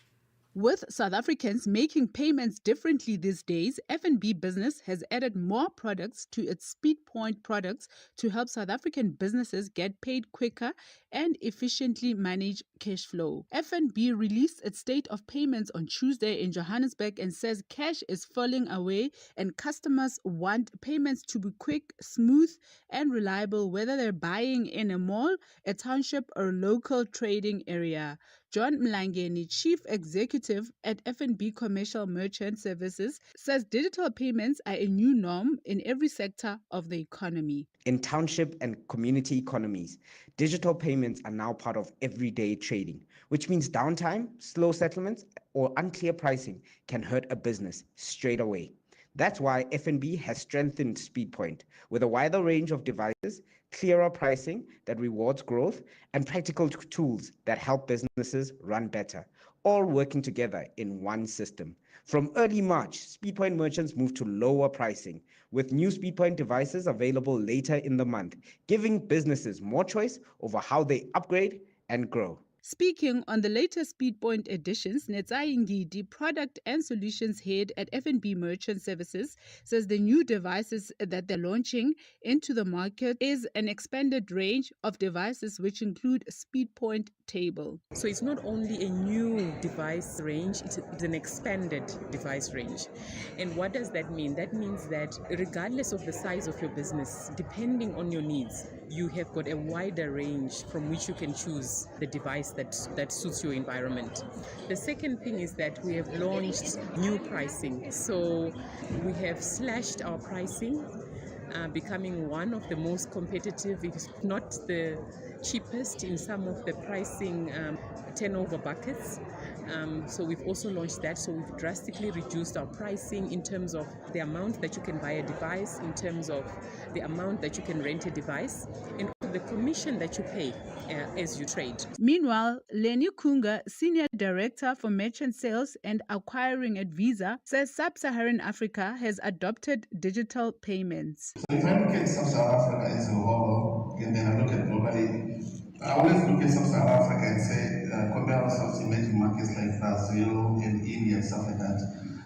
Speaker 12: With South Africans making payments differently these days, FNB Business has added more products to its Speed Point products to help South African businesses get paid quicker and efficiently manage cash flow. FNB released its State of Payments on Tuesday in Johannesburg and says cash is falling away and customers want payments to be quick, smooth and reliable, whether they're buying in a mall, a township or a local trading area. John Mlangeni, Chief Executive at FNB Commercial Merchant Services, says digital payments are a new norm in every sector of the economy.
Speaker 14: In township and community economies, digital payments are now part of everyday trading, which means downtime, slow settlements, or unclear pricing can hurt a business straight away. That's why FNB has strengthened SpeedPoint with a wider range of devices, clearer pricing that rewards growth, and practical tools that help businesses run better, all working together in one system. From early March, SpeedPoint merchants moved to lower pricing, with new SpeedPoint devices available later in the month, giving businesses more choice over how they upgrade and grow.
Speaker 12: Speaking on the latest Speedpoint editions, Netsai Ngidi, Product and Solutions Head at F&B Merchant Services, says the new devices that they're launching into the market is an expanded range of devices which include a Speedpoint table.
Speaker 16: So it's not only a new device range, it's an expanded device range. And what does that mean? That means that regardless of the size of your business, depending on your needs, you have got a wider range from which you can choose the device that suits your environment. The second thing is that we have launched new pricing. So we have slashed our pricing, becoming one of the most competitive, if not the cheapest in some of the pricing turnover buckets. So we've also launched that. So we've drastically reduced our pricing in terms of the amount that you can buy a device, in terms of the amount that you can rent a device, and the commission that you pay as you trade.
Speaker 12: Meanwhile, Leni Kunga, Senior Director for Merchant Sales and Acquiring at Visa, says Sub-Saharan Africa has adopted digital payments.
Speaker 17: So if I look at Sub-Saharan Africa as a whole, and then I look at globally, I always look at Sub-Saharan Africa and say, compare ourselves to emerging markets like Brazil and India and stuff like that.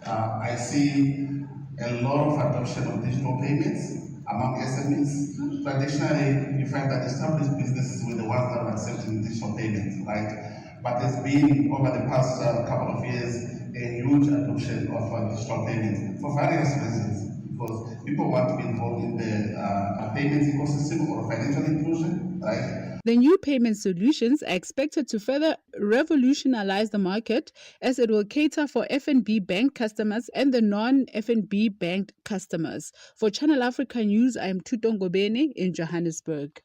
Speaker 17: I see a lot of adoption of digital payments among SMEs. Traditionally, you find that established businesses were the ones that were accepting digital payments, right? But there's been, over the past couple of years, a huge adoption of digital payments for various reasons. Because people want to be involved in the payments ecosystem or financial inclusion, right?
Speaker 12: The new payment solutions are expected to further revolutionize the market as it will cater for F&B bank customers and the non-F&B banked customers. For Channel Africa News, I am Tutongo Bene in Johannesburg.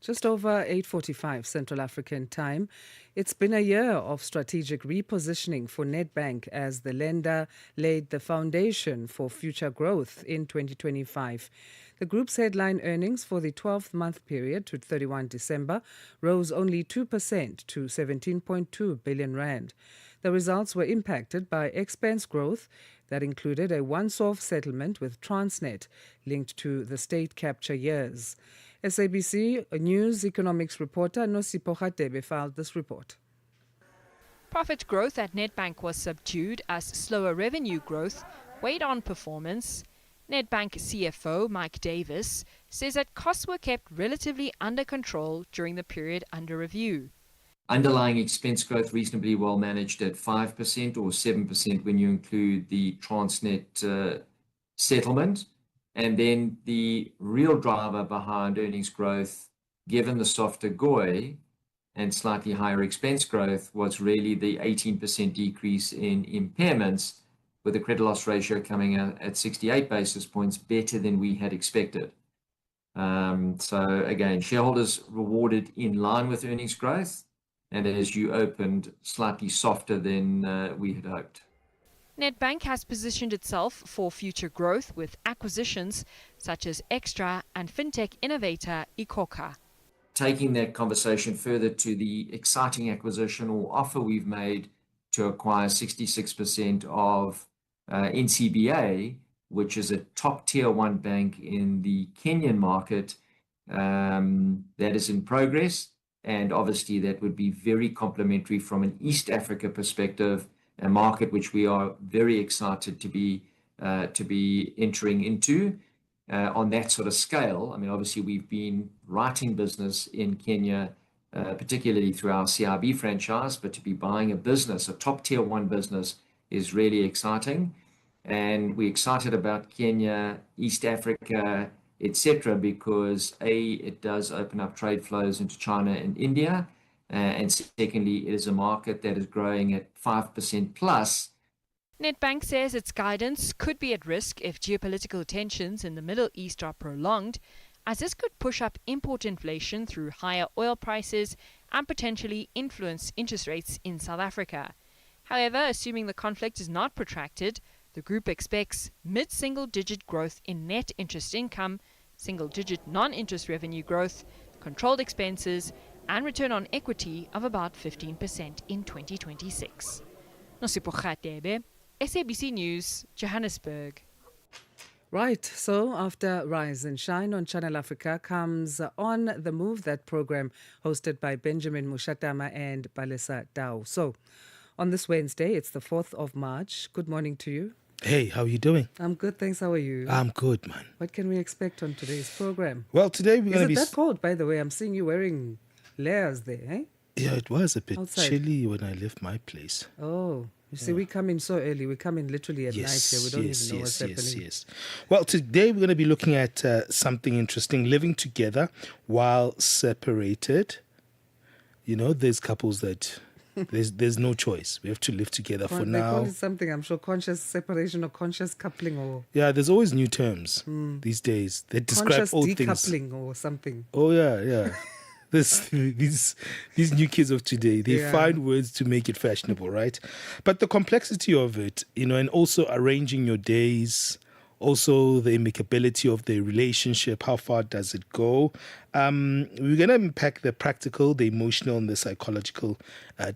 Speaker 1: Just over 8:45 Central African time. It's been a year of strategic repositioning for Nedbank as the lender laid the foundation for future growth in 2025. The group's headline earnings for the 12-month period to 31 December rose only 2% to 17.2 billion rand. The results were impacted by expense growth that included a once-off settlement with Transnet linked to the state capture years. SABC News economics reporter Nosipho Radebe filed this report.
Speaker 18: Profit growth at Nedbank was subdued as slower revenue growth weighed on performance. Nedbank CFO Mike Davis says that costs were kept relatively under control during the period under review.
Speaker 22: Underlying expense growth reasonably well managed at 5% or 7% when you include the Transnet settlement. And then the real driver behind earnings growth, given the softer GOI and slightly higher expense growth, was really the 18% decrease in impairments, with the credit loss ratio coming out at 68 basis points, better than we had expected. So again, shareholders rewarded in line with earnings growth, and as you opened, slightly softer than we had hoped.
Speaker 18: Nedbank has positioned itself for future growth with acquisitions such as Extra and fintech innovator iKhokha.
Speaker 22: Taking that conversation further to the exciting acquisition or offer we've made to acquire 66% of NCBA, which is a top tier 1 bank in the Kenyan market, that is in progress. And obviously that would be very complementary from an East Africa perspective, a market which we are very excited to be entering into on that sort of scale. I mean, obviously we've been writing business in Kenya, particularly through our CIB franchise, but to be buying a business, a top tier 1 business, is really exciting. And we're excited about Kenya, East Africa, etc., because A, it does open up trade flows into China and India. And secondly, it is a market that is growing at 5% plus.
Speaker 18: Nedbank says its guidance could be at risk if geopolitical tensions in the Middle East are prolonged, as this could push up import inflation through higher oil prices and potentially influence interest rates in South Africa. However, assuming the conflict is not protracted, the group expects mid-single-digit growth in net interest income, single-digit non-interest revenue growth, controlled expenses, and return on equity of about 15% in 2026. Nosipho Radebe, SABC News, Johannesburg.
Speaker 1: Right, so after Rise and Shine on Channel Africa comes On the Move, that program hosted by Benjamin Mushatama and Palesa Dao. So on this Wednesday, it's the 4th of March. Good morning to you.
Speaker 4: Hey, how are you doing?
Speaker 1: I'm good, thanks. How are you?
Speaker 4: I'm good, man.
Speaker 1: What can we expect on today's program?
Speaker 4: Well, today we're going to be...
Speaker 1: Is it that cold, by the way? I'm seeing you wearing layers there, eh?
Speaker 4: Yeah, it was a bit
Speaker 1: Outside.
Speaker 4: chilly when I left my place.
Speaker 1: Oh, you see, we come in so early. We come in literally at night here. We don't even know what's happening.
Speaker 4: Yes. Well, today we're going to be looking at something interesting, living together while separated. You know, there's couples that there's no choice. We have to live together for
Speaker 1: They
Speaker 4: now.
Speaker 1: call it something, I'm sure, conscious separation or conscious coupling or...
Speaker 4: Yeah, there's always new terms these days that describe
Speaker 1: conscious
Speaker 4: old things.
Speaker 1: decoupling or something.
Speaker 4: Oh, yeah. These new kids of today, they find words to make it fashionable, right? But the complexity of it, you know, and also arranging your days, also the amicability of the relationship, how far does it go? We're going to unpack the practical, the emotional, and the psychological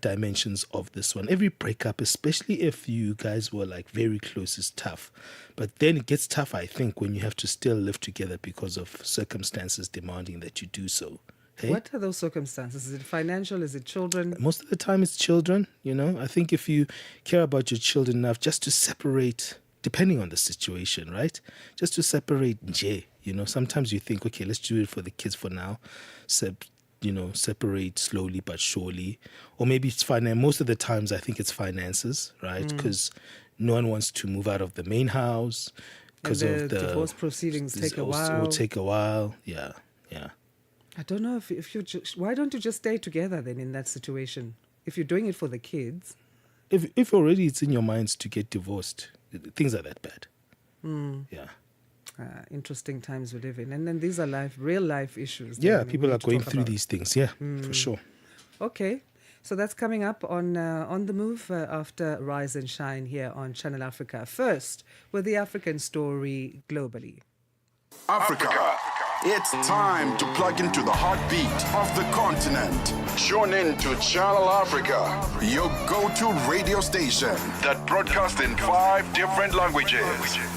Speaker 4: dimensions of this one. Every breakup, especially if you guys were like very close, is tough. But then it gets tough, I think, when you have to still live together because of circumstances demanding that you do so. Hey?
Speaker 1: What are those circumstances? Is it financial? Is it children?
Speaker 4: Most of the time it's children, you know. I think if you care about your children enough just to separate, depending on the situation, right? Just to separate, you know. Sometimes you think, okay, let's do it for the kids for now. Separate slowly but surely. Or maybe it's finance. Most of the times I think it's finances, right? Because no one wants to move out of the main house because of the
Speaker 1: divorce proceedings take a while.
Speaker 4: Will take a while, yeah.
Speaker 1: I don't know if you why don't you just stay together then in that situation? If you're doing it for the kids.
Speaker 4: If already it's in your minds to get divorced, things are that bad. Yeah.
Speaker 1: Interesting times we live in. And then these are real life issues.
Speaker 4: Yeah, people are going through these things. Yeah, for sure.
Speaker 1: Okay. So that's coming up on the Move after Rise and Shine here on Channel Africa. First, with the African story globally.
Speaker 3: Africa. It's time to plug into the heartbeat of the continent. Tune in to Channel Africa, your go-to radio station that broadcasts in 5 different languages.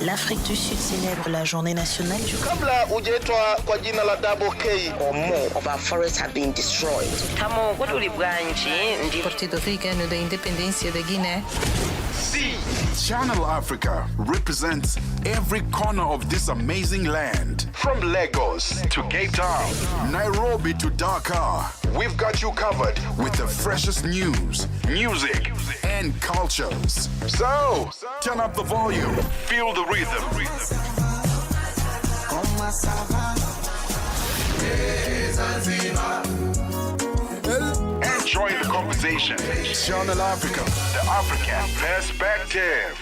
Speaker 8: L'Afrique du Sud célèbre la journée nationale du
Speaker 9: Kabla hujaitwa kwa jina la Double K
Speaker 8: or more of our forests have been destroyed. Tamo Partido Africano da Independência da Guiné.
Speaker 3: Channel Africa represents every corner of this amazing land. From Lagos to Cape Town, Nairobi to Dakar, we've got you covered with the freshest news, music, and cultures. So, turn up the volume, feel the rhythm. Enjoy the conversation. Channel Africa, the African perspective.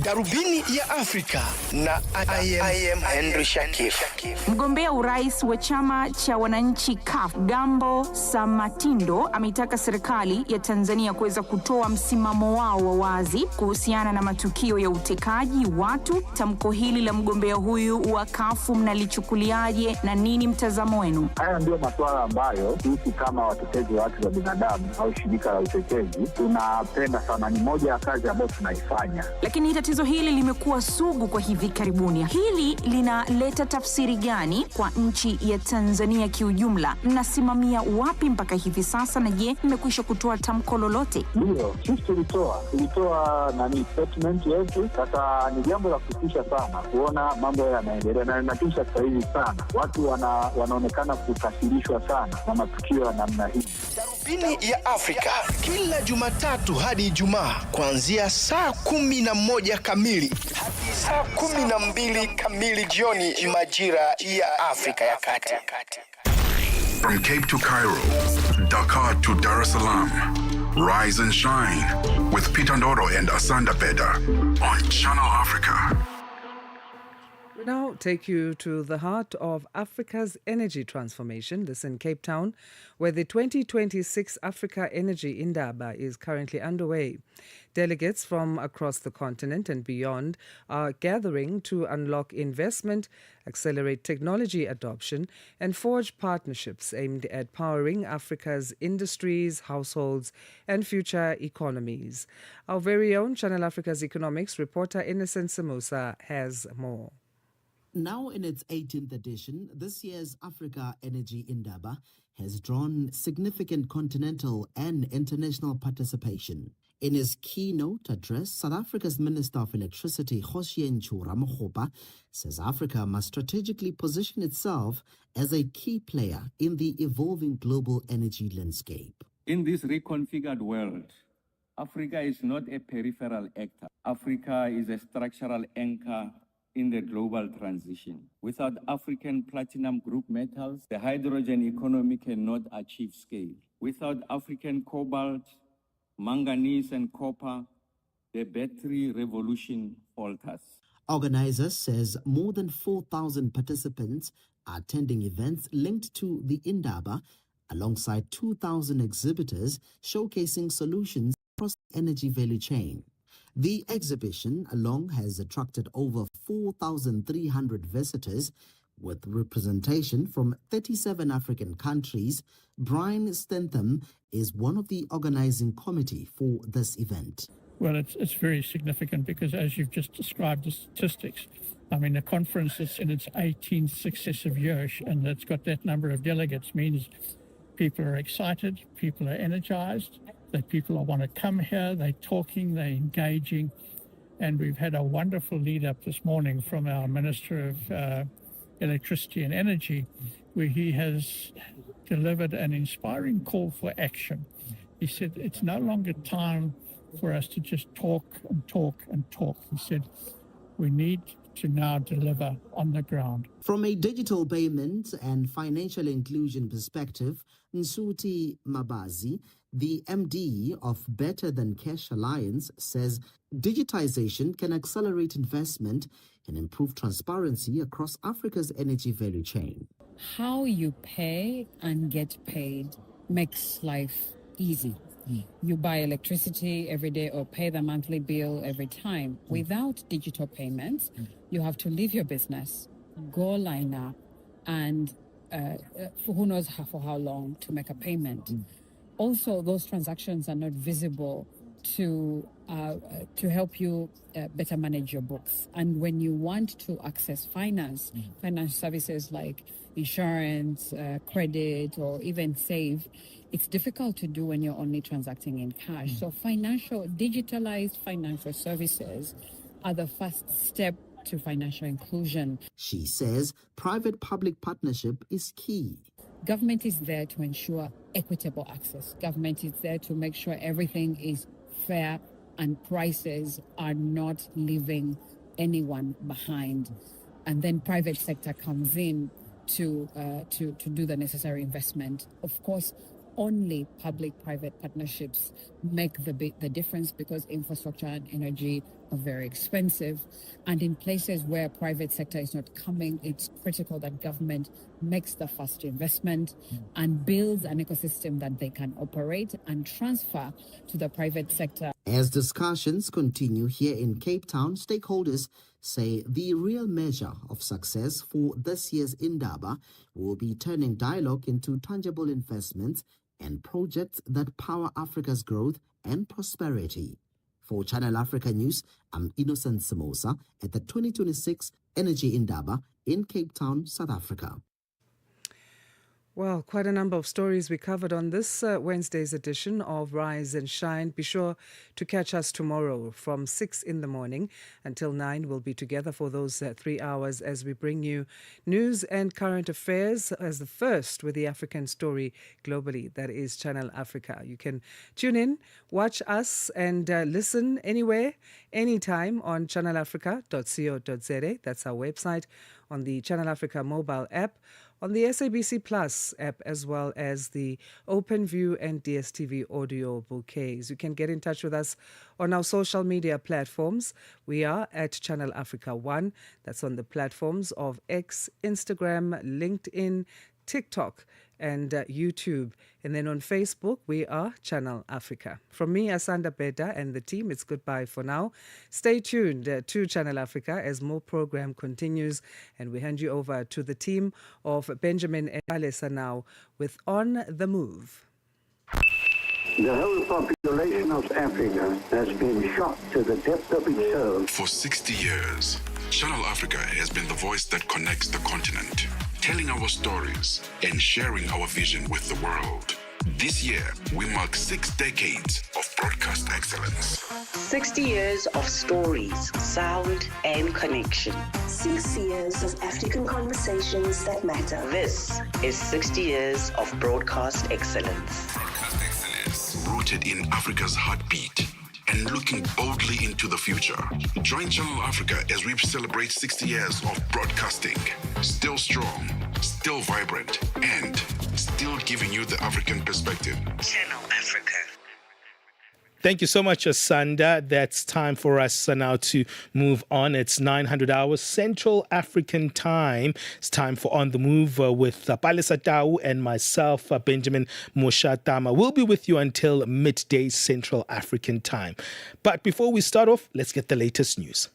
Speaker 9: Darubini ya Afrika na I am Henry Shakif.
Speaker 15: Mgombea urais wa chama cha wananchi CUF Gambo Samatindo ameitaka serikali ya Tanzania kuweza kutoa msimamo wao wa wazi kuhusiana na matukio ya utekaji watu. Tamko hili la mgombea huyu wa CUF mnalichukuliaje na nini mtazamo wenu?
Speaker 23: Haya ndio masuala ambayo sisi kama watetezi wa haki za binadamu au shirika la utetezi tunapenda sana, ni moja ya kazi ambayo tunaifanya.
Speaker 15: Lakini tatizo hili limekuwa sugu kwa hivi karibuni. Hili linaleta tafsiri gani kwa nchi ya Tanzania kiujumla? Mnasimamia wapi mpaka hivi sasa, na je, mmekwisha kutoa tamko lolote?
Speaker 23: Ndio, sisi tulitoa statement yetu. Sasa ni jambo la kutisha sana kuona mambo yanaendelea, na inatisha sasa hivi sana. Watu wanaonekana kukasirishwa sana na matukio ya namna hii.
Speaker 9: Darubini ya Afrika kila Jumatatu hadi Ijumaa kuanzia saa 11 kamili hadi saa 12 kamili jioni majira ya Afrika ya Kati.
Speaker 3: From Cape to Cairo, Dakar to Dar es Salaam, rise and shine with Peter Ndoro and Asanda Beda on Channel Africa.
Speaker 1: Now take you to the heart of Africa's energy transformation, this in Cape Town, where the 2026 Africa Energy Indaba is currently underway. Delegates from across the continent and beyond are gathering to unlock investment, accelerate technology adoption, and forge partnerships aimed at powering Africa's industries, households, and future economies. Our very own Channel Africa's economics reporter Innocent Samosa has more.
Speaker 5: Now in its 18th edition, this year's Africa Energy Indaba has drawn significant continental and international participation. In his keynote address, South Africa's Minister of Electricity, Kgosientsho Ramokgopa, says Africa must strategically position itself as a key player in the evolving global energy landscape.
Speaker 6: In this reconfigured world, Africa is not a peripheral actor. Africa is a structural anchor in the global transition. Without African platinum group metals, the hydrogen economy cannot achieve scale. Without African cobalt, manganese and copper, the battery revolution falters.
Speaker 5: Organizers says more than 4,000 participants are attending events linked to the Indaba, alongside 2,000 exhibitors showcasing solutions across the energy value chain. The exhibition alone has attracted over 4,300 visitors, with representation from 37 African countries. Brian Stentham is one of the organizing committee for this event.
Speaker 7: Well, it's very significant because, as you've just described the statistics, I mean, the conference is in its 18th successive year, and it's got that number of delegates means people are excited, people are energized, that people want to come here, they're talking, they're engaging. And we've had a wonderful lead up this morning from our Minister of Electricity and Energy, where he has delivered an inspiring call for action. He said it's no longer time for us to just talk and talk and talk. He said we need to now deliver on the ground.
Speaker 5: From a digital payment and financial inclusion perspective, Nsuti Mabazi, the MD of Better Than Cash Alliance, says digitization can accelerate investment and improve transparency across Africa's energy value chain.
Speaker 10: How you pay and get paid makes life easy. You buy electricity every day or pay the monthly bill every time. Without digital payments, you have to leave your business, go line up, and for who knows for how long to make a payment. Also, those transactions are not visible to help you better manage your books. And when you want to access finance services like insurance, credit, or even save, it's difficult to do when you're only transacting in cash. So digitalized financial services are the first step to financial inclusion.
Speaker 5: She says private-public partnership is key.
Speaker 10: Government is there to ensure equitable access. Government is there to make sure everything is fair and prices are not leaving anyone behind. And then private sector comes in to do the necessary investment. Of course, only public-private partnerships make the difference, because infrastructure and energy are very expensive. And in places where private sector is not coming, it's critical that government makes the first investment and builds an ecosystem that they can operate and transfer to the private sector.
Speaker 5: As discussions continue here in Cape Town, stakeholders say the real measure of success for this year's Indaba will be turning dialogue into tangible investments and projects that power Africa's growth and prosperity. For Channel Africa News, I'm Innocent Samosa at the 2026 Energy Indaba in Cape Town, South Africa.
Speaker 1: Well, quite a number of stories we covered on this Wednesday's edition of Rise and Shine. Be sure to catch us tomorrow from 6 in the morning until 9. We'll be together for those 3 hours as we bring you news and current affairs as the first with the African story globally. That is Channel Africa. You can tune in, watch us, and listen anywhere, anytime on channelafrica.co.za. That's our website, on the Channel Africa mobile app, on the SABC Plus app, as well as the OpenView and DSTV audio bouquets. You can get in touch with us on our social media platforms. We are at Channel Africa 1. That's on the platforms of X, Instagram, LinkedIn, TikTok, and YouTube. And then on Facebook, we are Channel Africa. From me, Asanda Beda, and the team, it's goodbye for now. Stay tuned to Channel Africa as more program continues, and we hand you over to the team of Benjamin and Alessa now with On the Move.
Speaker 23: The whole population of Africa has been shocked to the depth of its soul.
Speaker 3: For 60 years, Channel Africa has been the voice that connects the continent, telling our stories and sharing our vision with the world. This year, we mark 6 decades of broadcast excellence.
Speaker 8: 60 years of stories, sound, and connection.
Speaker 13: 6 years of African conversations that matter.
Speaker 8: This is 60 years of broadcast excellence.
Speaker 3: Broadcast excellence, rooted in Africa's heartbeat and looking boldly into the future. Join Channel Africa as we celebrate 60 years of broadcasting. Still strong, still vibrant, and still giving you the African perspective.
Speaker 8: Channel Africa.
Speaker 4: Thank you so much, Asanda. That's time for us now to move on. It's 900 hours Central African time. It's time for On the Move with Palesa Tau and myself, Benjamin Moshatama. We'll be with you until midday Central African time. But before we start off, let's get the latest news.